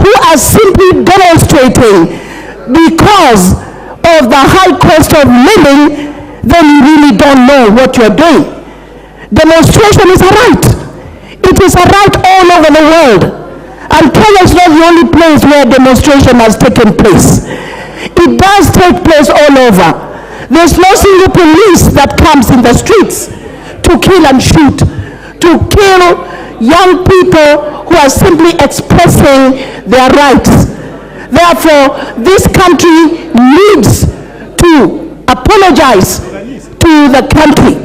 who are simply demonstrating because of the high cost of living, then you really don't know what you're doing. Demonstration is a right. It is a right all over the world. And Kenya is not the only place where demonstration has taken place. It does take place all over. There's no single police that comes in the streets to kill and shoot, to kill young people who are simply expressing their rights. Therefore, this country needs to apologize to to the country.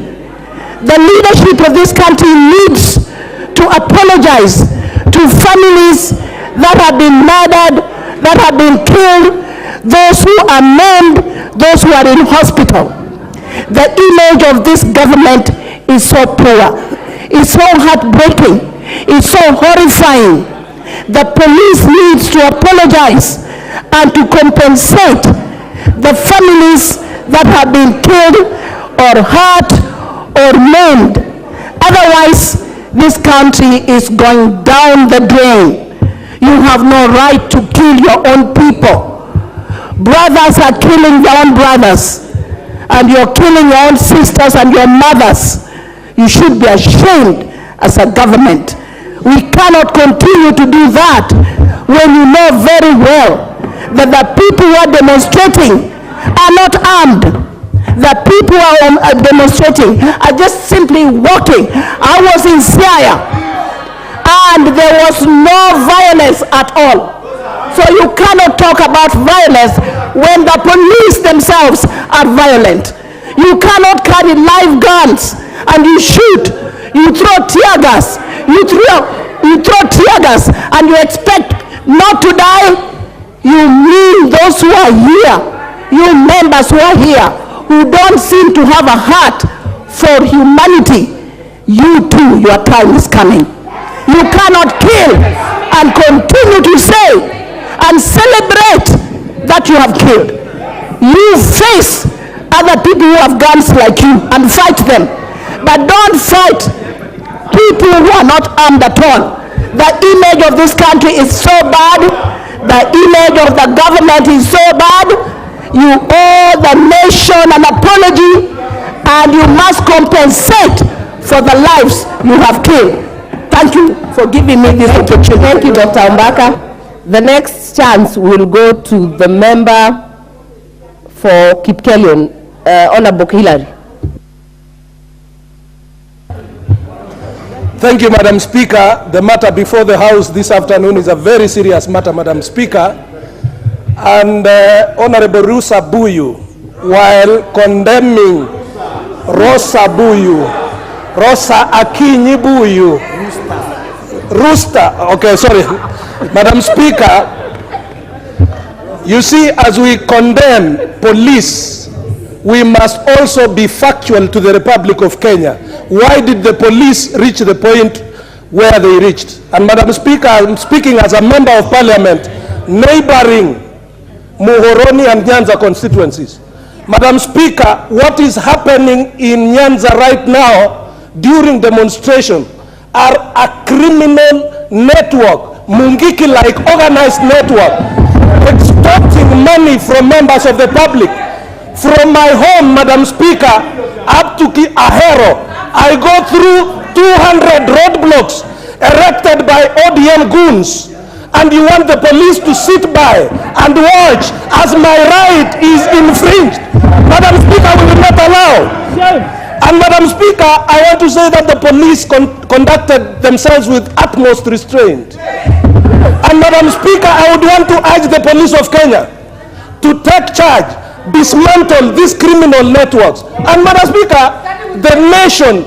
The leadership of this country needs to apologize to families that have been murdered, that have been killed, those who are maimed, those who are in hospital. The image of this government is so poor, it's so heartbreaking, it's so horrifying. The police needs to apologize and to compensate the families that have been killed or hurt or maimed. Otherwise, this country is going down the drain. You have no right to kill your own people. Brothers are killing their own brothers, and you're killing your own sisters and your mothers. You should be ashamed as a government. We cannot continue to do that when you know very well that the people who are demonstrating are not armed. The people who are demonstrating are just simply walking. I was in Siaya, and there was no violence at all. So you cannot talk about violence when the police themselves are violent. You cannot carry live guns and you shoot, you throw tear gas, you throw tear gas and you expect not to die. You mean those who are here, you members who are here, who don't seem to have a heart for humanity. You too, your time is coming. You cannot kill and continue to say and celebrate that you have killed. You face other people who have guns like you and fight them, but don't fight people who are not armed at all. The image of this country is so bad. The image of the government is so bad. You owe the nation an apology, and you must compensate for the lives you have killed. Thank you for giving me this opportunity. Thank you, Dr. Mbaka. The next chance will go to the member for Kipkelion, Honorable Hillary. Thank you, Madam Speaker. The matter before the House this afternoon is a very serious matter, Madam Speaker. And Honorable Rosa Buyu, while condemning Rosa Akinyi Buyu, Madam Speaker, you see, as we condemn police, we must also be factual to the Republic of Kenya. Why did the police reach the point where they reached? And Madam Speaker, I'm speaking as a member of Parliament, neighboring Muhoroni and Nyanza constituencies. Madam Speaker, what is happening in Nyanza right now during demonstration are a criminal network, Mungiki-like organized network, extorting money from members of the public. From my home, Madam Speaker, up to Ahero, I go through 200 roadblocks erected by ODM goons, and you want the police to sit by and watch as my right is infringed. Madam Speaker, we will not allow. And Madam Speaker, I want to say that the police conducted themselves with utmost restraint. And Madam Speaker, I would want to urge the police of Kenya to take charge, dismantle these criminal networks. And Madam Speaker, the nation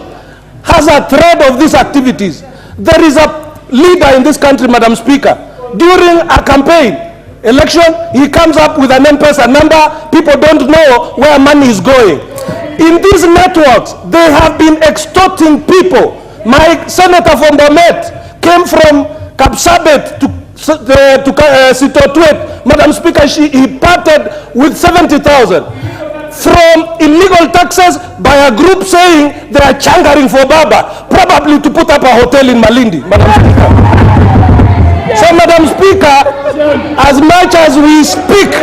has a thread of these activities. There is a leader in this country, Madam Speaker, during a campaign election, he comes up with an M-Pesa number. People don't know where money is going. In these networks, they have been extorting people. My senator from Bomet came from Kapsabet to Sitotwet. Madam Speaker, he parted with 70,000 from illegal taxes by a group saying they are changering for Baba, probably to put up a hotel in Malindi, Madam Speaker. So, Madam Speaker, as much as we speak,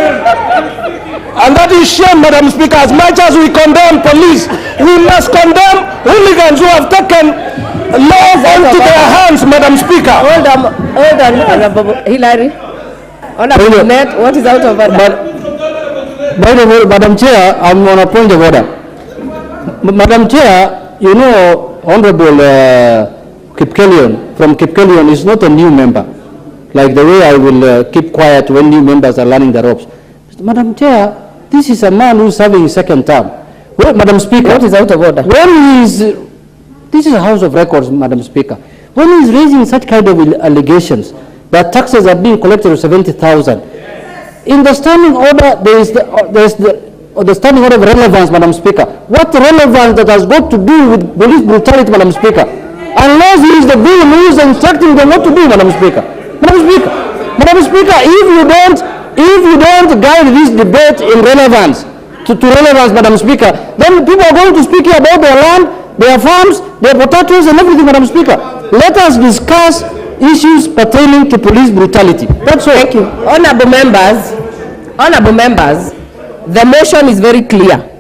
and that is shame, Madam Speaker, as much as we condemn police, we must condemn hooligans who have taken law into their hands, Madam Speaker. Hold on, Honorable Hillary. Honorable Net, what is out of order? By the way, Madam Chair, I'm on a point of order. Madam Chair, you know, Honorable Kipkelion from Kipkelion is not a new member. Like the way I will keep quiet when new members are learning the ropes. Madam Chair, this is a man who's serving his second term. Well, Madam Speaker. What is out of order? This is a House of Records, Madam Speaker. When he is raising such kind of allegations that taxes are being collected of 70,000, in the standing order, there is the standing order of relevance, Madam Speaker. What relevance that has got to do with police brutality, Madam Speaker? Unless he is the being who is instructing them what to do, Madam Speaker. Madam Speaker, if you don't guide this debate in relevance, to relevance, Madam Speaker, then people are going to speak here about their land, their farms, their potatoes and everything, Madam Speaker. Let us discuss issues pertaining to police brutality. That's all. Thank you. Honorable members, the motion is very clear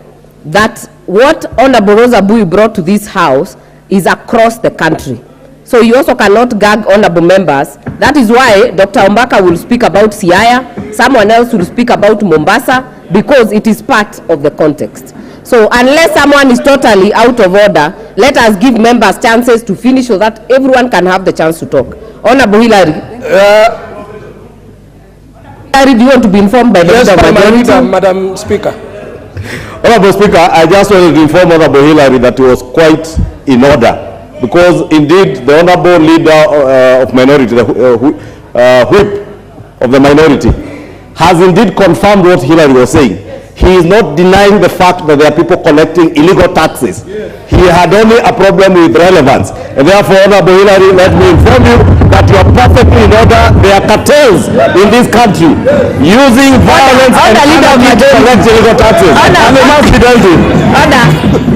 that what Honorable Rosa Bui brought to this House is across the country. So you also cannot gag honorable members. That is why Dr. Ombaka will speak about Siaya, someone else will speak about Mombasa, because it is part of the context. So unless someone is totally out of order, let us give members chances to finish so that everyone can have the chance to talk. Honorable Hillary. Hillary, do you want to be informed by the leader? Madam Speaker. Honorable Speaker, I just wanted to inform Honorable Hillary that he was quite in order, because indeed the Honorable Leader of Minority, the whip of the minority, has indeed confirmed what Hillary was saying. He is not denying the fact that there are people collecting illegal taxes. He had only a problem with relevance. And therefore, Honorable Hillary, let me inform you that you are perfectly in order. There are cartels in this country using violence and anarchy to collect illegal taxes. And they must be dealt with.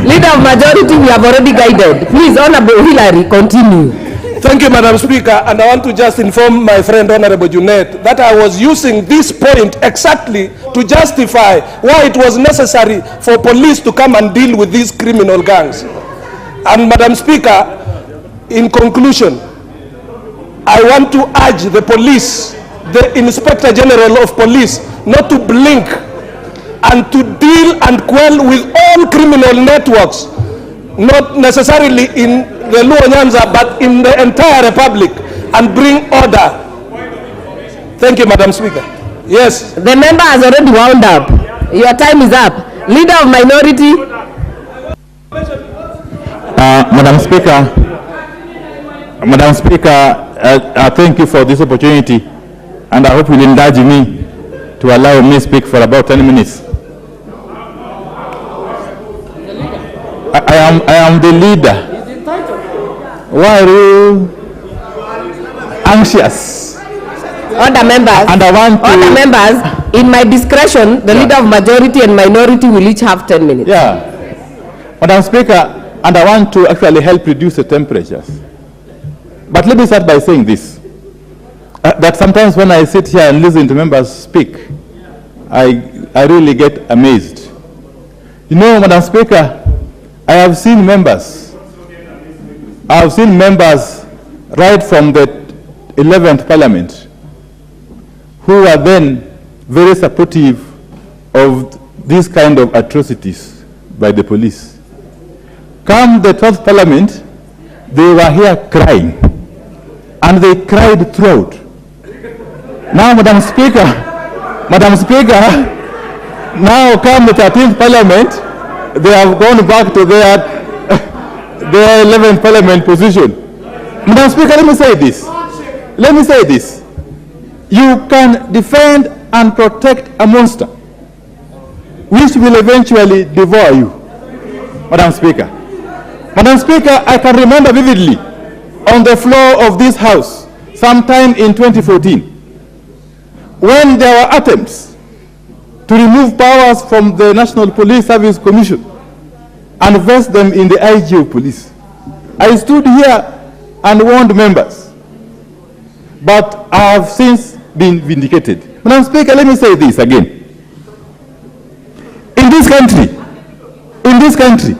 Leader of Majority, we have already guided. Please, Honorable Hillary, continue. Thank you, Madam Speaker, and I want to just inform my friend Honorable Junet that I was using this point exactly to justify why it was necessary for police to come and deal with these criminal gangs. And Madam Speaker, in conclusion, I want to urge the police, the Inspector General of Police, not to blink and to deal and quell with all criminal networks, not necessarily in the Luo Nyanza, but in the entire Republic, and bring order. Thank you, Madam Speaker. Yes. The member has already wound up. Your time is up. Leader of Minority. Madam Speaker, I thank you for this opportunity, and I hope you will indulge me to allow me to speak for about 10 minutes. I am the leader. Why are you anxious? Order members. And I want to... Order members, in my discretion, the leader of Majority and Minority will each have 10 minutes. Yeah. Madam Speaker, and I want to actually help reduce the temperatures. But let me start by saying this. That sometimes when I sit here and listen to members speak, I really get amazed. You know, Madam Speaker, I have seen members right from the 11th Parliament who are then very supportive of these kind of atrocities by the police. Come the 12th Parliament, they were here crying, and they cried throughout. Now, Madam Speaker, now come the 13th Parliament, they have gone back to their 11th Parliament position. Madam Speaker, let me say this. You can defend and protect a monster which will eventually devour you. Madam Speaker, I can remember vividly on the floor of this House sometime in 2014 when there were attempts to remove powers from the National Police Service Commission and vest them in the IG of police. I stood here and warned members, but I have since been vindicated. Madam Speaker, let me say this again. In this country,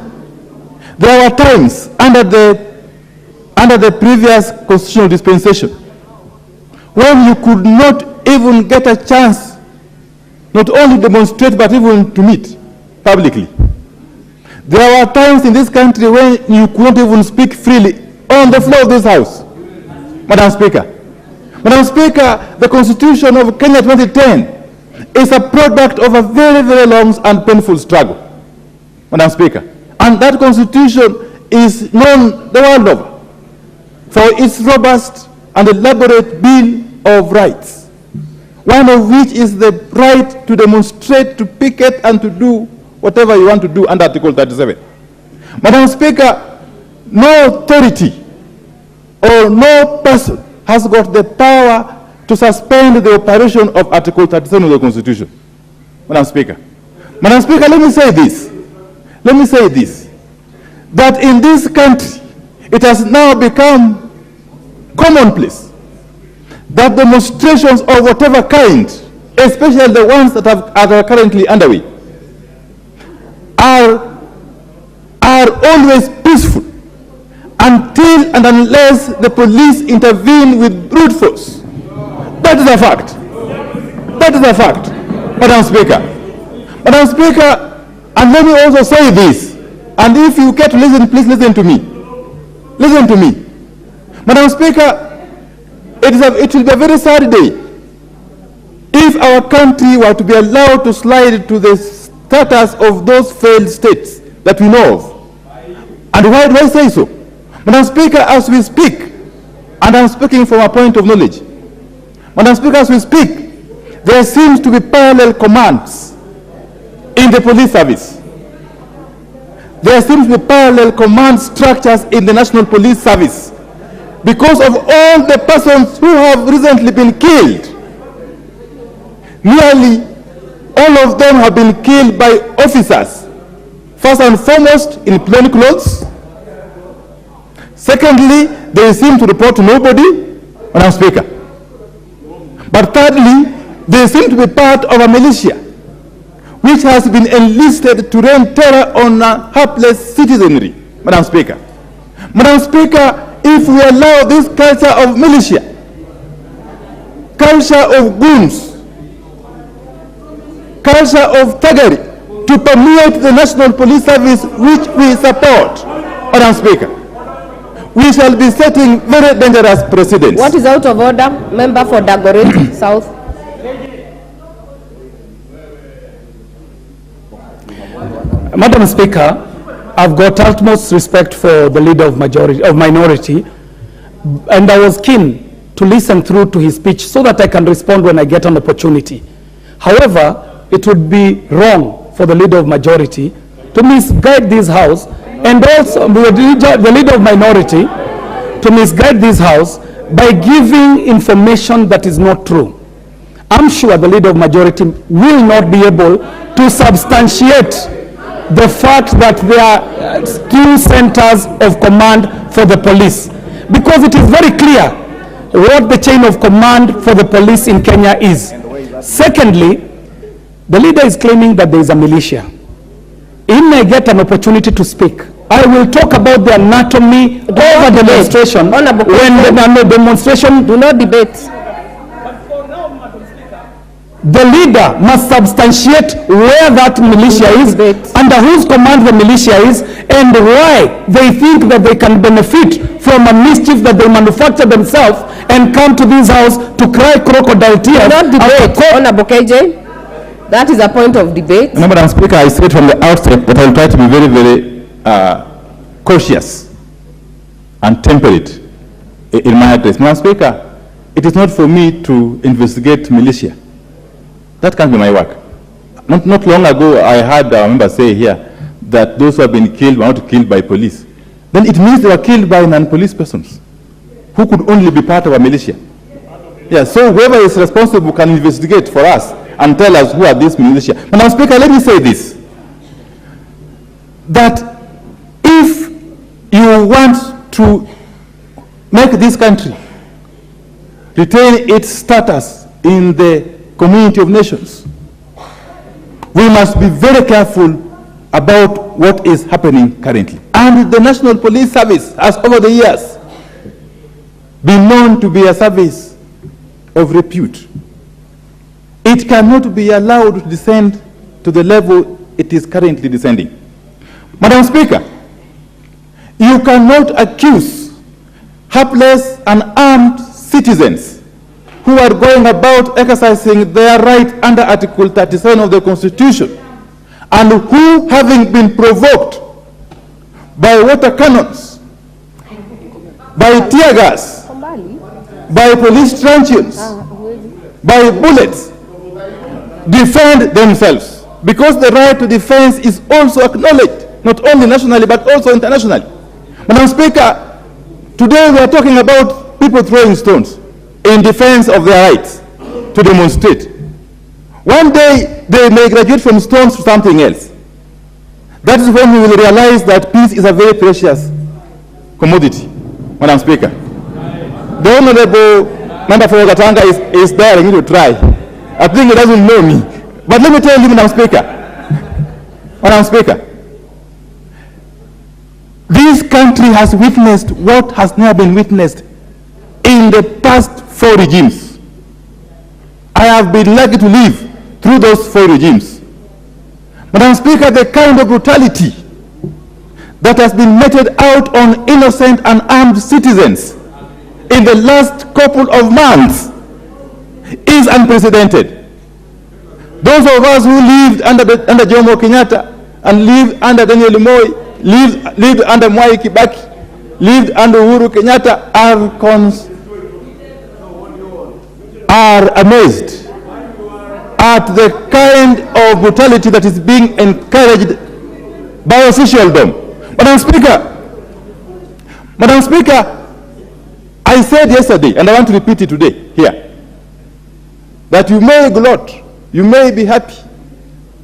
there were times under the previous constitutional dispensation when you could not even get a chance not only demonstrate but even to meet publicly. There were times in this country when you could not even speak freely on the floor of this House. Madam Speaker, the Constitution of Kenya 2010 is a product of a very, very long and painful struggle. Madam Speaker. And that constitution is known the world over for its robust and elaborate Bill of Rights, one of which is the right to demonstrate, to picket, and to do whatever you want to do under Article 37. Madam Speaker, no authority or no person has got the power to suspend the operation of Article 37 of the Constitution. Madam Speaker. Madam Speaker, let me say this. Let me say this. That in this country, it has now become commonplace that demonstrations of whatever kind, especially the ones that are currently underway, are always peaceful until and unless the police intervene with brute force. That is a fact. That is a fact, Madam Speaker. Madam Speaker, and let me also say this, and if you care to listen, please listen to me. Listen to me. Madam Speaker, it will be a very sad day if our country were to be allowed to slide to the status of those failed states that we know of. And why do I say so? Madam Speaker, as we speak, and I'm speaking from a point of knowledge, Madam Speaker, as we speak, there seems to be parallel commands in the police service. There seems to be parallel command structures in the National Police Service because of all the persons who have recently been killed. Nearly all of them have been killed by officers, first and foremost in plain clothes. Secondly, they seem to report to nobody, Madam Speaker. But thirdly, they seem to be part of a militia which has been enlisted to rain terror on a helpless citizenry, Madam Speaker. Madam Speaker, if we allow this culture of militia, culture of goons, culture of thuggery to permeate the National Police Service which we support, Madam Speaker, we shall be setting very dangerous precedents. What is out of order? Member for Dagoretti South. Madam Speaker, I've got utmost respect for the leader of minority, and I was keen to listen through to his speech so that I can respond when I get an opportunity. However, it would be wrong for the leader of majority to misguide this House, and also the leader of minority to misguide this House by giving information that is not true. I'm sure the leader of majority will not be able to substantiate the fact that there are two centers of command for the police, because it is very clear what the chain of command for the police in Kenya is. Secondly, the leader is claiming that there is a militia. If I get an opportunity to speak, I will talk about the anatomy of a demonstration. When the demonstration, do not debate. The leader must substantiate where that militia is, under whose command the militia is, and why they think that they can benefit from a mischief that they manufacture themselves and come to this House to cry crocodile tears. Do not debate, Honorable KJ. That is a point of debate. No, Madam Speaker, I said from the outset that I will try to be very, very cautious and temperate in my address. Madam Speaker, it is not for me to investigate militia. That can't be my work. Not long ago, I heard a member say here that those who have been killed were not killed by police. Then it means they were killed by non-police persons who could only be part of a militia. Yeah, so whoever is responsible can investigate for us and tell us who are these militia. Madam Speaker, let me say this, that if you want to make this country retain its status in the community of nations, we must be very careful about what is happening currently. And the National Police Service has over the years been known to be a service of repute. It cannot be allowed to descend to the level it is currently descending. Madam Speaker, you cannot accuse helpless and armed citizens who are going about exercising their right under Article 37 of the Constitution and who, having been provoked by water cannons, by tear gas, by police truncheons, by bullets, defend themselves. Because the right to defense is also acknowledged, not only nationally but also internationally. Madam Speaker, today we are talking about people throwing stones in defense of their rights to demonstrate. One day they may graduate from stones to something else. That is when we will realize that peace is a very precious commodity, Madam Speaker. The Honorable Member for Gatanga is daring to try. I think he doesn't know me. But let me tell you, Madam Speaker, this country has witnessed what has never been witnessed in the past 4 regimes. I have been lucky to live through those 4 regimes. Madam Speaker, the kind of brutality that has been meted out on innocent and armed citizens in the last couple of months is unprecedented. Those of us who lived under Jomo Kenyatta and lived under Daniel Moi, lived under Mwai Kibaki, lived under Uhuru Kenyatta are amazed at the kind of brutality that is being encouraged by officialdom. Madam Speaker, I said yesterday, and I want to repeat it today here, that you may gloat, you may be happy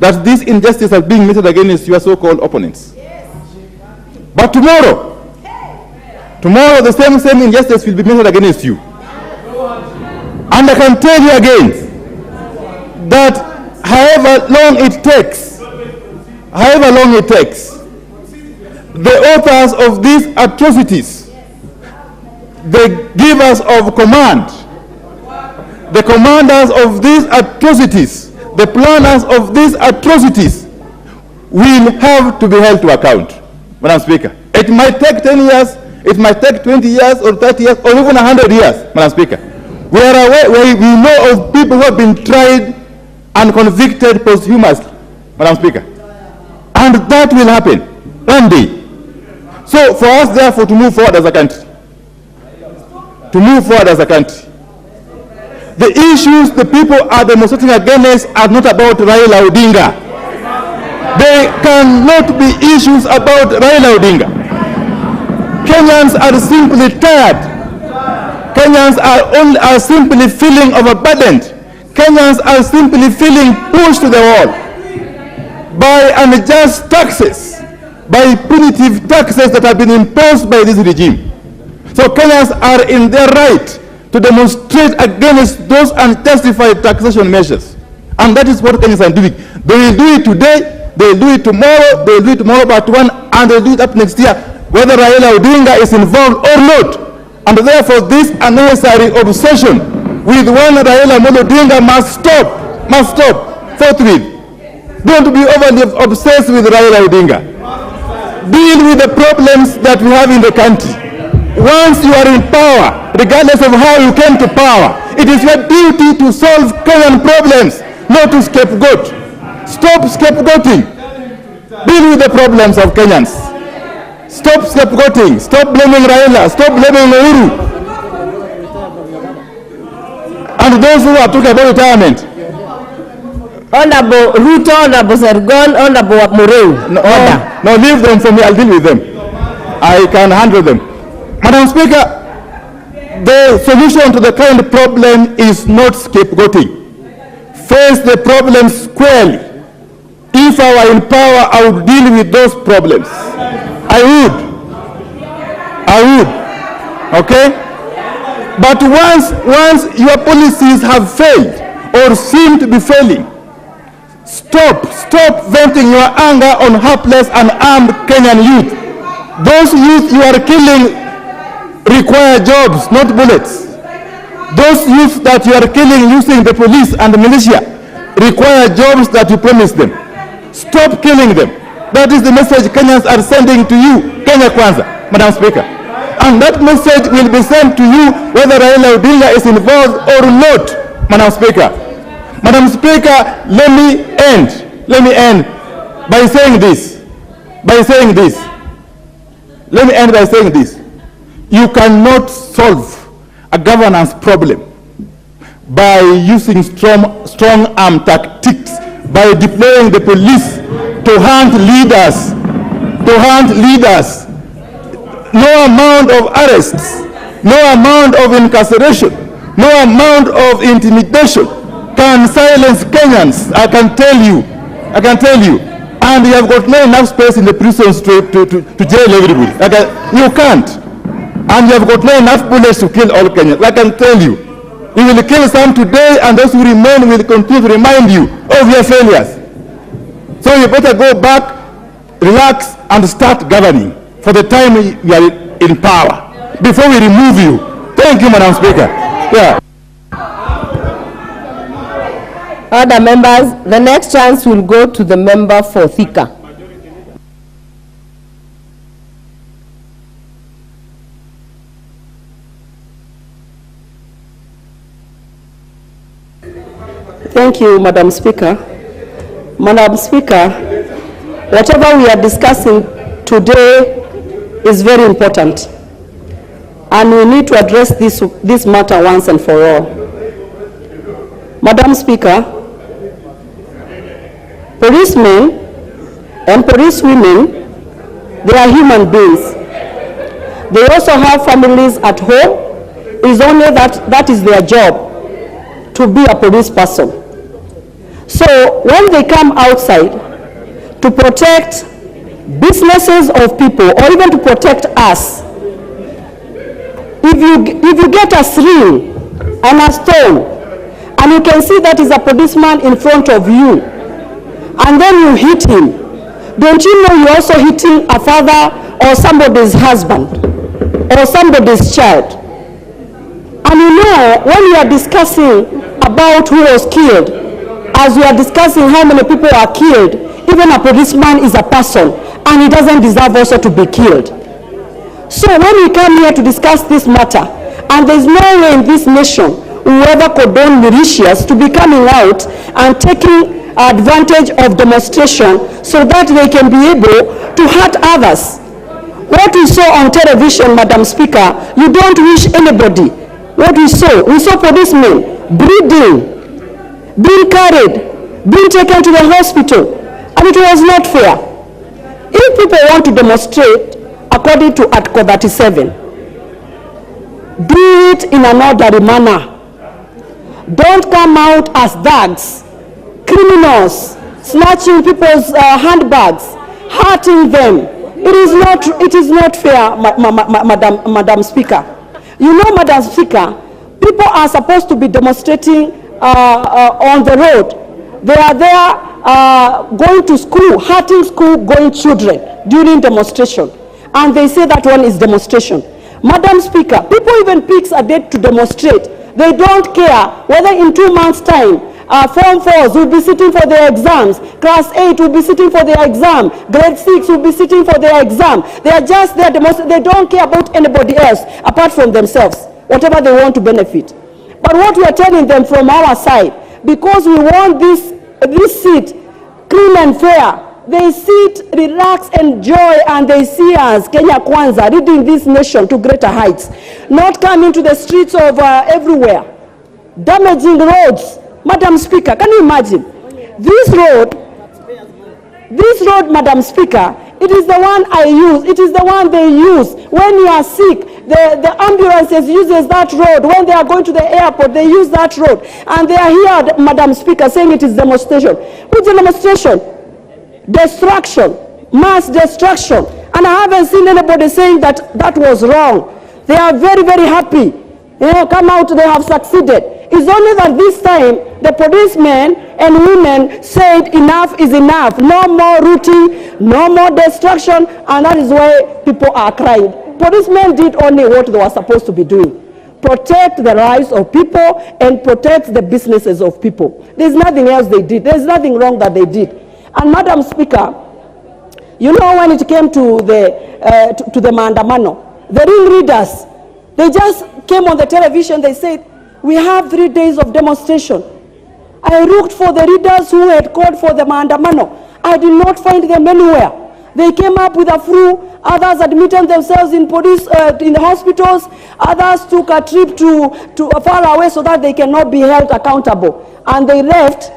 that this injustice is being meted against your so-called opponents. Yes. But tomorrow the same injustice will be meted against you. And I can tell you again that however long it takes, the authors of these atrocities, the givers of command, the commanders of these atrocities, the planners of these atrocities will have to be held to account, Madam Speaker. It might take 10 years, it might take 20 years or 30 years or even 100 years, Madam Speaker. We know of people who have been tried and convicted posthumously, Madam Speaker. And that will happen one day. So for us, therefore, to move forward as a country, the issues the people are demonstrating against are not about Raila Odinga. They cannot be issues about Raila Odinga. Kenyans are simply tired. Kenyans are simply feeling overburdened. Kenyans are simply feeling pushed to the wall by unjust taxes, by punitive taxes that have been imposed by this regime. So Kenyans are in their right to demonstrate against those unjustified taxation measures. And that is what Kenyans are doing. They will do it today, they will do it tomorrow, they will do it tomorrow part 1, and they will do it up next year, whether Raila Odinga is involved or not. And therefore this unnecessary obsession with one Raila Odinga must stop forthwith. Don't be overly obsessed with Raila Odinga. Deal with the problems that we have in the country. Once you are in power, regardless of how you came to power, it is your duty to solve Kenyan problems, not to scapegoat. Stop scapegoating. Deal with the problems of Kenyans. Stop scapegoating. Stop blaming Raila. Stop blaming Uhuru. And those who are talking about retirement. Honorable RUTO, Honorable Sergon, Honorable Mureu. No, leave them for me. I'll deal with them. I can handle them. Madam Speaker, the solution to the current problem is not scapegoating. Face the problem squarely. If I were in power, I would deal with those problems. I would. Okay? But once your policies have failed or seem to be failing, stop venting your anger on helpless and armed Kenyan youth. Those youth you are killing require jobs, not bullets. Those youth that you are killing using the police and the militia require jobs that you promise them. Stop killing them. That is the message Kenyans are sending to you, Kenya Kwanza, Madam Speaker. And that message will be sent to you whether Raila Odinga is involved or not, Madam Speaker. Madam Speaker, let me end by saying this, let me end by saying this. You cannot solve a governance problem by using strong arm tactics, by deploying the police to hunt leaders. No amount of arrests, no amount of incarceration, no amount of intimidation can silence Kenyans. I can tell you. And you have got no enough space in the prisons to jail everybody. You can't. And you have got no enough bullets to kill all Kenyans. I can tell you. You will kill some today, and those who remain will continue to remind you of your failures. So you better go back, relax, and start governing for the time you are in power, before we remove you. Thank you, Madam Speaker. Yeah. Other members, the next chance will go to the member for Thika. Thank you, Madam Speaker. Madam Speaker, whatever we are discussing today is very important, and we need to address this matter once and for all. Madam Speaker, policemen and policewomen, they are human beings. They also have families at home. It's only that is their job, to be a police person. So when they come outside to protect businesses of people, or even to protect us, if you get a sling and a stone, and you can see that is a policeman in front of you, and then you hit him, don't you know you're also hitting a father or somebody's husband or somebody's child? And you know, when we are discussing about who was killed, as we are discussing how many people are killed, even a policeman is a person, and he doesn't deserve also to be killed. So when we come here to discuss this matter, and there's no way in this nation whoever condone militias to be coming out and taking advantage of demonstration so that they can be able to hurt others. What we saw on television, Madam Speaker, you don't wish anybody. What we saw policemen bleeding, being carried, being taken to the hospital, and it was not fair. If people want to demonstrate according to Article 37, do it in an orderly manner. Don't come out as thugs, criminals, snatching people's handbags, hurting them. It is not fair, Madam Speaker. You know, Madam Speaker, people are supposed to be demonstrating on the road. They are there going to school, hurting school-going children during demonstration. And they say that one is demonstration. Madam Speaker, people even pick a date to demonstrate. They don't care whether in 2 months' time, Form 4s will be sitting for their exams, Class 8 will be sitting for their exam, Grade 6 will be sitting for their exam. They are just there demonstrating. They don't care about anybody else apart from themselves, whatever they want to benefit. But what we are telling them from our side, because we want this seat clean and fair, they sit, relax, enjoy, and they see us, Kenya Kwanza, leading this nation to greater heights. Not coming to the streets of everywhere, damaging roads. Madam Speaker, can you imagine? This road, Madam Speaker, it is the one I use. It is the one they use. When you are sick, the ambulances uses that road. When they are going to the airport, they use that road. And they are here, Madam Speaker, saying it is demonstration. Which demonstration? Destruction, mass destruction. And I haven't seen anybody saying that was wrong. They are very, very happy. Come out, they have succeeded. It's only that this time the policemen and women said enough is enough. No more looting, no more destruction, and that is why people are crying. Policemen did only what they were supposed to be doing. Protect the lives of people and protect the businesses of people. There's nothing else they did. There's nothing wrong that they did. And Madam Speaker, you know, when it came to the maandamano, the ringleaders, they just came on the television, they said, we have 3 days of demonstration. I looked for the leaders who had called for the maandamano. I did not find them anywhere. They came up with a flu, others admitted themselves in police, in the hospitals, others took a trip to far away so that they cannot be held accountable. And they left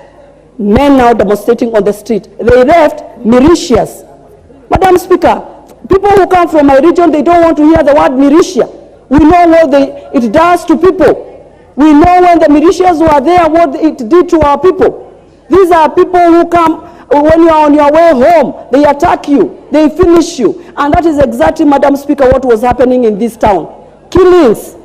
men now demonstrating on the street. They left militias. Madam Speaker, people who come from my region, they don't want to hear the word militia. We know what it does to people. We know when the militias were there, what it did to our people. These are people who come, when you are on your way home, they attack you, they finish you. And that is exactly, Madam Speaker, what was happening in this town. Killings,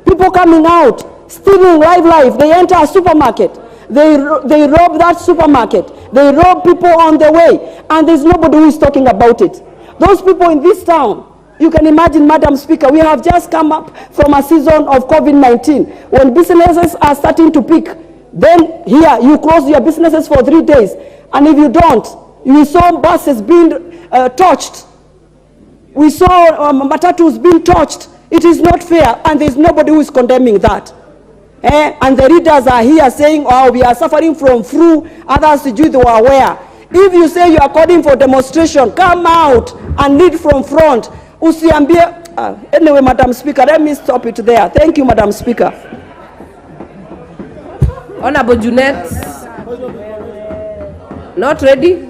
people coming out, stealing life. They enter a supermarket. They rob that supermarket. They rob people on the way. And there's nobody who is talking about it. Those people in this town, you can imagine, Madam Speaker, we have just come up from a season of COVID-19 when businesses are starting to peak. Then here, you close your businesses for 3 days. And if you don't, we saw buses being torched. We saw matatus being torched. It is not fair, and there's nobody who is condemning that. And the readers are here saying, oh, we are suffering from flu, others they were aware. If you say you are calling for demonstration, come out and lead from front. Anyway, Madam Speaker, let me stop it there. Thank you, Madam Speaker. Honorable Junet, not ready?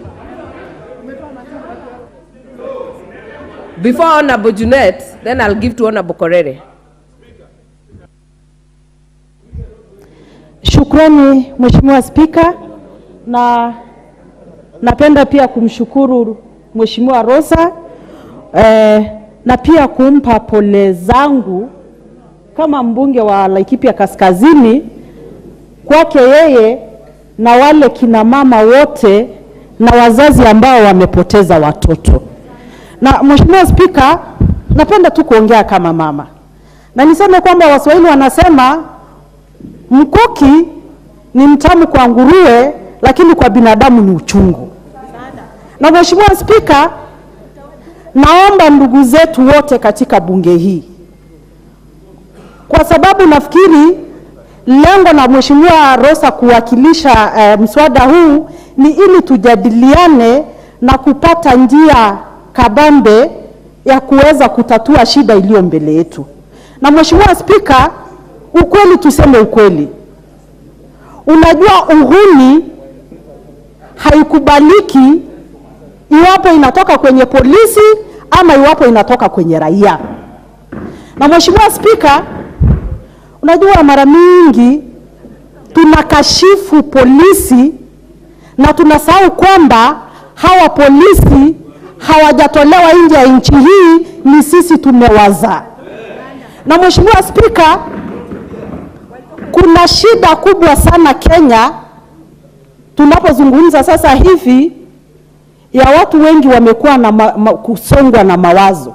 Before Honorable Junet, then I'll give to Honorable Korere. Shukrani Mheshimiwa Spika, na napenda pia kumshukuru Mheshimiwa Rosa na pia kumpa pole zangu kama mbunge wa Laikipia Kaskazini kwake yeye na wale kina mama wote na wazazi ambao wamepoteza watoto. Na Mheshimiwa Spika, napenda tu kuongea kama mama. Na niseme kwamba Waswahili wanasema mkuki ni mtamu kwa nguruwe, lakini kwa binadamu ni uchungu. Na Mheshimiwa Spika, naomba ndugu zetu wote katika bunge hii, kwa sababu nafikiri lengo la Mheshimiwa Rosa kuwakilisha mswada huu ni ili tujadiliane na kupata njia kabambe ya kuweza kutatua shida iliyo mbele yetu. Na Mheshimiwa Spika, ukweli tuseme ukweli. Unajua uhuni haikubaliki iwapo inatoka kwenye polisi ama iwapo inatoka kwenye raia. Na Mheshimiwa Spika, unajua mara mingi tunakashifu polisi na tunasahau kwamba hawa polisi hawajatolewa nje ya nchi hii, ni sisi tumewazaa. Na Mheshimiwa Spika, kuna shida kubwa sana Kenya tunapozungumza sasa hivi ya watu wengi wamekuwa na kusongwa na mawazo.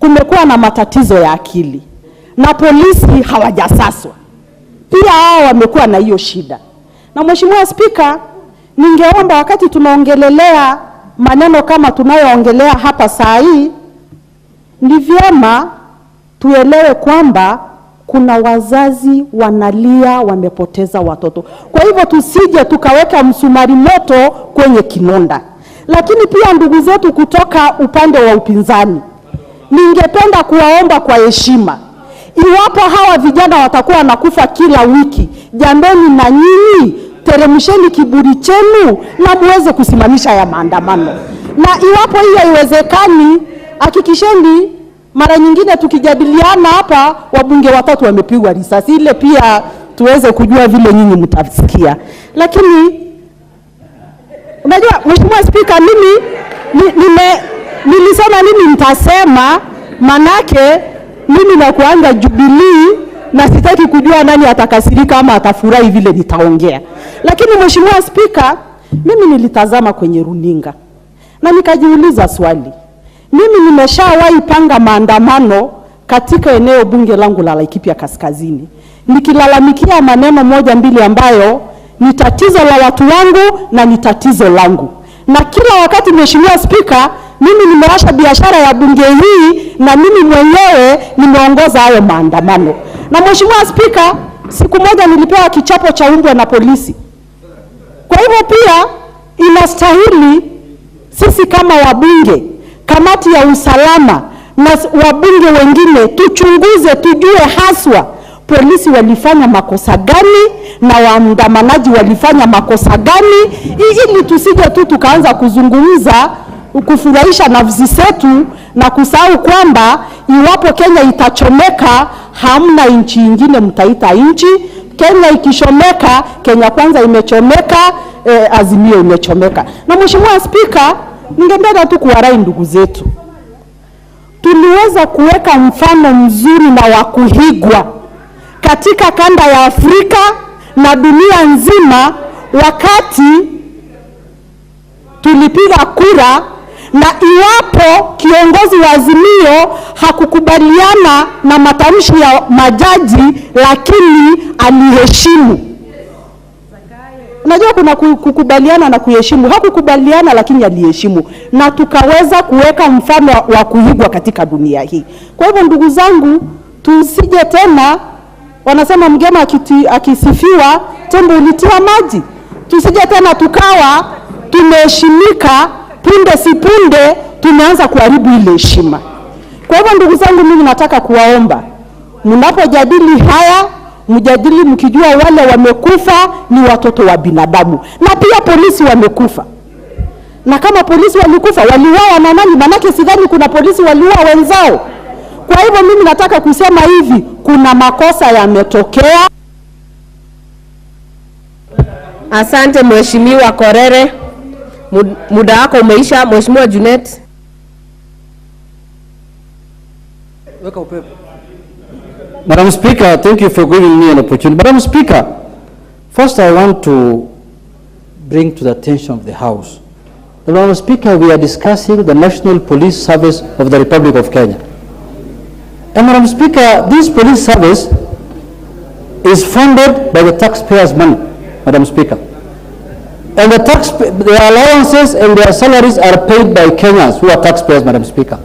Kumekuwa na matatizo ya akili. Na polisi hawajasaswa. Pia hao wamekuwa na hiyo shida. Na Mheshimiwa Spika, ningeomba wakati tunaongelelea maneno kama tunayoongelea hapa saa hii, ni vyema tuelewe kwamba kuna wazazi wanalia wamepoteza watoto. Kwa hivyo tusije tukaweka msumari moto kwenye kinonda. Lakini pia ndugu zetu kutoka upande wa upinzani, ningependa kuwaomba kwa heshima, iwapo hawa vijana watakuwa nakufa kila wiki, jambeni na nyinyi teremsheni kiburi chenu na muweze kusimamisha ya maandamano. Na iwapo hiyo haiwezekani, hakikisheni mara nyingine tukijadiliana hapa wabunge watatu wamepigwa risasi, ile pia tuweze kujua vile nyinyi mtasikia. Lakini unajua Mheshimiwa Spika, nilisema mimi nitasema, manake mimi na kuanza Jubilee na sitaki kujua nani atakasirika ama atafurahi vile nitaongea. Lakini Mheshimiwa Spika, mimi nilitazama kwenye runinga na nikajiuliza swali. Mimi nimeshawahi panga maandamano katika eneo bunge langu la Laikipia Kaskazini, nikilalamikia maneno moja mbili ambayo ni tatizo la watu wangu na ni tatizo langu. Na kila wakati Mheshimiwa Spika, mimi nimeasha biashara ya bunge hii na mimi mwenyewe nimeongoza hayo maandamano. Na Mheshimiwa Spika, siku moja nilipewa kichapo cha umbwa na polisi. Kwa hivyo pia inastahili sisi kama wabunge, kamati ya usalama na wabunge wengine tuchunguze, tujue haswa polisi walifanya makosa gani na waandamanaji walifanya makosa gani, ili tusije tu tukaanza kuzungumza kufurahisha nafsi zetu na kusahau kwamba iwapo Kenya itachomeka, hamna nchi nyingine mtaita nchi. Kenya ikishomeka, Kenya kwanza imechomeka, Azimio imechomeka. Na Mheshimiwa Spika, ningependa tu kuwarai ndugu zetu, tuliweza kuweka mfano mzuri na wa kuigwa katika kanda ya Afrika na dunia nzima wakati tulipiga kura, na iwapo kiongozi wa Azimio hakukubaliana na matamshi ya majaji, lakini aliheshimu. Unajua kuna kukubaliana na kuheshimu. Hakukubaliana lakini aliheshimu, na tukaweza kuweka mfano wa kuigwa katika dunia hii. Kwa hivyo ndugu zangu, tusije tena, wanasema mgema akisifiwa tembo ulitia maji. Tusije tena tukawa tumeheshimika, punde si punde tumeanza kuharibu ile heshima. Kwa hivyo ndugu zangu, mimi nataka kuwaomba, mnapojadili haya, mjadili mkijua wale wamekufa ni watoto wa binadamu, na pia polisi wamekufa. Na kama polisi walikufa, waliuawa na nani? Manake sidhani kuna polisi waliua wenzao. Kwa hivyo mimi nataka kusema hivi, kuna makosa yametokea. Asante Mheshimiwa Korere. Muda wako umeisha. Mheshimiwa Junet. Madam Speaker, thank you for giving me an opportunity. Madam Speaker, first I want to bring to the attention of the House. Madam Speaker, we are discussing the National Police Service of the Republic of Kenya. And Madam Speaker, this police service is funded by the taxpayers' money, Madam Speaker. And their allowances and their salaries are paid by Kenyans who are taxpayers, Madam Speaker.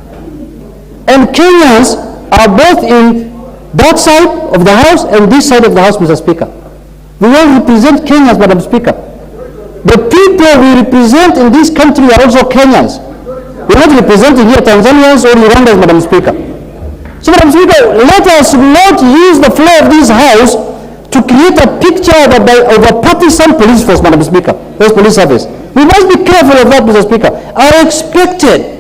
And Kenyans are both in that side of the House and this side of the House, Mr. Speaker. We all represent Kenyans, Madam Speaker. The people we represent in this country are also Kenyans. We're not representing here Tanzanians or Ugandans, Madam Speaker. So, Madam Speaker, let us not use the floor of this House to create a picture of a partisan police force, Madam Speaker, this police service. We must be careful of that, Mr. Speaker. I expected,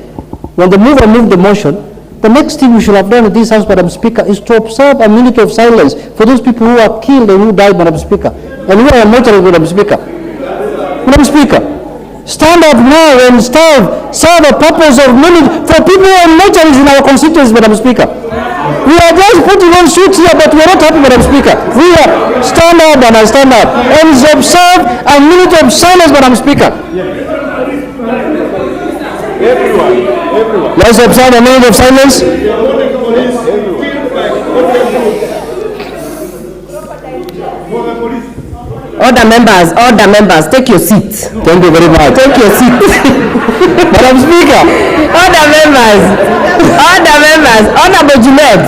when the mover moved the motion, the next thing we should have done in this House, Madam Speaker, is to observe a minute of silence for those people who are killed and who died, Madam Speaker, and who are mortal, Madam Speaker. Madam Speaker, stand up now and serve a purpose of minute for people who are mortals in our constituencies, Madam Speaker. We are just putting on suits here, but we are not happy, Madam Speaker. We are stand up and I stand up and observe a minute of silence, Madam Speaker. Everyone. Let's observe a minute of silence. Order members, take your seat. Thank you very much. Take your seat. Madam Speaker. Order members, Honorable Junet,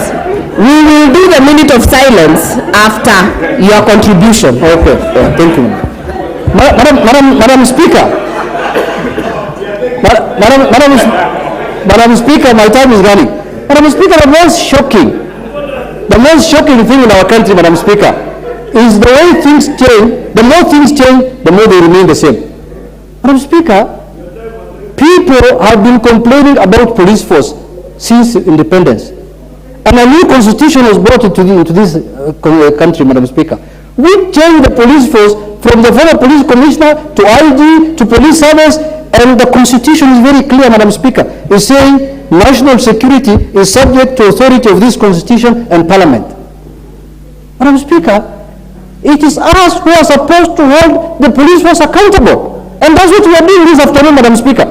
we will do the minute of silence after your contribution. Okay, thank you. Madam Speaker. Madam Speaker, my time is running. Madam Speaker, the most shocking thing in our country, Madam Speaker, is the way things change. The more things change, the more they remain the same. Madam Speaker, people have been complaining about police force since independence. And a new constitution was brought into this country, Madam Speaker. We changed the police force from the former police commissioner to IG to police service, and the constitution is very clear, Madam Speaker. It's saying national security is subject to authority of this constitution and parliament. Madam Speaker, it is us who are supposed to hold the police force accountable. And that's what we are doing this afternoon, Madam Speaker.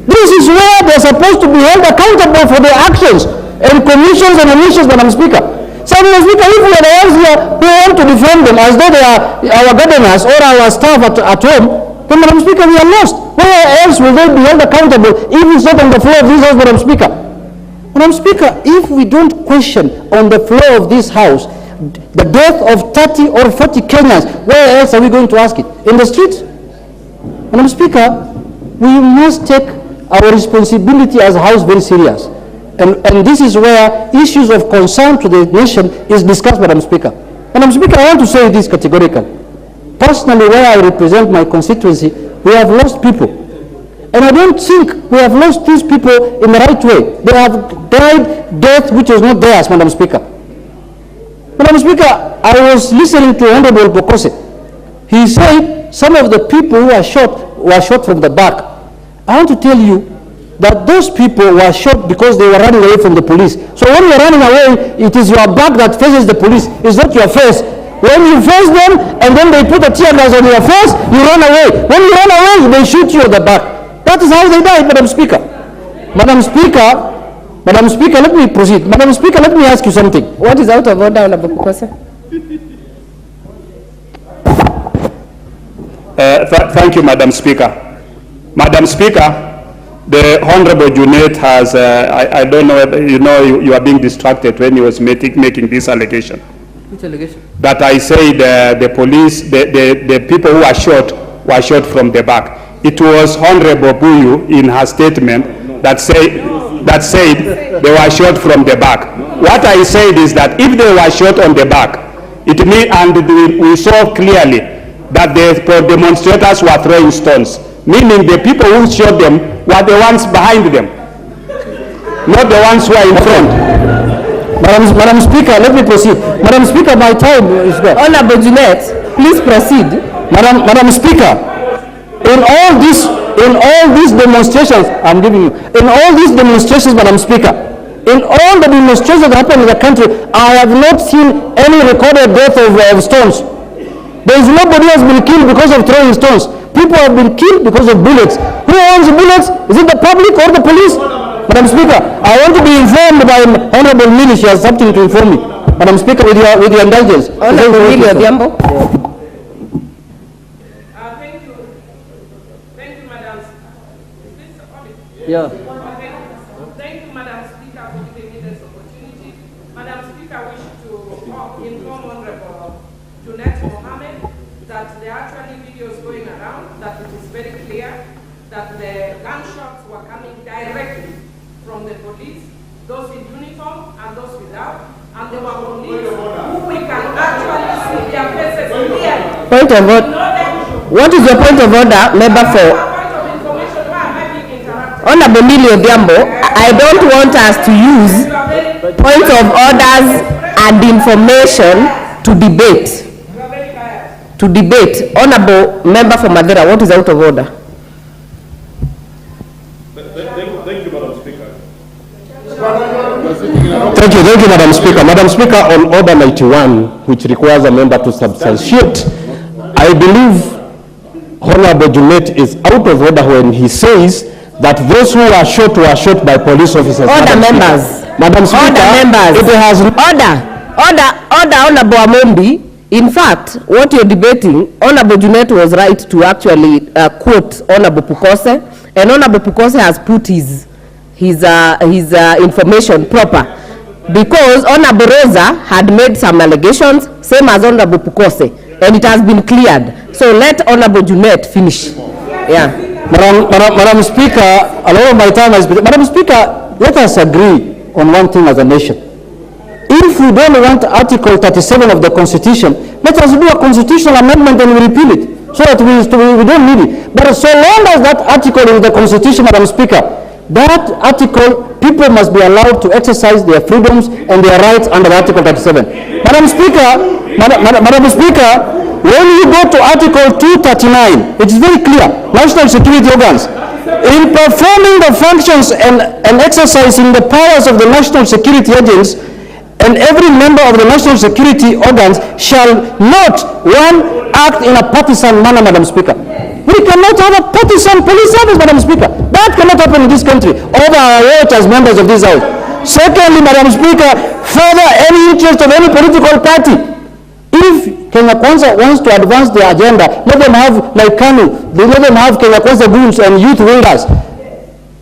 This is where they are supposed to be held accountable for their actions and commissions and omissions, Madam Speaker. So, Madam Speaker, if we are the ones here who want to defend them as though they are our governors or our staff at home, then, Madam Speaker, we are lost. Where else will they be held accountable if it's not on the floor of this House, Madam Speaker? Madam Speaker, if we don't question on the floor of this House the death of 30 or 40 Kenyans, where else are we going to ask it? In the streets? Madam Speaker, we must take our responsibility as a house very serious. And this is where issues of concern to the nation is discussed, Madam Speaker. Madam Speaker, I want to say this categorically. Personally, where I represent my constituency, we have lost people. And I don't think we have lost these people in the right way. They have died death which was not theirs, Madam Speaker. Madam Speaker, I was listening to Honorable Bokose. He said some of the people who were shot from the back. I want to tell you that those people were shot because they were running away from the police. So when you're running away, it is your back that faces the police, it's not your face. When you face them and then they put a tear gas on your face, you run away. When you run away, they shoot you at the back. That is how they died, Madam Speaker. Madam Speaker, let me proceed. Madam Speaker, let me ask you something. What is out of order, Honorable Bokose? Thank you, Madam Speaker. Madam Speaker, the Honorable Junet has, I don't know whether you are being distracted when he was making this allegation. Which allegation? That I said the police, the people who were shot from the back. It was Honorable Buyu in her statement that said they were shot from the back. What I said is that if they were shot on the back, it means, and we saw clearly that the demonstrators were throwing stones, meaning the people who shot them were the ones behind them, not the ones who are in front. Madam Speaker, let me proceed. Madam Speaker, my time is gone. Honorable Junet, please proceed. Madam Speaker, in all these demonstrations, I'm giving you, in all these demonstrations, Madam Speaker, in all the demonstrations that happen in the country, I have not seen any recorded death of stones. There is nobody who has been killed because of throwing stones. People have been killed because of bullets. Who owns the bullets? Is it the public or the police? Madam Speaker, I want to be informed by Honorable Mili. She has something to inform me. Madam Speaker, with your indulgence. Honorable Mili Odhiambo. Thank you, Madam. Yeah. Thank you, Madam Speaker, for giving me this opportunity. Madam Speaker, I wish to inform Honorable Junet Mohammed that there are actually videos going around that it is very clear that the gunshots were coming directly from the police, those in uniform and those without, and there were police who we can actually see their faces clearly. Point of order. What is your point of order, member for? Honorable Mili Odhiambo, I don't want us to use points of orders and information to debate. Honorable member for Madera, what is out of order? Thank you, Madam Speaker. Thank you, Madam Speaker. Madam Speaker, on Order 91, which requires a member to substantiate, I believe Honorable Junet is out of order when he says that those who were shot by police officers. Order, members. Madam Speaker, order, members. It has Order, Honorable Amondi. In fact, what you're debating, Honorable Junet was right to actually quote Honorable Bokose, and Honorable Bokose has put his information proper, because Honorable Rosa had made some allegations, same as Honorable Bokose, and it has been cleared. So let Honorable Junet finish. Yeah. Madam Speaker, a lot of my time has been. Madam Speaker, let us agree on one thing as a nation. If we don't want Article 37 of the Constitution, let us do a constitutional amendment and we repeal it, so that we don't need it. But so long as that article in the Constitution, Madam Speaker, that article, people must be allowed to exercise their freedoms and their rights under Article 37. Madam Speaker, when you go to Article 239, it is very clear, national security organs, in performing the functions and exercising the powers of the national security agents, and every member of the national security organs shall not, one, act in a partisan manner, Madam Speaker. We cannot have a partisan police service, Madam Speaker. That cannot happen in this country, over our watch as members of this House. Secondly, Madam Speaker, further any interest of any political party. If Kenya Kwanza wants to advance their agenda, let them have, like KANU, let them have Kenya Kwanza goons and youth wingers.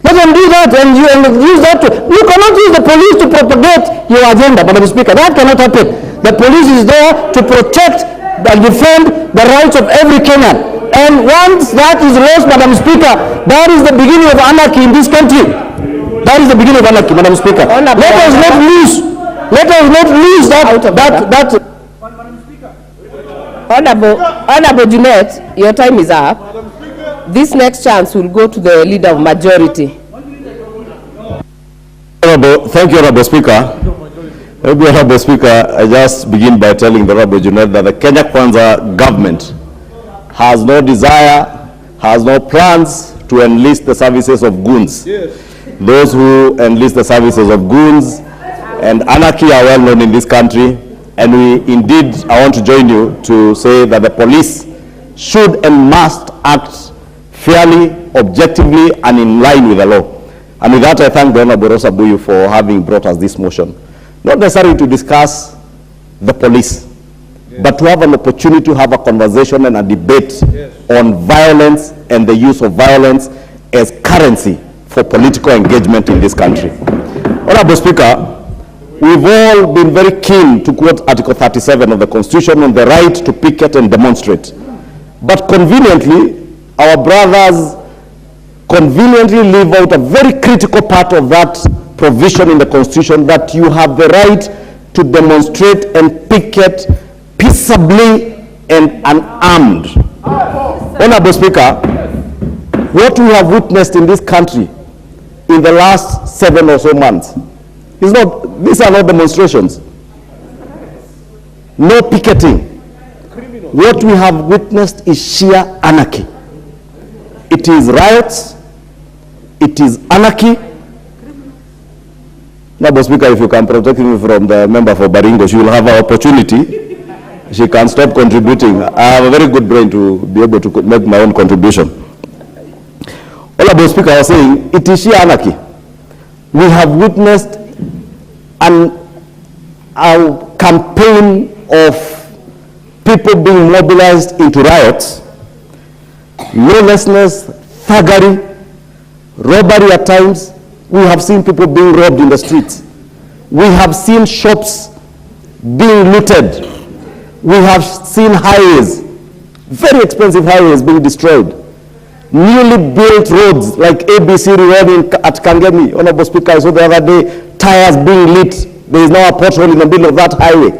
Let them do that and use that. You cannot use the police to propagate your agenda, Madam Speaker. That cannot happen. The police is there to protect and defend the rights of every Kenyan. And once that is lost, Madam Speaker, that is the beginning of anarchy in this country. That is the beginning of anarchy, Madam Speaker. Let us not lose that. Honorable Junet, your time is up. This next chance will go to the Leader of Majority. Thank you, Honorable Speaker. Honorable Speaker, I just begin by telling the Honorable Junet that the Kenya Kwanza government has no desire, has no plans to enlist the services of goons. Yes. Those who enlist the services of goons and anarchy are well known in this country, and I want to join you to say that the police should and must act fairly, objectively, and in line with the law. And with that, I thank the Honorable Rosa Buyu for having brought us this motion. Not necessarily to discuss the police, but to have an opportunity to have a conversation and a debate on violence and the use of violence as currency for political engagement in this country. Honorable Speaker, we've all been very keen to quote Article 37 of the Constitution on the right to picket and demonstrate. But conveniently, our brothers conveniently leave out a very critical part of that provision in the Constitution, that you have the right to demonstrate and picket peaceably and unarmed. Honorable Speaker, what we have witnessed in this country in the last 7 or so months these are not demonstrations, no picketing. What we have witnessed is sheer anarchy. It is riots, it is anarchy. Honorable Speaker, if you can protect me from the member for Baringo, she will have an opportunity. She can stop contributing. I have a very good brain to be able to make my own contribution. Honorable Speaker, I was saying, it is sheer anarchy. We have witnessed a campaign of people being mobilized into riots, lawlessness, thuggery, robbery at times. We have seen people being robbed in the streets. We have seen shops being looted. We have seen highways, very expensive highways, being destroyed. Newly built roads like ABC Road at Kangemi. Honorable Speaker, I saw the other day tires being lit. There is now a pothole in the middle of that highway.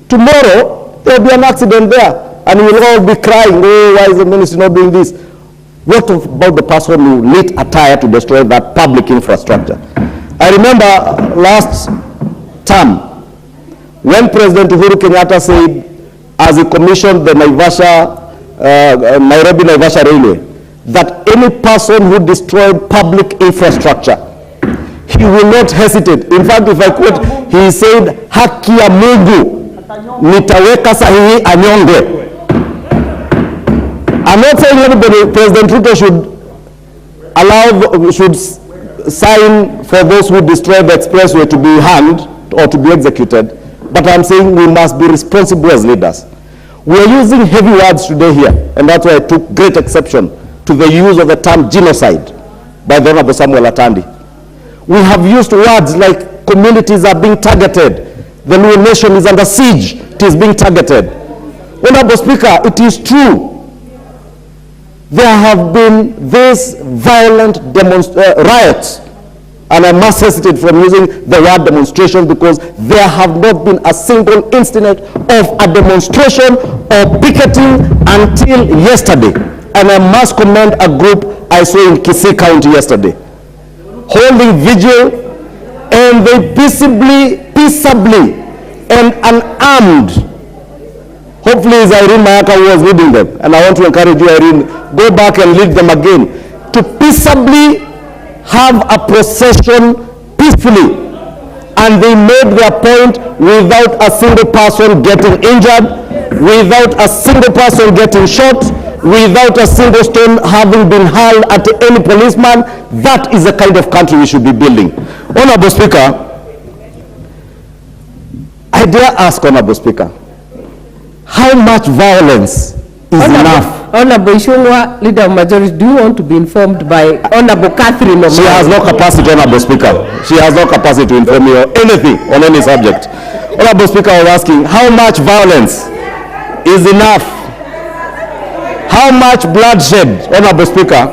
Tomorrow, there will be an accident there, and we will all be crying, oh, why is the ministry not doing this? What about the person who lit a tire to destroy that public infrastructure? I remember last term, when President Uhuru Kenyatta said, as he commissioned the Nairobi-Naivasha Railway, that any person who destroyed public infrastructure, he will not hesitate. In fact, if I quote, he said, haki ya Mungu, nitaweka sahihi anyongwe. I'm not saying anybody, President Ruto should sign for those who destroy the expressway to be hanged or to be executed, but I'm saying we must be responsible as leaders. We are using heavy words today here, and that's why I took great exception to the use of the term genocide by the Honorable Samuel Atandi. We have used words like communities are being targeted, the Luo nation is under siege, it is being targeted. Honorable Speaker, it is true. There have been these violent riots, and I must hesitate from using the word demonstration because there have not been a single incident of a demonstration or picketing until yesterday. And I must commend a group I saw in Kisii County yesterday, holding vigil, and they peaceably and unarmed. Hopefully it's Irene Mayaka who was leading them, and I want to encourage you, Irene, go back and lead them again, to peaceably have a procession peacefully. And they made their point without a single person getting injured, without a single person getting shot, without a single stone having been hurled at any policeman. That is the kind of country we should be building. Honorable Speaker, I dare ask, Honorable Speaker, how much violence is enough? Honorable Ishungwa, Leader of Majority, do you want to be informed by Honorable Catherine Omari? She has no capacity, Honorable Speaker. She has no capacity to inform me on anything, on any subject. Honorable Speaker, I was asking, how much violence is enough? how much bloodshed, Honorable Speaker,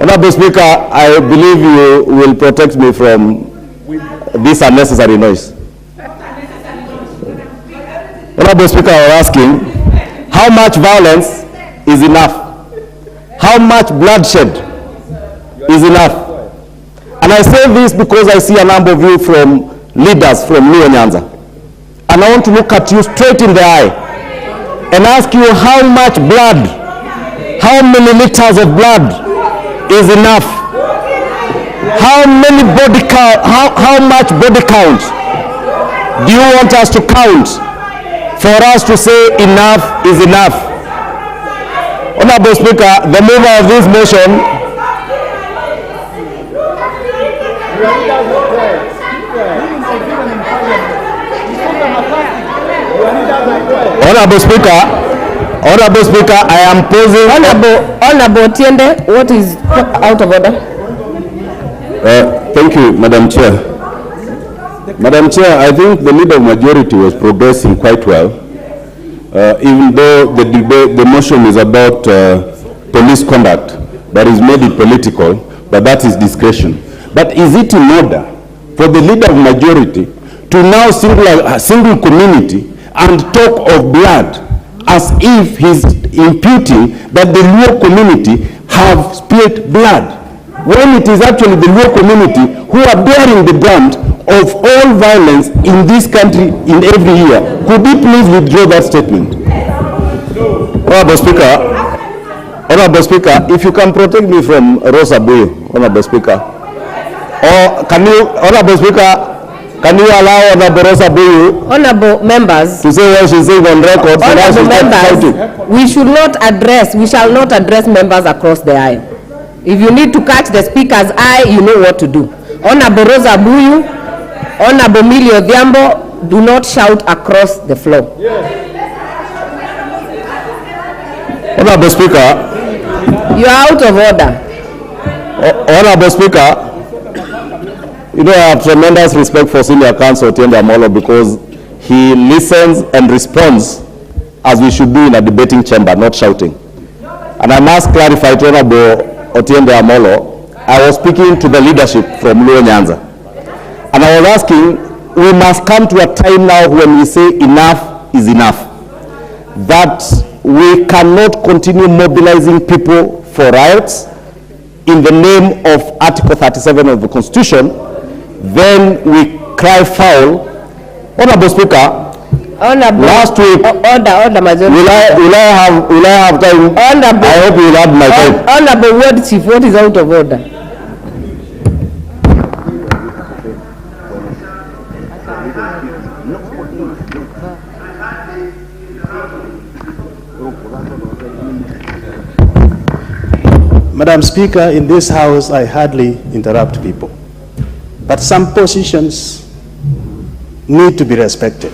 Honorable Speaker, I believe you will protect me from this unnecessary noise. Honorable Speaker, I was asking, how much violence is enough? How much bloodshed is enough? And I say this because I see a number of you from leaders from Luo Nyanza. And I want to look at you straight in the eye and ask you how much blood, how many liters of blood is enough? How many body count, how much body count do you want us to count for us to say enough is enough? Honorable Speaker, the mover of this motion Honorable Speaker, I am posing... Honorable Tiende, what is out of order? Thank you, Madam Chair. Madam Chair, I think the leader of majority was progressing quite well, even though the motion is about police conduct, that is made it political, but that is discretion. But is it in order for the leader of majority to now single community and talk of blood as if he's imputing that the Luo community have spilled blood, when it is actually the Luo community who are bearing the brunt of all violence in this country in every year? Could you please withdraw that statement? Honorable Speaker, if you can protect me from Rosa Boyo, Honorable Speaker, or can you, Honorable Speaker, can you allow Honorable Rosa Boyo, Honorable members, to say what she's saying on record? Honorable members, we shall not address members across the aisle. If you need to catch the speaker's eye, you know what to do. Honorable Rosa Boyo, Honorable Millie Odhiambo, do not shout across the floor. Honorable Speaker, you are out of order. Honorable Speaker, you know, I have tremendous respect for Senior Counsel Otiende Amolo because he listens and responds as we should do in a debating chamber, not shouting. And I must clarify to Honorable Otiende Amolo, I was speaking to the leadership from Luo Nyanza. And I was asking, we must come to a time now when we say enough is enough. That we cannot continue mobilizing people for riots in the name of Article 37 of the Constitution. Then we cry foul. Honorable Speaker, last week, order, majority. Will I have time? Honorable, I hope you will have my time. Honorable Ward Chief, what is out of order? Madam Speaker, in this House, I hardly interrupt people. But some positions need to be respected.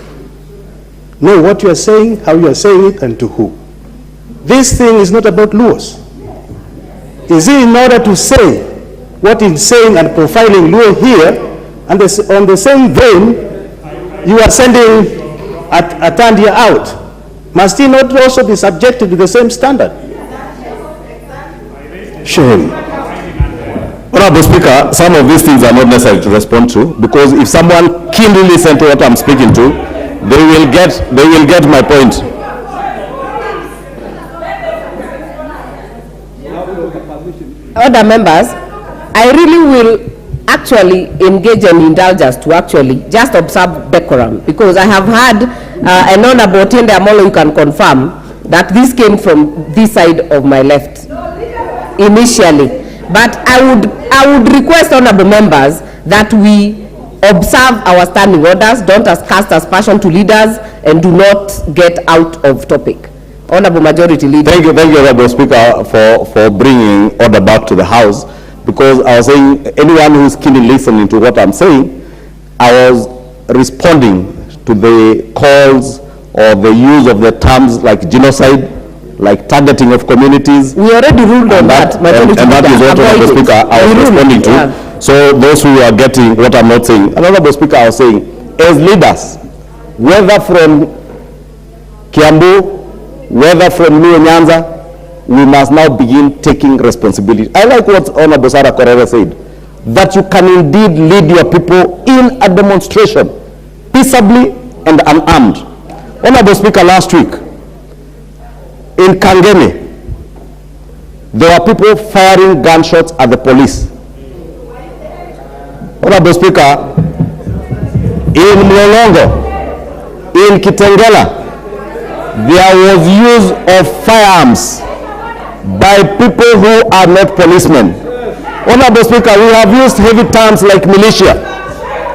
Know what you are saying, how you are saying it, and to who. This thing is not about LUOS. Is it in order to say what is saying and profiling Luo here, and on the same vein, you are sending a Tandia out? Must he not also be subjected to the same standard? Shame. Honorable Speaker, some of these things are not necessary to respond to, because if someone keenly listens to what I'm speaking to, they will get my point. Other members, I really will actually engage and indulge us to actually just observe decorum, because I have had an Honorable Otiende Amolo, you can confirm that this came from this side of my left initially. But I would request honorable members that we observe our standing orders, don't cast aspersion to leaders, and do not get out of topic. Honorable Majority Leader. Thank you, Honorable Speaker, for bringing order back to the House, because I was saying anyone who is keenly listening to what I'm saying, I was responding to the calls or the use of the terms like genocide, like targeting of communities. We already ruled on that. And that is what, Honorable Speaker, I was responding to. Yeah. So those who are getting what I'm not saying, Honorable Speaker, I was saying, as leaders, whether from Kiambu, whether from Luo Nyanza, we must now begin taking responsibility. I like what Honorable Sarah Korere said, that you can indeed lead your people in a demonstration, peaceably and unarmed. Honorable Speaker, last week, in Kangemi, there were people firing gunshots at the police. Honorable Speaker, in Mlolongo, in Kitengela, there was use of firearms by people who are not policemen. Honorable Speaker, we have used heavy terms like militia.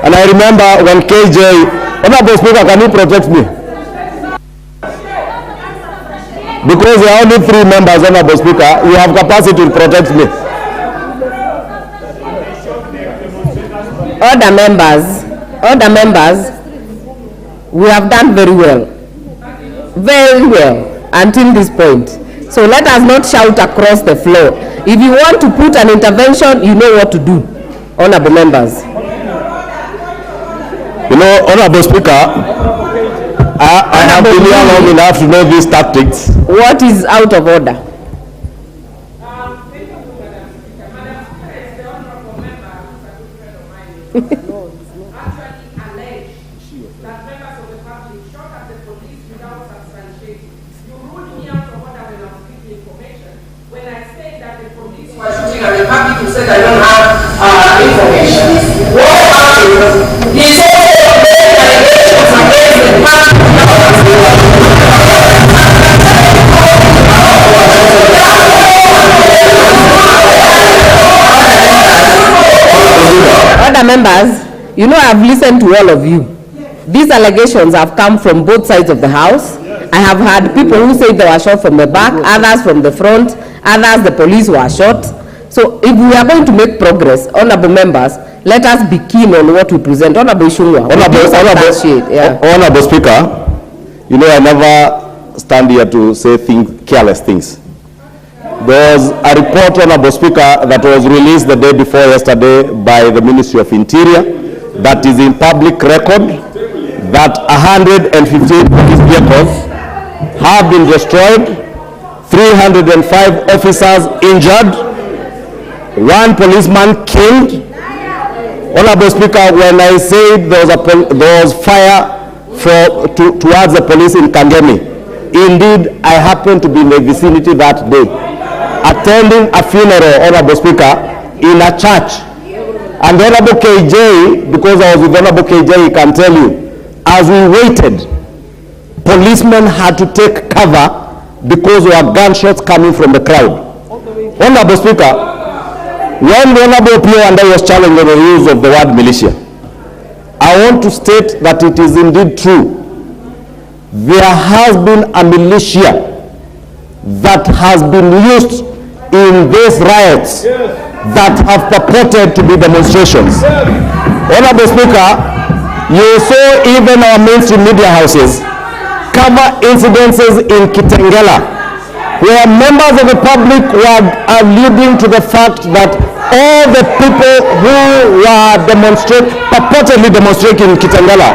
And I remember when KJ, Honorable Speaker, can you protect me? Because there are only 3 members, Honorable Speaker, you have capacity to protect me. Other members, we have done very well until this point. So let us not shout across the floor. If you want to put an intervention, you know what to do, honorable members. You know, Honorable Speaker, I have been here long enough to know these tactics. What is out of order? And I'm happy to say that I don't have information. What happened? He said allegations against the party. Other members, you know I have listened to all of you. These allegations have come from both sides of the house. I have had people who say they were shot from the back, others from the front, others the police were shot. So if we are going to make progress, honorable members, let us be keen on what we present. Honorable Shungwa. Honorable Speaker, you know I never stand here to say careless things. There was a report, Honorable Speaker, that was released the day before yesterday by the Ministry of Interior that is in public record that 115 police vehicles have been destroyed, 305 officers injured, 1 policeman killed. Honorable Speaker, when I said there was fire towards the police in Kangemi, indeed I happened to be in the vicinity that day, attending a funeral, Honorable Speaker, in a church. And the Honorable KJ, because I was with Honorable KJ, he can tell you, as we waited, policemen had to take cover because there were gunshots coming from the crowd. Honorable Speaker, when the Honorable Pio and I was challenging the use of the word militia, I want to state that it is indeed true. There has been a militia that has been used in these riots that have purported to be demonstrations. Honorable Speaker, you saw even our mainstream media houses cover incidences in Kitengela, where members of the public were alluding to the fact that all the people who were purportedly demonstrating in Kitengela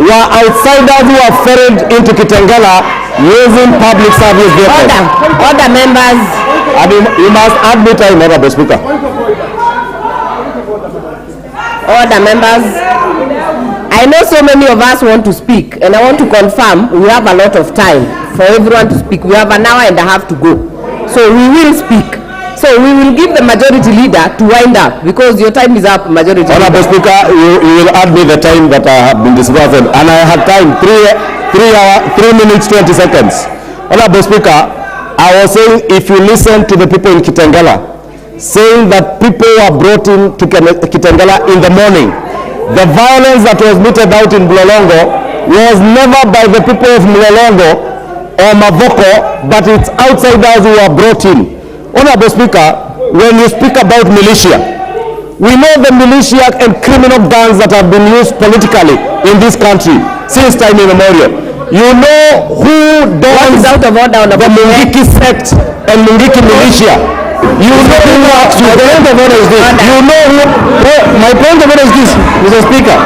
were outsiders who are ferried into Kitengela using public service vehicles. Order members. I mean, you must add me time, Honorable Speaker. Order members. I know so many of us want to speak, and I want to confirm we have a lot of time for everyone to speak. We have an hour and a half to go. So we will speak. So we will give the majority leader to wind up because your time is up, majority Honorable leader. Speaker, you will add me the time that I have been discussed, and I have time, 3 minutes, 20 seconds. Honorable Speaker, I was saying if you listen to the people in Kitengela, saying that people were brought in to Kitengela in the morning, the violence that was meted out in Mlolongo was never by the people of Mlolongo or Mavoko, but it's outsiders who were brought in. Honorable Speaker, when you speak about militia, we know the militia and criminal gangs that have been used politically in this country since time immemorial. You know who does out of order the Mungiki sect and Mungiki militia. You know who works with the point of order is this. You know who, my point of order is this, Mr. Speaker.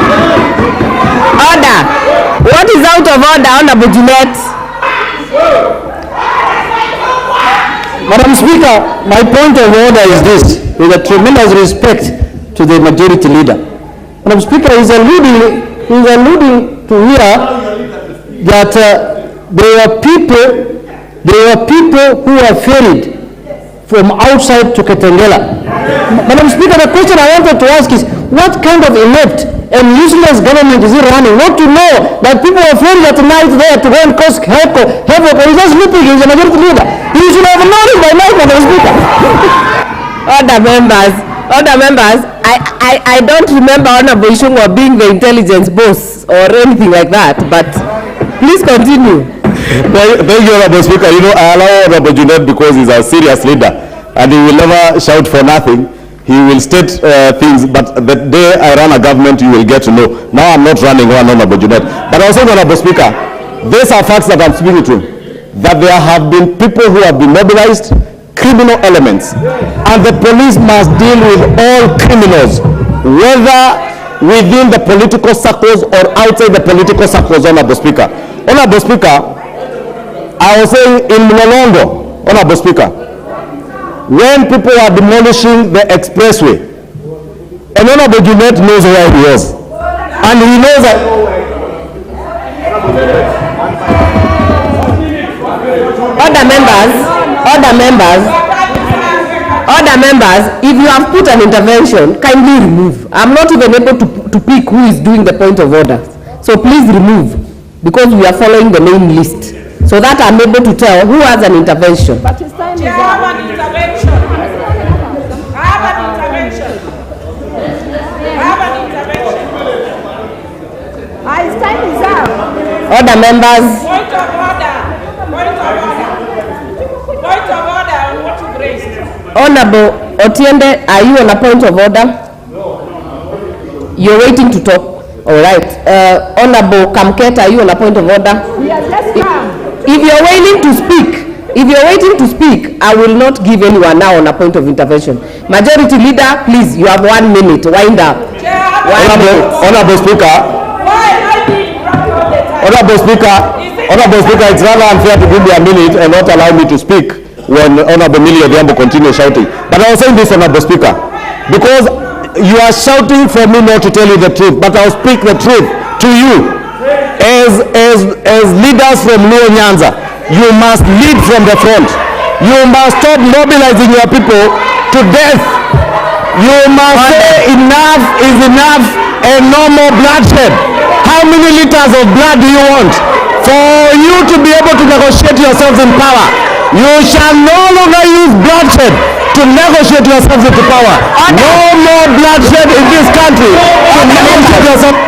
Order. What is out of order, Honorable Juliet? Madam Speaker, my point of order is this, with a tremendous respect to the majority leader. Madam Speaker is alluding to here that there were people who were ferried from outside to Kitengela. Madam Speaker, the question I wanted to ask is, what kind of inept and useless government is he running? Not to know that people are ferried at night there to go and cause havoc, or he's just sleeping, he's a majority leader. He should have known it by now, Madam Speaker. Other members, I don't remember Honorable Ishungwa being the intelligence boss or anything like that, but please continue. Thank you, Honorable Speaker. You know, I allow Honorable Junet because he's a serious leader and he will never shout for nothing. He will state things, but the day I run a government, you will get to know. Now I'm not running one, Honorable Junet. But also, Honorable Speaker, these are facts that I'm speaking to, that there have been people who have been mobilized, criminal elements, and the police must deal with all criminals, whether within the political circles or outside the political circles, Honorable Speaker. Honorable Speaker, I was saying in Mlolongo, Honorable Speaker, when people are demolishing the expressway, and Honorable Junet knows where he was, and he knows that. Other members, if you have put an intervention, kindly remove. I'm not even able to pick who is doing the point of order. So please remove, because we are following the main list, so that I'm able to tell who has an intervention. But his time is up. I have an intervention. I have an intervention. His time is up. Other members. Point of order. Point of order on what you raised. Honorable Otiende, are you on a point of order? You're waiting to talk. All right. Honorable Kamket, are you on a point of order? Yes, let's come. If you're waiting to speak, I will not give anyone now on a point of intervention. Majority Leader, please, you have 1 minute. Wind up. Honorable Speaker. Honorable Speaker, it's rather unfair to give me a minute and not allow me to speak when Honorable Millie Odhiambo continues shouting. But I was saying this, Honorable Speaker, because you are shouting for me not to tell you the truth, but I'll speak the truth to you. As leaders from Luo Nyanza, you must lead from the front. You must stop mobilizing your people to death. You must say enough is enough and no more bloodshed. How many liters of blood do you want? For you to be able to negotiate yourselves in power, you shall no longer use bloodshed to negotiate yourselves into power. No more bloodshed in this country to negotiate yourselves.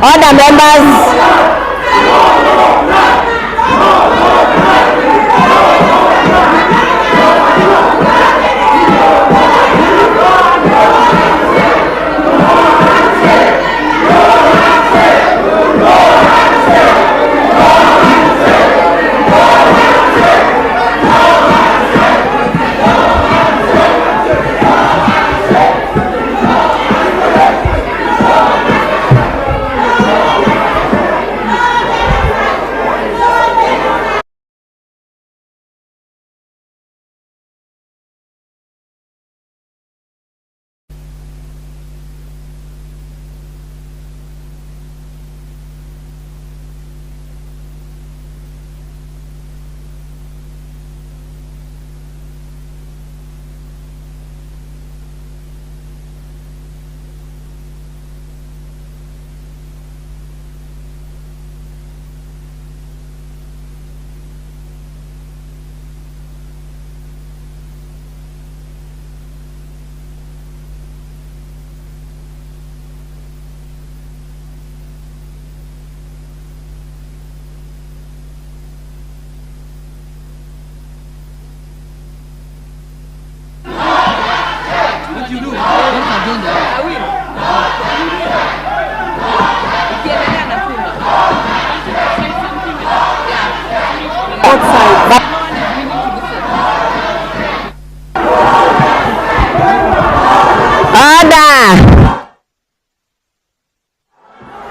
Order, members.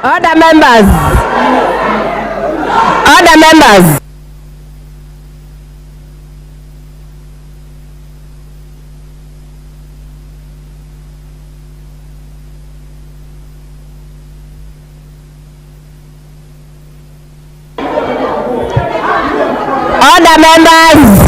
Order, members. Order, members. Order, members.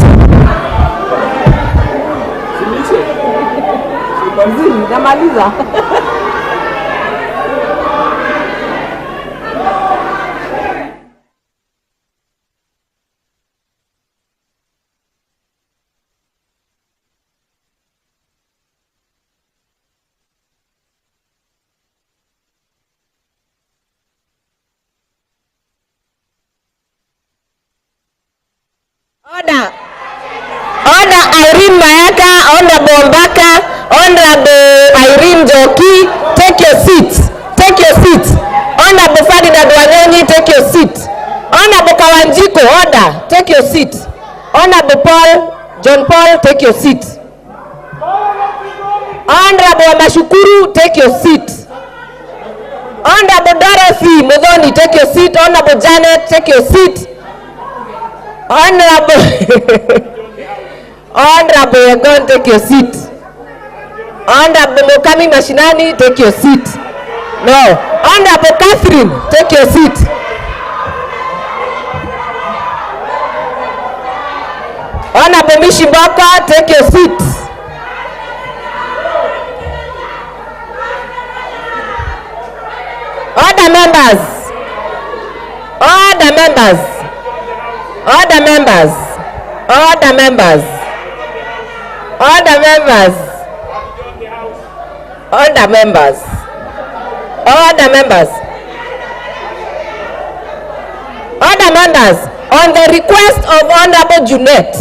Order. Order Irene Mayaka, Honorable Mbaka, Honorable Irene Joki, take your seats. Take your seats. Honorable Ferdinand Wanyonyi, take your seat. Honorable Kawanjiko, order, take your seat. Honorable John Paul, take your seat. Honorable Mashukuru, take your seat. Honorable Dorothy Mudhoni, take your seat. Honorable Janet, take your seat. Honorable Egon, take your seat. Honorable Mokami Mashinani, take your seat. No. Honorable Catherine, take your seat. Honorable Mishibaka, take your seat. Order, members. Order, members. Order, members. Order, members. Order, members. Order, members. Order, members. Order, members. On the request of Honorable Junet,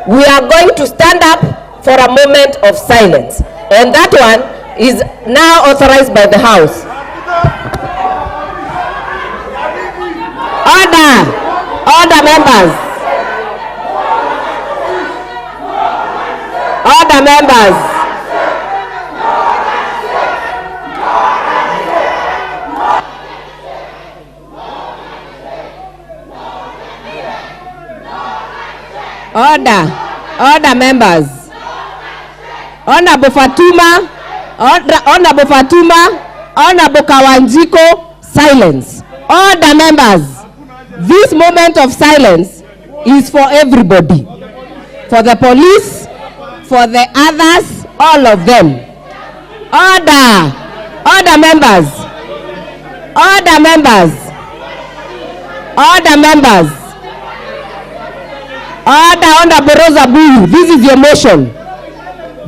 we are going to stand up for a moment of silence. And that one is now authorized by the House. Order. Order, members. Order, members. Order. Order, members. Honorable Fatuma. Honorable Fatuma. Honorable Kawanjiko. Silence. Order, members. This moment of silence is for everybody. For the police, for the others, all of them. Order. Order, members. Order, members. Order, members. Order, Honorable Rosa Buyu. This is your motion.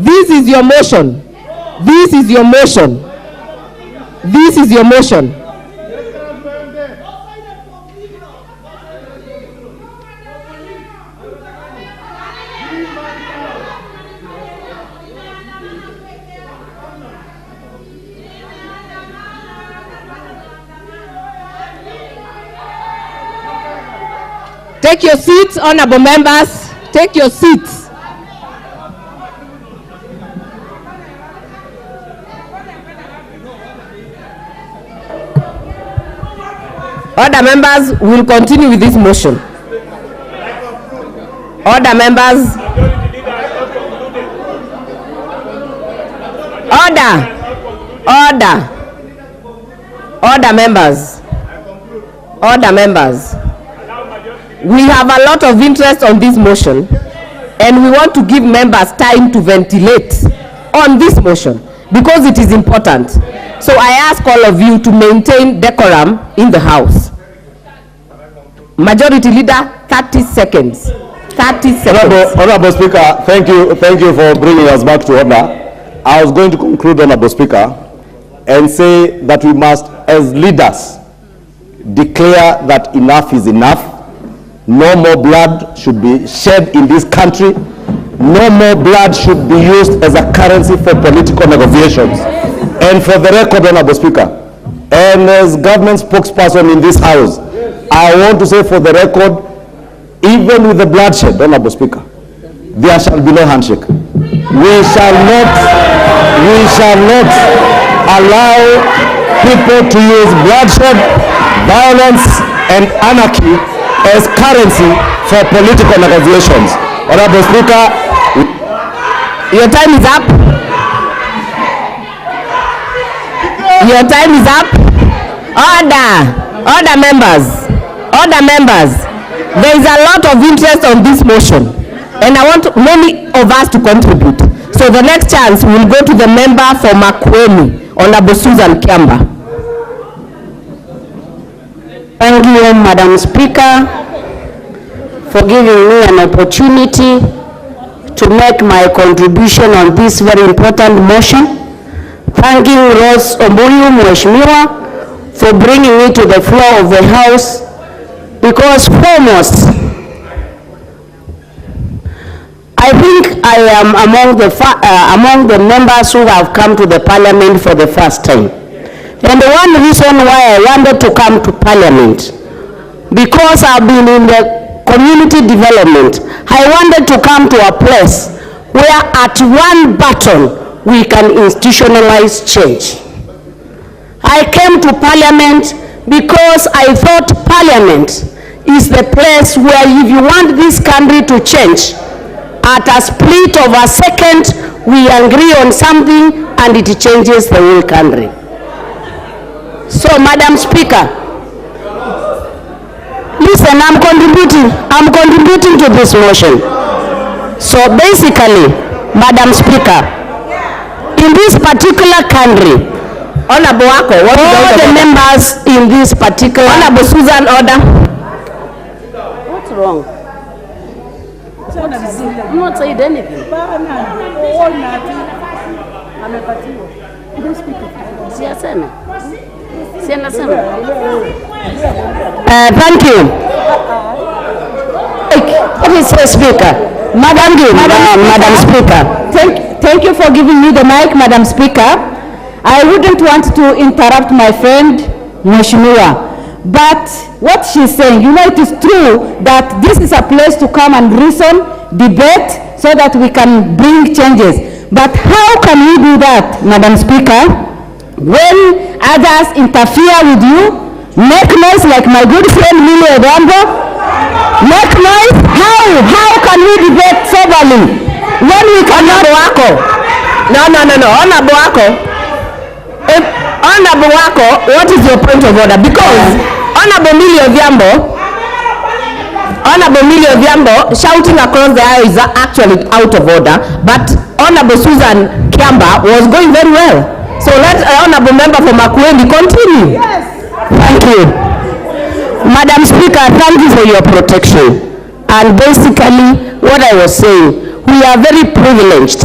This is your motion. This is your motion. This is your motion. Take your seats, honorable members. Take your seats. Order, members, we will continue with this motion. Order, members. Order. Order. Order, members. Order, members. We have a lot of interest on this motion, and we want to give members time to ventilate on this motion because it is important. So I ask all of you to maintain decorum in the House. Majority Leader, 30 seconds. 30 seconds. Honorable Speaker, thank you for bringing us back to order. I was going to conclude, Honorable Speaker, and say that we must, as leaders, declare that enough is enough. No more blood should be shed in this country. No more blood should be used as a currency for political negotiations. And for the record, Honorable Speaker, and as government spokesperson in this House, I want to say for the record, even with the bloodshed, Honorable Speaker, there shall be no handshake. We shall not allow people to use bloodshed, violence, and anarchy as currency for political negotiations. Honorable Speaker, your time is up. Your time is up. Order members. Order members. There is a lot of interest on this motion, and I want many of us to contribute. So the next chance will go to the member for Makwiny, Honorable Susan Kiamba. Thank you, Madam Speaker, for giving me an opportunity to make my contribution on this very important motion. Thanking Rose Omuyu Mheshimiwa for bringing me to the floor of the House, because foremost, I think I am among the members who have come to the Parliament for the first time. And the one reason why I wanted to come to Parliament, because I've been in the community development, I wanted to come to a place where at one button we can institutionalize change. I came to Parliament because I thought Parliament is the place where if you want this country to change, at a split of a second, we agree on something and it changes the whole country. So, Madam Speaker, listen, I'm contributing to this motion. So basically, Madam Speaker, in this particular country, Honorable Wako, all the members in this particular... Honorable Susan, order. What's wrong? I'm not saying anything. Thank you. What is the Speaker? Madam Speaker. Thank you for giving me the mic, Madam Speaker. I wouldn't want to interrupt my friend, Mheshimiwa. But what she's saying, you know, it is true that this is a place to come and reason, debate, so that we can bring changes. But how can we do that, Madam Speaker, when others interfere with you, make noise like my good friend Millie Odambo? Make noise? How can we debate soberly when we cannot? No. Honorable Wako. Honorable Wako, what is your point of order? Because Honorable Millie Odhiambo shouting across the aisle is actually out of order, but Honorable Susan Kiamba was going very well. So let Honorable Member for Makwiny continue. Yes. Thank you. Madam Speaker, thank you for your protection. And basically, what I was saying, we are very privileged,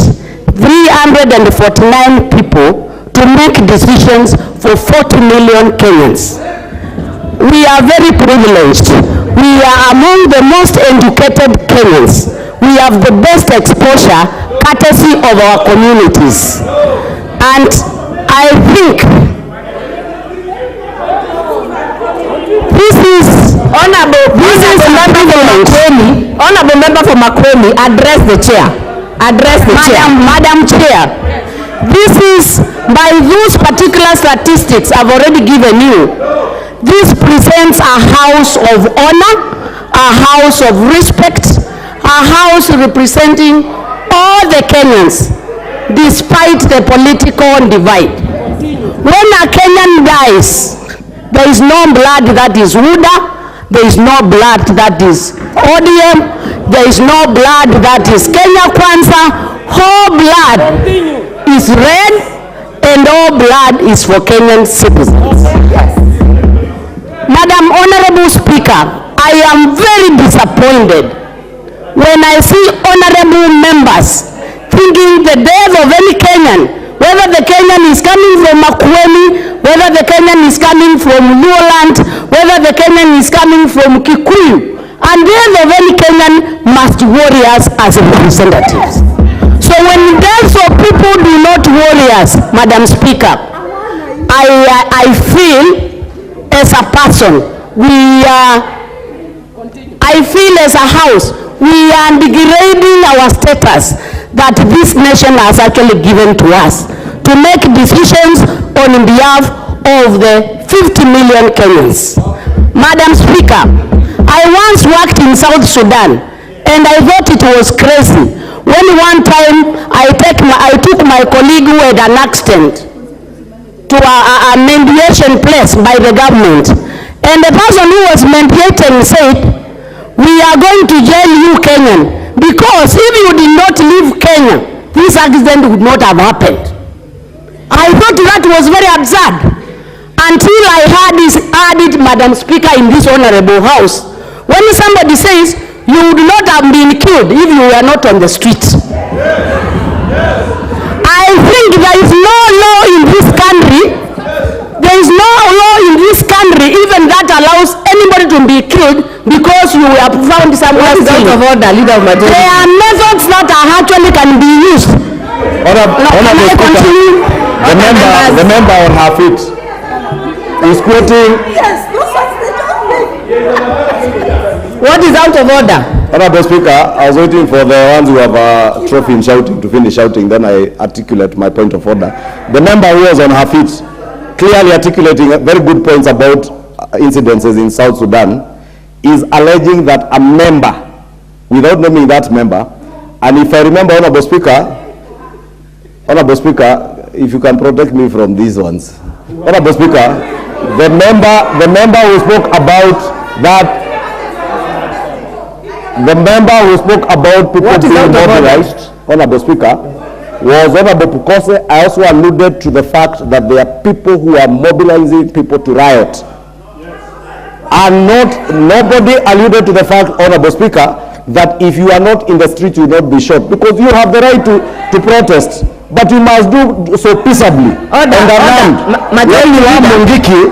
349 people, to make decisions for 40 million Kenyans. We are very privileged. We are among the most educated Kenyans. We have the best exposure courtesy of our communities. And I think this is Honorable Member for Makwiny, address the chair. Madam Chair, this is, by those particular statistics I've already given you, this presents a house of honor, a house of respect, a house representing all the Kenyans, despite the political divide. When a Kenyan dies, there is no blood that is UDA, there is no blood that is ODM, there is no blood that is Kenya Kwanza. All blood is red and all blood is for Kenyan citizens. Madam Honorable Speaker, I am very disappointed when I see honorable members thinking the death of any Kenyan, whether the Kenyan is coming from Makwiny, whether the Kenyan is coming from Luoland, whether the Kenyan is coming from Kikuyu, and the death of any Kenyan must worry us as representatives. So when deaths of people do not worry us, Madam Speaker, I feel as a person, I feel as a house, we are degrading our status that this nation has actually given to us to make decisions on behalf of the 50 million Kenyans. Madam Speaker, I once worked in South Sudan and I thought it was crazy when one time I took my colleague who had an accident to a mediation place by the government, and the person who was mediating said, "We are going to jail you, Kenyan, because if you did not leave Kenya, this accident would not have happened." I thought that was very absurd until I heard it, Madam Speaker, in this honorable house, when somebody says, "You would not have been killed if you were not on the street." I think there is no law in this country, there is no law in this country even that allows anybody to be killed because you were found somewhere stealing. Out of order, Leader of Majority. There are methods that are actually can be used. The member on her feet is quoting. Yes, what is out of order? Honorable Speaker, I was waiting for the ones who have a trophy in shouting to finish shouting, then I articulate my point of order. The member who was on her feet, clearly articulating very good points about incidences in South Sudan, is alleging that a member, without naming that member, and if I remember, Honorable Speaker, if you can protect me from these ones. Honorable Speaker, the member who spoke about that, the member who spoke about people being mobilized, Honorable Speaker, was Honorable Pukose. I also alluded to the fact that there are people who are mobilizing people to riot. And nobody alluded to the fact, Honorable Speaker, that if you are not in the street, you will not be shot. Because you have the right to protest, but you must do so peaceably. And around, when you have Mungiki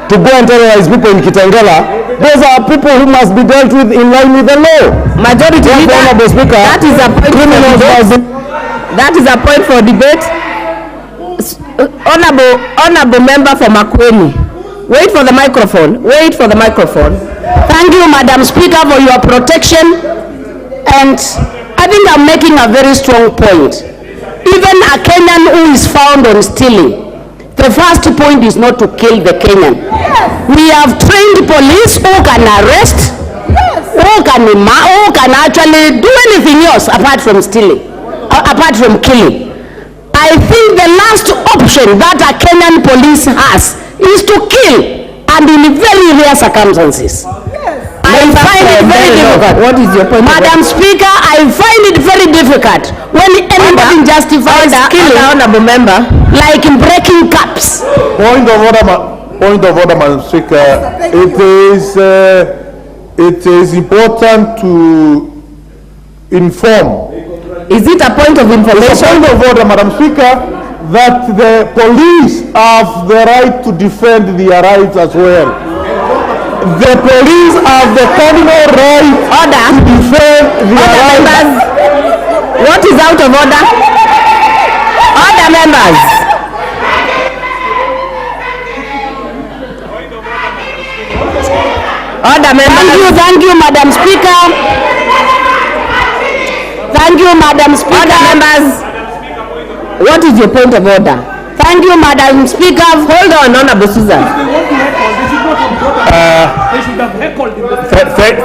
to go and terrorize people in Kitengela, those are people who must be dealt with in line with the law. Majority Leader, Honorable Speaker, that is a point for debate. That is a point for debate. Honorable member for Makwiny. Wait for the microphone. Wait for the microphone. Thank you, Madam Speaker, for your protection. And I think I'm making a very strong point. Even a Kenyan who is found on stealing, the first point is not to kill the Kenyan. Yes. We have trained police who can arrest, who can actually do anything else apart from stealing, apart from killing. I think the last option that a Kenyan police has is to kill, and in very rare circumstances. I find it very difficult. What is your point? Madam Speaker, I find it very difficult when anybody justifies killing, honorable member, like breaking cups. Point of order, Madam Speaker. It is important to inform. Is it a point of information? It's a point of order, Madam Speaker, that the police have the right to defend their rights as well. The police have the cardinal right to defend their rights. Members, what is out of order? Order, members. Order, members. Thank you, Madam Speaker. Thank you, Madam Speaker. Order, members. What is your point of order? Thank you, Madam Speaker. Hold on, Honorable Susan.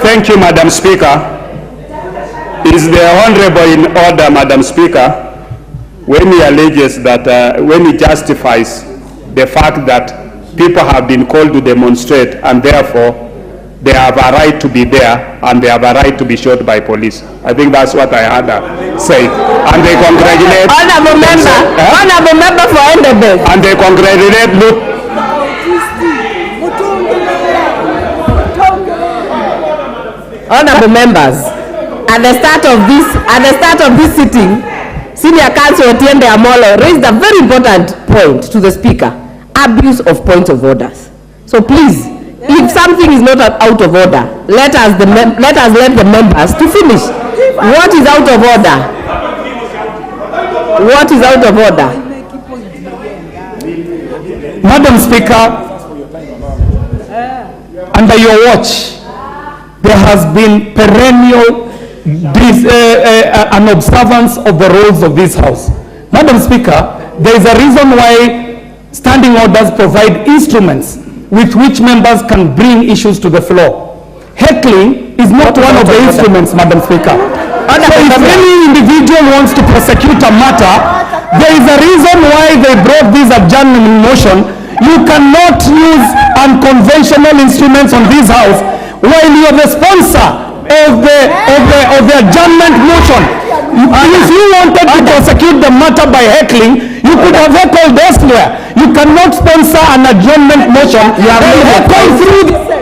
Thank you, Madam Speaker. Is the Honorable in order, Madam Speaker, when he alleges that, when he justifies the fact that people have been called to demonstrate and therefore they have a right to be there and they have a right to be shot by police. I think that's what I heard say. And they congratulate... Honorable member, Honorable member for Mutembei. And they congratulate... Honorable members, at the start of this sitting, Senior Counsel Otiende Amolo raised a very important point to the Speaker: abuse of points of orders. So please, if something is not out of order, let us let the members to finish. What is out of order? What is out of order? Madam Speaker, under your watch, there has been perennial unobservance of the rules of this House. Madam Speaker, there is a reason why standing orders provide instruments with which members can bring issues to the floor. Heckling is not one of the instruments, Madam Speaker. So if any individual wants to prosecute a matter, there is a reason why they brought this adjournment in motion. You cannot use unconventional instruments on this house while you are the sponsor of the adjournment motion. If you wanted to prosecute the matter by heckling, you could have heckled elsewhere. You cannot sponsor an adjournment motion and heckle through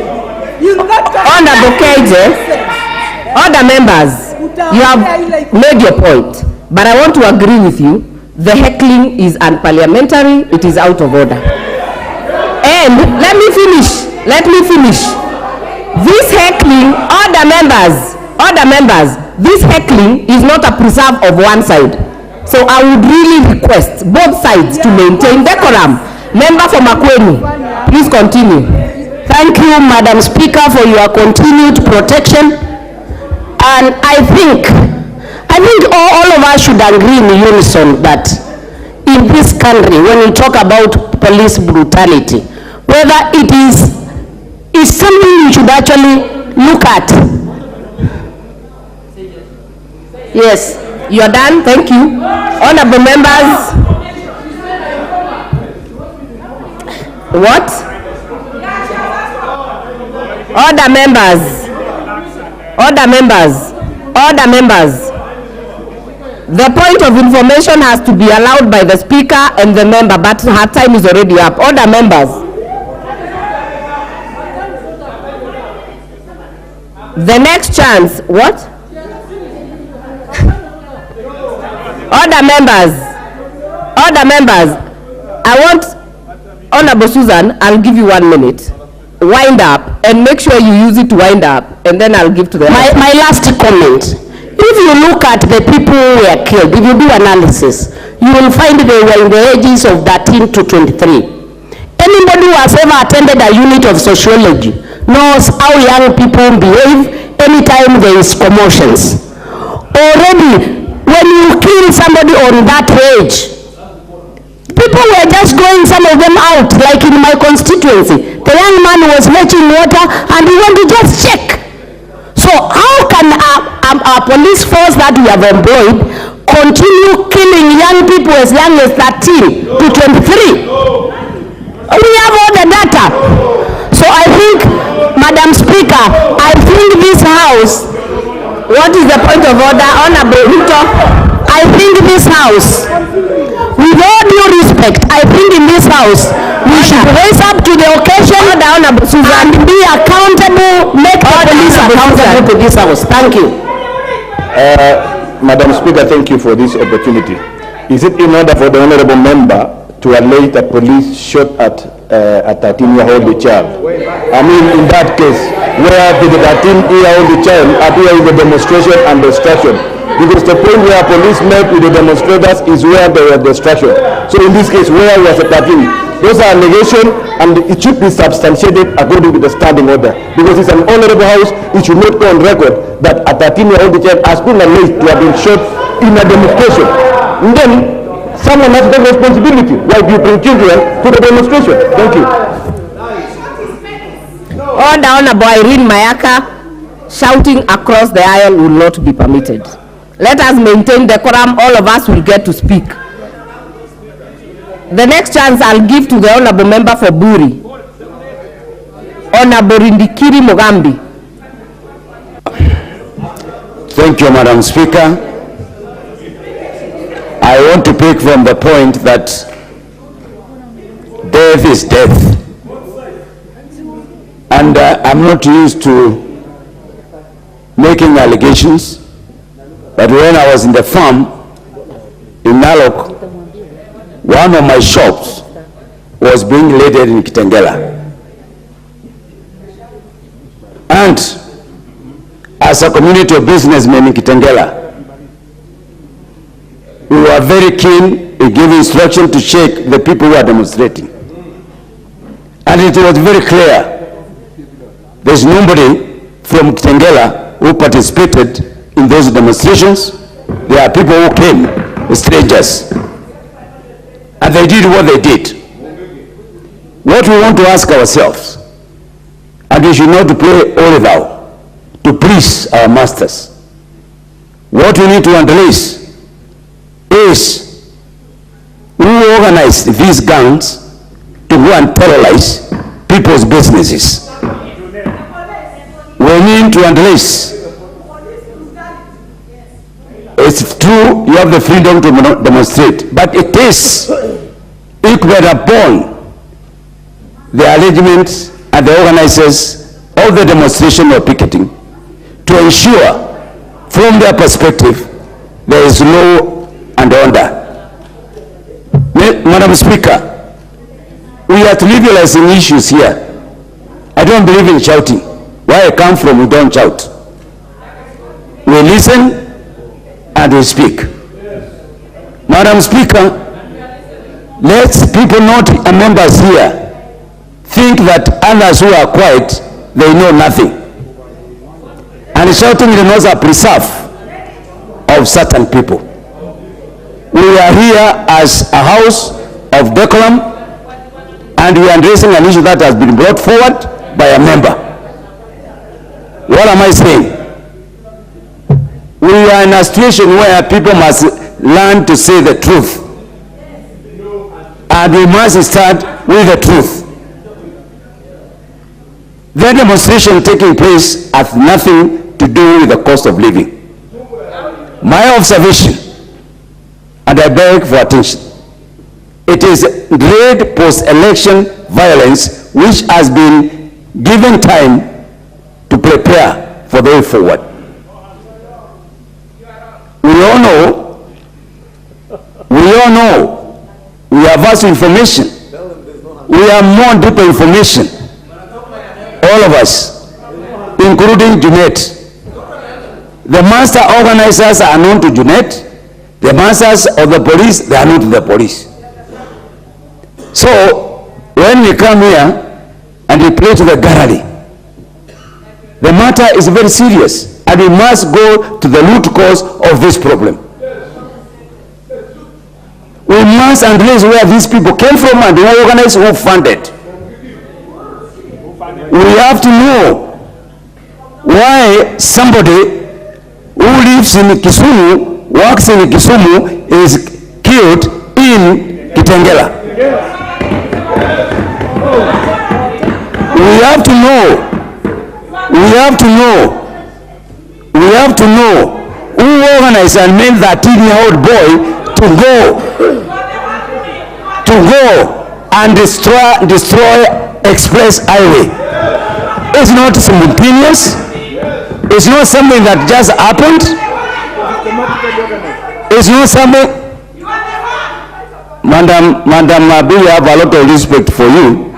Honorable KJ, other members, you have made your point, but I want to agree with you. The heckling is unparliamentary, it is out of order. And let me finish. This heckling, other members, this heckling is not a preserve of one side. So I would really request both sides to maintain decorum. Member for makwiny, please continue. Thank you, Madam Speaker, for your continued protection. And I think all of us should agree in unison that in this country, when we talk about police brutality, whether it is something we should actually look at. Yes, you are done. Thank you. Honorable members. What? Order members. The point of information has to be allowed by the speaker and the member, but her time is already up. Order members. The next chance, what? Order members. I want, Honorable Susan, I'll give you 1 minute. Wind up and make sure you use it to wind up, and then I'll give to the my last comment. If you look at the people who were killed, if you do analysis, you will find they were in the ages of 13 to 23. Anybody who has ever attended a unit of sociology knows how young people behave anytime there is commotions. Already, when you kill somebody on that age, people were just going, some of them out, like in my constituency. The young man was fetching water and he went to just check. So how can our police force that we have employed continue killing young people as young as 13 to 23? We have all the data. So I think, Madam Speaker, I think this House, what is the point of order? Honorable RUTO, I think this House, with all due respect, I think in this House, we should raise up to the occasion and be accountable, make the police accountable to this House. Thank you. Madam Speaker, thank you for this opportunity. Is it in order for the honorable member to allege that police shot at a 13-year-old child? I mean, in that case, where did the 13-year-old child appear in the demonstration and destruction? Because the point where police met with the demonstrators is where there was destruction. So in this case, where was the 13? Those are allegations, and it should be substantiated according to the standing order. Because it's an honorable House, it should not go on record that a 13-year-old child has been alleged to have been shot in a demonstration. And then someone has the responsibility. Why do you bring children to the demonstration? Thank you. Order, Honorable Irene Mayaka. Shouting across the aisle will not be permitted. Let us maintain decorum. All of us will get to speak. The next chance I'll give to the honorable member for Buri, Honorable Rindikiri Mugambi. Thank you, Madam Speaker. I want to pick from the point that death is death. And I'm not used to making allegations, but when I was in the farm in Narok, one of my shops was being raided in Kitengela. And as a community of businessmen in Kitengela, we were very keen to give instruction to check the people who are demonstrating. And it was very clear, there's nobody from Kitengela who participated in those demonstrations. There are people who came, strangers, and they did what they did. what we want to ask ourselves, and we should not play Oliver to please our masters. What we need to address is who organized these gangs to go and terrorize people's businesses. We need to address. It's true, you have the freedom to demonstrate, but it is equal upon the arrangements and the organizers of the demonstration or picketing to ensure, from their perspective, there is law and order. Madam Speaker, we are trivializing issues here. I don't believe in shouting. Where I come from, we don't shout. We listen and we speak. Madam Speaker, let people not members here think that others who are quiet, they know nothing. And shouting denotes a preserve of certain people. We are here as a house of decorum, and we are addressing an issue that has been brought forward by a member. What am I saying? We are in a situation where people must learn to say the truth. And we must start with the truth. The demonstration taking place has nothing to do with the cost of living. My observation, and I beg for attention, it is great post-election violence which has been given time to prepare for the way forward. We all know, we have vast information. We have more deeper information. All of us, including Junet. The master organizers are known to Junet. The masters of the police, they are known to the police. So, when we come here and we play to the gallery, the matter is very serious, and we must go to the root cause of this problem. We must address where these people came from and who organized, who funded. We have to know why somebody who lives in Kisumu, works in Kisumu, is killed in Kitengela. We have to know who organized and made that 13-year-old boy to go and destroy Express Highway. It's not simultaneous. It's not something that just happened. It's not something. Madam Abiy, I have a lot of respect for you.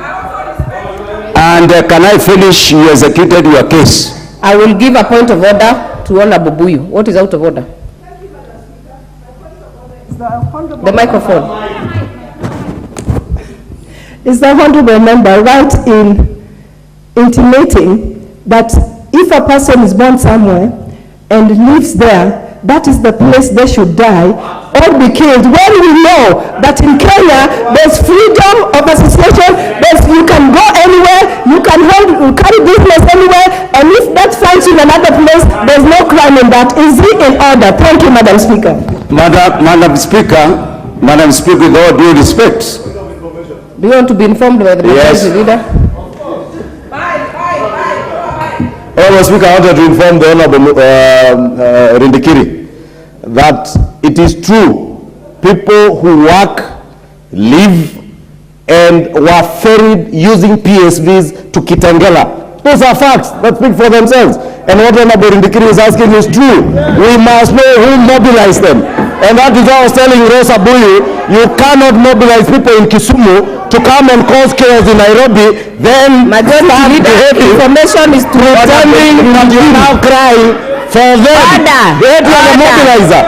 And can I finish? You executed your case. I will give a point of order to Honorable Buyu. What is out of order? The microphone. Is the honorable member right in intimating that if a person is born somewhere and lives there, that is the place they should die or be killed, when we know that in Kenya there's freedom of association, you can go anywhere, you can carry business anywhere, and if that finds you in another place, there's no crime in that. Is it in order? Thank you, Madam Speaker. Madam Speaker, with all due respect. Do you want to be informed by the majority leader? Honorable Speaker, I wanted to inform the Honorable Rindikiri that it is true, people who work, live, and were ferried using PSVs to Kitengela. Those are facts that speak for themselves. And what Honorable Rindikiri is asking is true. We must know who mobilized them. And that is why I was telling Rosa Buyu, you cannot mobilize people in Kisumu to come and cause chaos in Nairobi, then majority leader information is true. Pretending that you now cry for them. The mobilizer.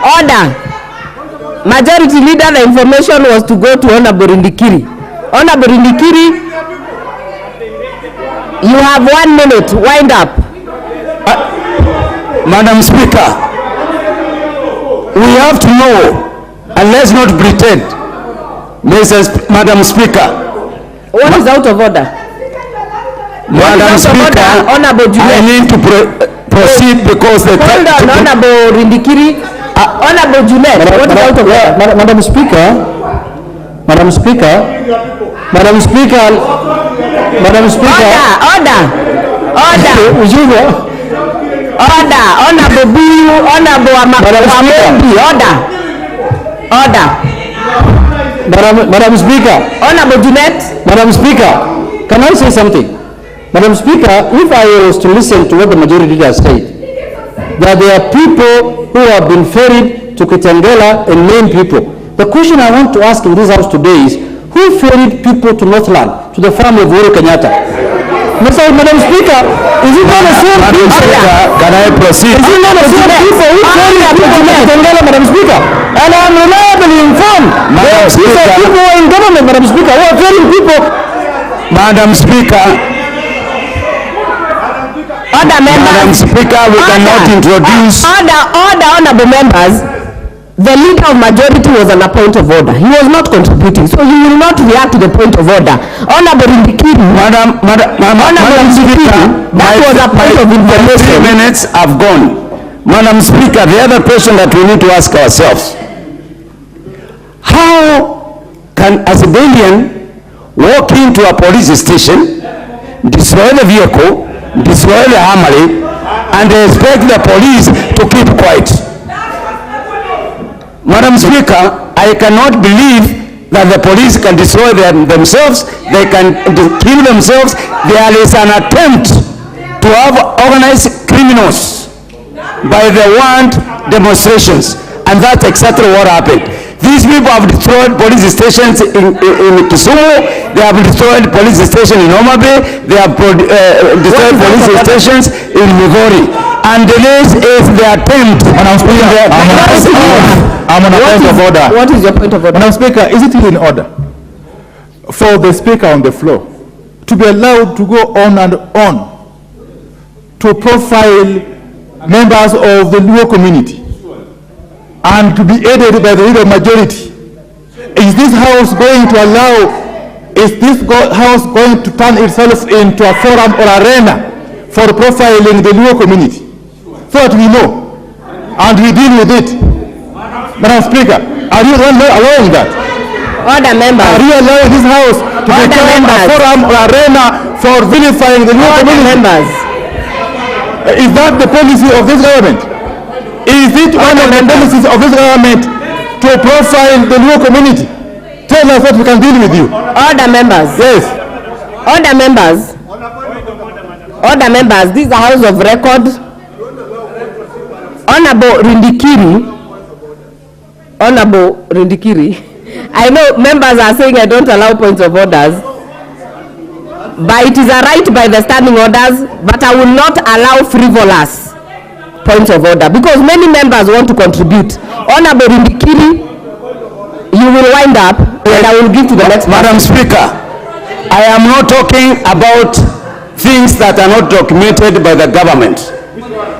Order. Majority leader, the information was to go to Honorable Rindikiri. Honorable Rindikiri, you have 1 minute. Wind up. Madam Speaker, we have to know, and let's not pretend Madam Speaker. What is out of order? Madam Speaker, Honorable I need to proceed because the... Hold on, Honorable Rindikiri. Honorable Junet, what is out of order? Madam Speaker, Madam Speaker, Madam Speaker, Madam Speaker. Order. Order. Honorable Buyu, Honorable Amabi, order. Madam Speaker. Honorable Junet. Madam Speaker, can I say something? Madam Speaker, if I was to listen to what the majority leader said, that there are people who have been ferried to Kitengela and named people. The question I want to ask in this house today is, who ferried people to Northland, to the farm of Uhuru Kenyatta? Madam Speaker, is it not the same people? Can I proceed? Is it not the same people who ferried people to Kitengela, Madam Speaker? And I am reliably informed. Madam Speaker. These are people who are in government, Madam Speaker, who are ferrying people. Madam Speaker. Order, members. Madam Speaker, we cannot introduce... Order, honorable members. The leader of majority was on a point of order. He was not contributing, so he will not react to the point of order. Honorable Rindikiri, Madam Speaker, that was a point of information. 3 minutes have gone. Madam Speaker, the other question that we need to ask ourselves, how can a civilian walk into a police station, destroy the vehicle, destroy the armory, and expect the police to keep quiet? Madam Speaker, I cannot believe that the police can destroy themselves, they can kill themselves. There is an attempt to have organized criminals by the want demonstrations, and that's exactly what happened. These people have destroyed police stations in Kisumu, they have destroyed police stations in Homa Bay, they have destroyed police stations in Migori. And the next is the attempt. I'm on a point of order. What is your point of order? Madam Speaker, is it in order for the Speaker on the floor to be allowed to go on and on to profile members of the Luo community and to be aided by the leader majority? Is this house going to allow, house going to turn itself into a forum or arena for profiling the Luo community? So that we know and we deal with it. Madam Speaker, are you allowing that? Order, members. Are you allowing this house to become a forum or arena for vilifying the Luo community? Members. Is that the policy of this government? Is it one of the policies of this government to profile the Luo community? Tell us what we can deal with you. Order, members. Yes. Order, members. Order, members. This is a house of record. Honorable Rindikiri, I know members are saying I don't allow points of orders, but it is a right by the standing orders, but I will not allow frivolous points of order because many members want to contribute. Honorable Rindikiri, you will wind up and I will give to the next Madam Speaker, I am not talking about things that are not documented by the government.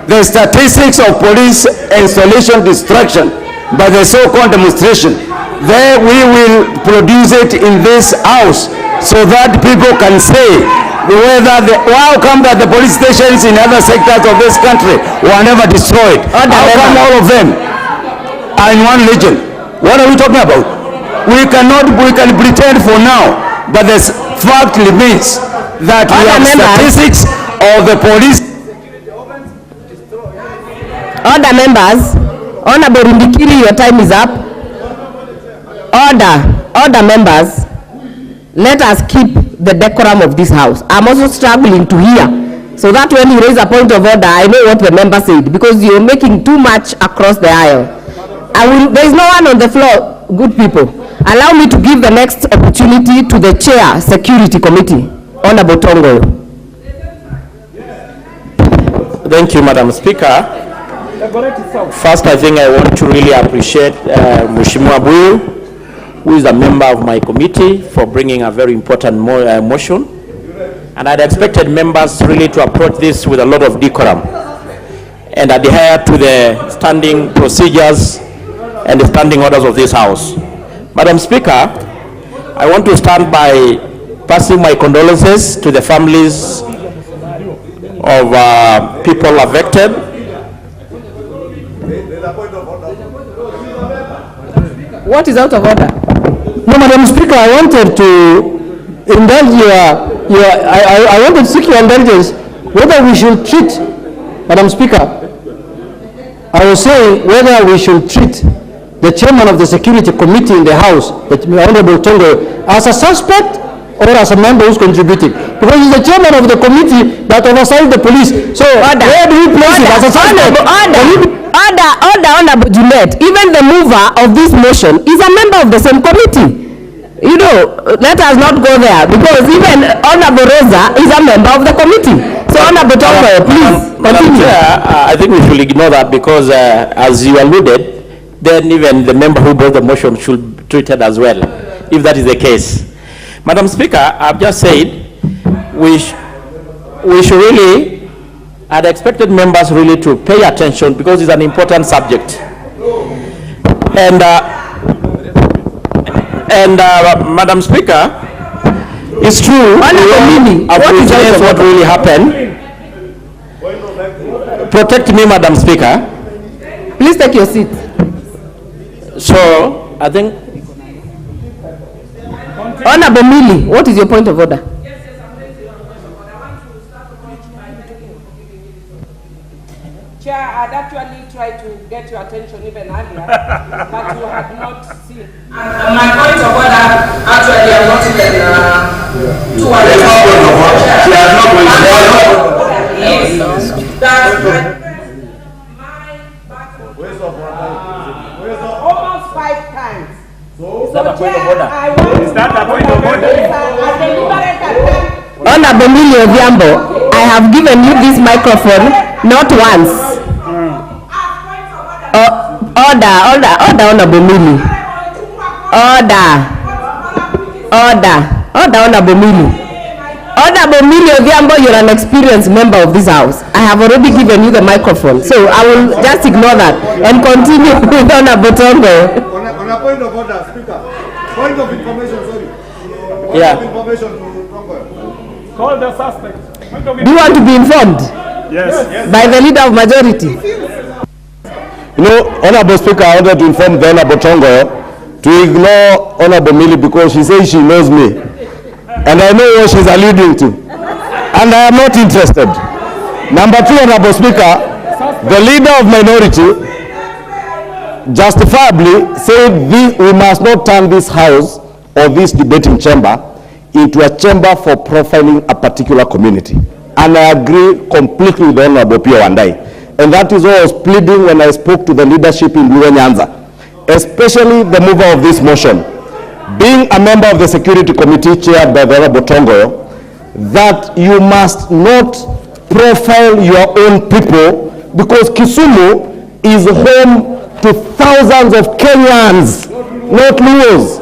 The statistics of police installation destruction by the so-called demonstration, there we will produce it in this house so that people can say whether how come that the police stations in other sectors of this country were never destroyed? How come all of them are in one region? What are we talking about? We can pretend for now, but the fact remains that we have statistics of the police. Order, members. Honorable Rindikiri, your time is up. Order, members. Let us keep the decorum of this house. I'm also struggling to hear, so that when you raise a point of order, I know what the member said, because you're making too much across the aisle. There is no one on the floor, good people. Allow me to give the next opportunity to the Chair, Security Committee, Honorable Tongo. Thank you, Madam Speaker. First, I think I want to really appreciate Mheshimiwa Buyu, who is a member of my committee, for bringing a very important motion. And I'd expected members really to approach this with a lot of decorum and adhere to the standing procedures and the standing orders of this House. Madam Speaker, I want to start by passing my condolences to the families of people affected. What is out of order? No, Madam Speaker, I wanted to indulge I wanted to seek your indulgence whether we should treat, Madam Speaker, I was saying whether we should treat the chairman of the Security Committee in the House, the Honorable Tongo, as a suspect or as a member who's contributing. Because he's the chairman of the committee that oversights the police. So where do we place him as a suspect? Honorable Juliet, even the mover of this motion is a member of the same committee. You know, let us not go there because even Honorable Rosa is a member of the committee. So Honorable Tongo, please continue. I think we should ignore that because as you alluded, then even the member who brought the motion should be treated as well, if that is the case. Madam Speaker, I've just said we should really, I'd expected members really to pay attention because it's an important subject. And Madam Speaker, it's true, what really happened. Protect me, Madam Speaker. Please take your seat. So, I think... Honorable Millie, what is your point of order? Chair, I'd actually tried to get your attention even earlier, but you had not seen. My point of order, actually, I'm not even too worried almost 5 times. So, I want is that a point of order? Honorable Millie Odhiambo, I have given you this microphone not once. Order, Honorable Millie. Order, Honorable Millie. Honorable Millie Odhiambo, you're an experienced member of this house. I have already given you the microphone, so I will just ignore that and continue with Honorable Tongo. On a point of order, Speaker. Point of information, sorry. Point of information to Tongo. Call the suspect. Do you want to be informed? Yes. By the leader of majority. You know, Honorable Speaker, I wanted to inform the Honorable Tongo to ignore Honorable Millie because she says she knows me. And I know what she's alluding to. And I am not interested. Number 2, Honorable Speaker, the leader of minority justifiably said we must not turn this house or this debating chamber into a chamber for profiling a particular community. And I agree completely with Honorable Pio Wandai. And that is what I was pleading when I spoke to the leadership in Luo Nyanza, especially the mover of this motion, being a member of the Security Committee chaired by the Honorable Tongo, that you must not profile your own people because Kisumu is home to thousands of Kenyans, not Luos.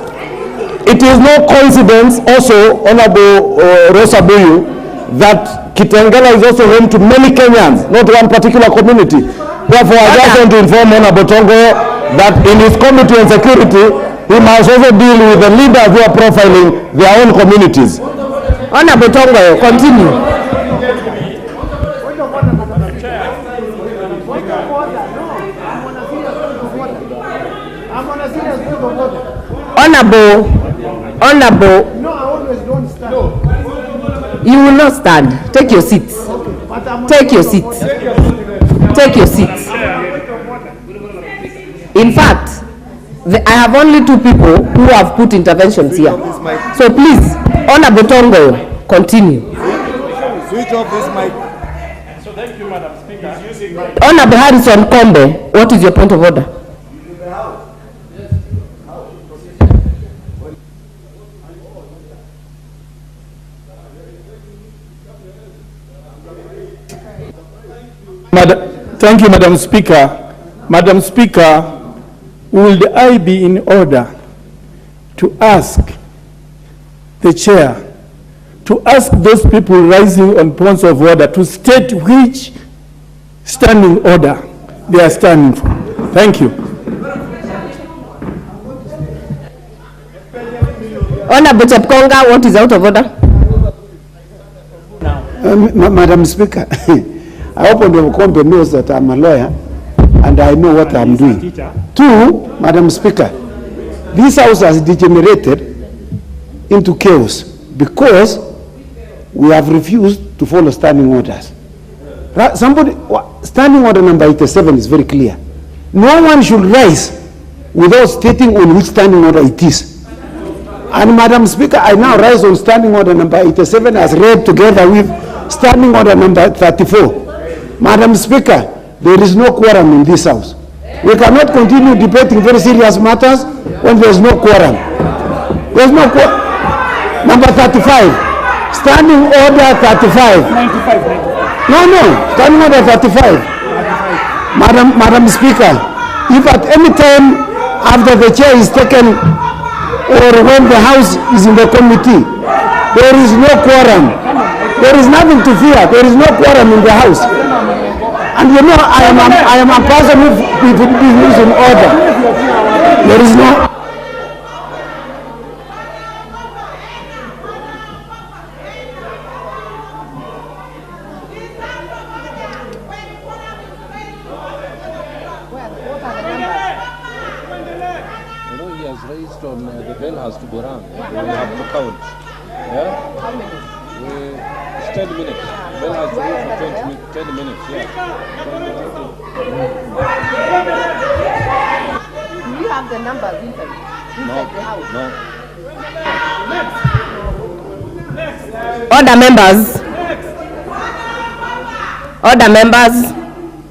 It is no coincidence also, Honorable Rosa Buyu, that Kitengela is also home to many Kenyans, not one particular community. Therefore, I just want to inform Honorable Tongo that in his committee on security, he must also deal with the leaders who are profiling their own communities. Honorable Tongo, continue. Honorable, you will not stand. Take your seats. Take your seats. Take your seats. In fact, I have only 2 people who have put interventions here. So please, Honorable Tongo, continue. Switch off this mic. So thank you, Madam Speaker. Honorable Harrison Kombe, what is your point of order? Thank you, Madam Speaker. Madam Speaker, would I be in order to ask the chair, to ask those people rising on points of order to state which standing order they are standing for? Thank you. Honorable Chepkonga, what is out of order? Madam Speaker, I hope Honorable Kombe knows that I'm a lawyer and I know what I'm doing. Two, Madam Speaker, this house has degenerated into chaos because we have refused to follow standing orders. Standing order number 87 is very clear. No one should rise without stating on which standing order it is. And Madam Speaker, I now rise on standing order number 87 as read together with standing order number 34. Madam Speaker, there is no quorum in this house. We cannot continue debating very serious matters when there is no quorum. There is no quorum. Number 35. Standing order 35. 95. No. Standing order 35. Madam Speaker, if at any time after the chair is taken or when the house is in the committee, there is no quorum. There is nothing to fear. There is no quorum in the house. And you know, I am a person who believes in order. There is no... The bell has to be rung. We have to count. Yeah? How many? It's 10 minutes. The bell has to ring for 10 minutes. Yeah. Do you have the numbers inside the house? No. Order members.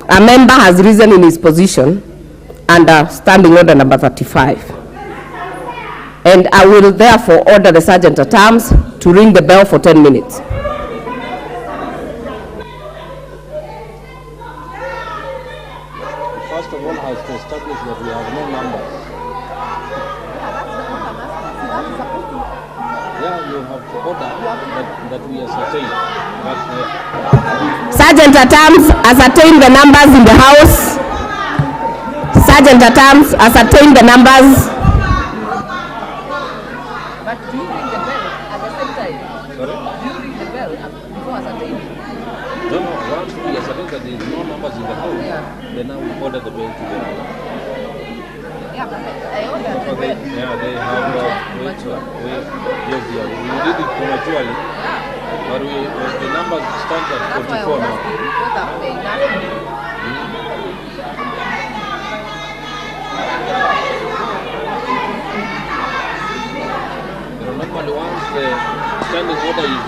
A member has risen in his position under standing order number 35. And I will therefore order the sergeant at arms to ring the bell for 10 minutes. First of all, has to establish that we have no numbers. Yeah, you have to order that we ascertain. Sergeant at arms, ascertain the numbers in the house. Sergeant at arms, ascertain the numbers. Then I will order the bell to be rung. Yeah, but I ordered the bell. They have we did it prematurely, but the numbers stand at 44 now. Normally once the standing order is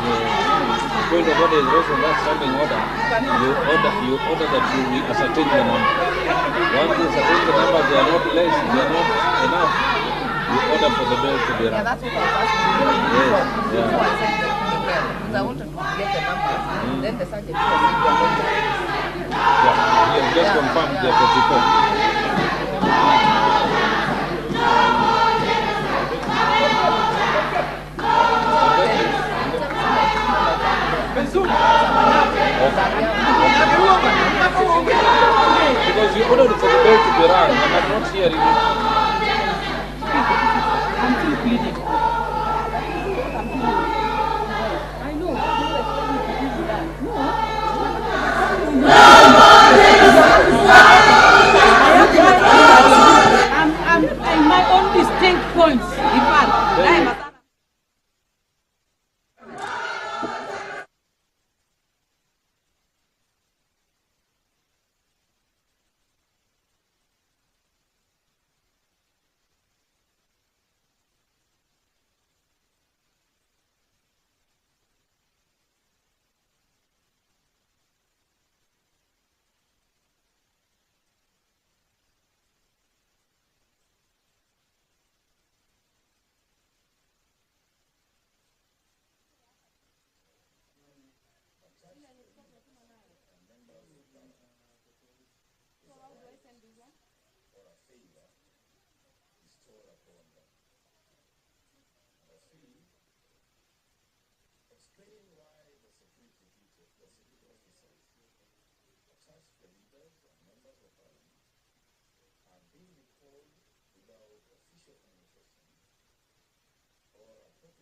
point of order is raised on that standing order, you order that we ascertain the number. Once you ascertain the number, they are not less, they are not enough, you order for the bell to be rung. Yeah, that's what I was asking. Yes, yeah. Before I said the bell, because I wanted to get the numbers, then the sergeant was saying they are not there. Yeah, he has just confirmed they are 44. Because you ordered for the bell to be rung, and I'm not hearing it. I'm still pleading. I know. I'm my own distinct points. In fact, I am a being recalled without official communication or appropriate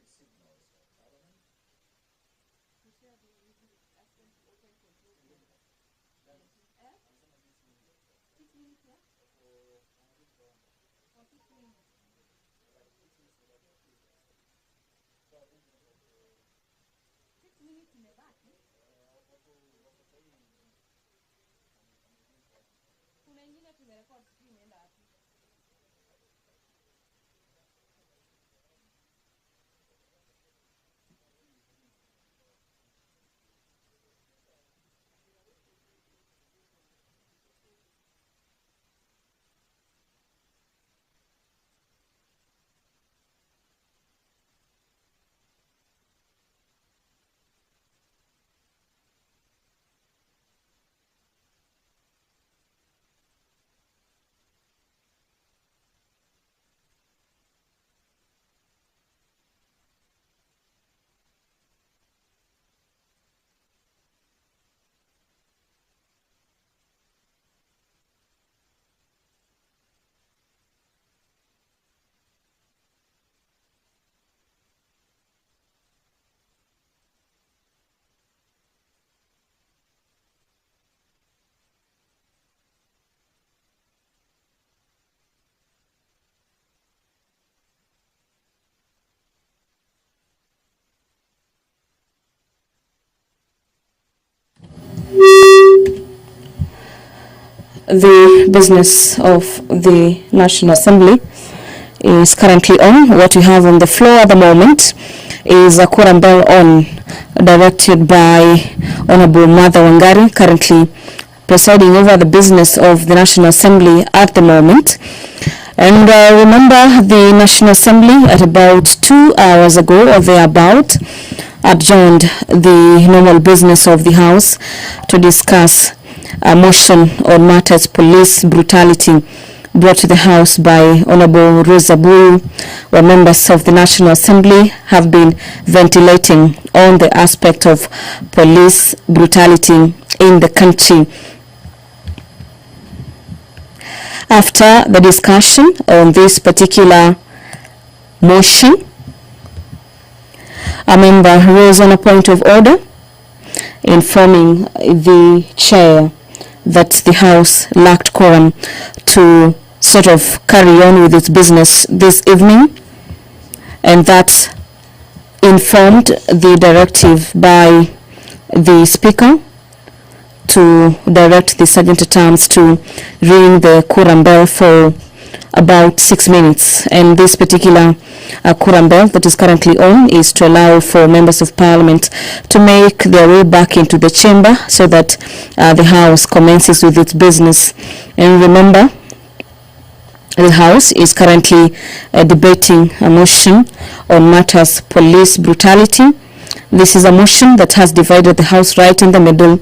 The business of the National Assembly is currently on. What we have on the floor at the moment is a quorum bell on, directed by Honorable Martha Wangari, currently presiding over the business of the National Assembly at the moment. And remember, the National Assembly at about 2 hours ago or thereabout adjourned the normal business of the House to discuss a motion on matters police brutality brought to the House by Honorable Rosa Buru, where members of the National Assembly have been ventilating on the aspect of police brutality in the country. After the discussion on this particular motion, a member rose on a point of order, informing the chair that the House lacked quorum to sort of carry on with its business this evening, and that informed the directive by the Speaker to direct the Sergeant-at-Arms to ring the quorum bell for about 6 minutes. And this particular quorum bell that is currently on is to allow for members of Parliament to make their way back into the chamber so that the House commences with its business. And remember, the House is currently debating a motion on matters police brutality. This is a motion that has divided the House right in the middle,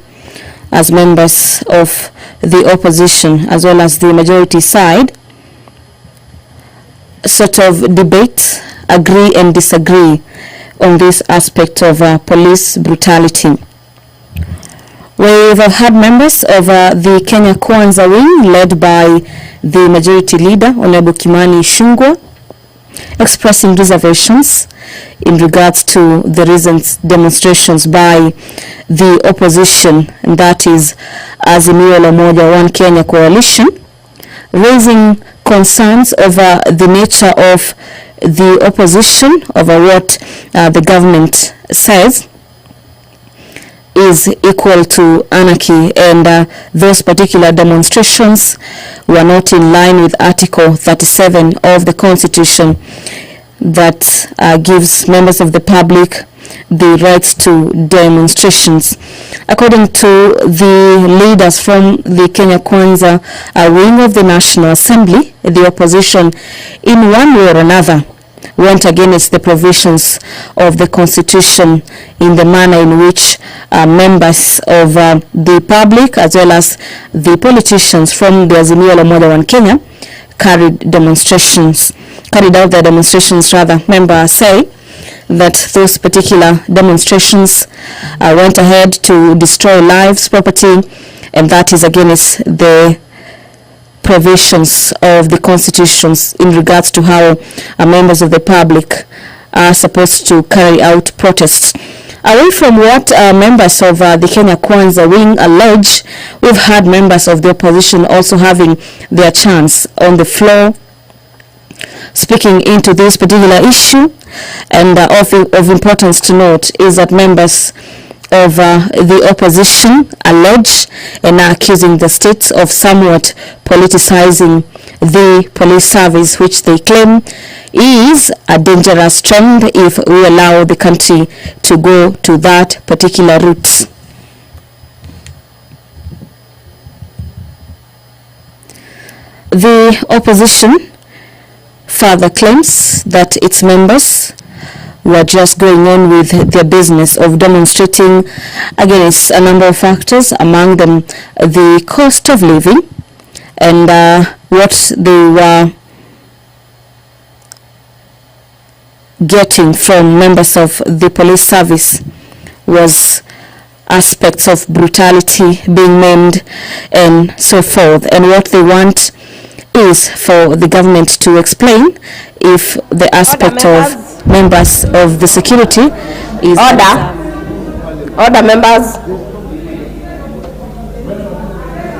as members of the opposition as well as the majority side sort of debate, agree and disagree on this aspect of police brutality. We've had members of the Kenya Kwanza wing, led by the majority leader, Honorable Kimani Ichung'wah, expressing reservations in regards to the recent demonstrations by the opposition, and that is AZIMIO One Kenya coalition, raising concerns over the nature of the opposition, over what the government says is equal to anarchy, and those particular demonstrations were not in line with Article 37 of the Constitution that gives members of the public the rights to demonstrations. According to the leaders from the Kenya Kwanza wing of the National Assembly, the opposition in one way or another went against the provisions of the Constitution in the manner in which members of the public as well as the politicians from the AZIMIO One Kenya carried out their demonstrations. Members say that those particular demonstrations went ahead to destroy lives, property, and that is against the provisions of the constitutions in regards to how members of the public are supposed to carry out protests. Away from what members of the Kenya Kwanza wing allege, we've had members of the opposition also having their chance on the floor speaking into this particular issue. And of importance to note is that members of the opposition allege and are accusing the state of somewhat politicizing the police service, which they claim is a dangerous trend if we allow the country to go to that particular route. The opposition further claims that its members were just going on with their business of demonstrating against a number of factors, among them the cost of living, and what they were getting from members of the police service was aspects of brutality being named and so forth. And what they want is for the government to explain if the aspect of members of the security is... Order members.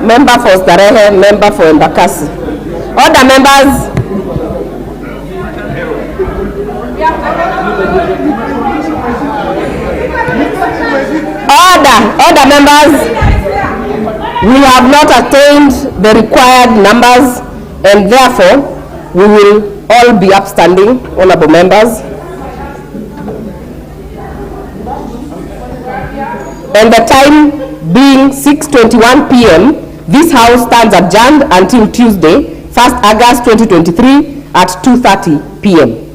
Member for Starehe, member for Embakasi. Order members. Order members. We have not attained the required numbers, and therefore we will all be upstanding, honorable members. And the time being 6:21 p.m., this House stands adjourned until Tuesday, 1st August 2023 at 2:30 p.m.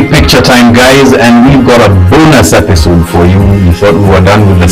Picture time, guys, and we've got a bonus episode for you. We thought we were done with the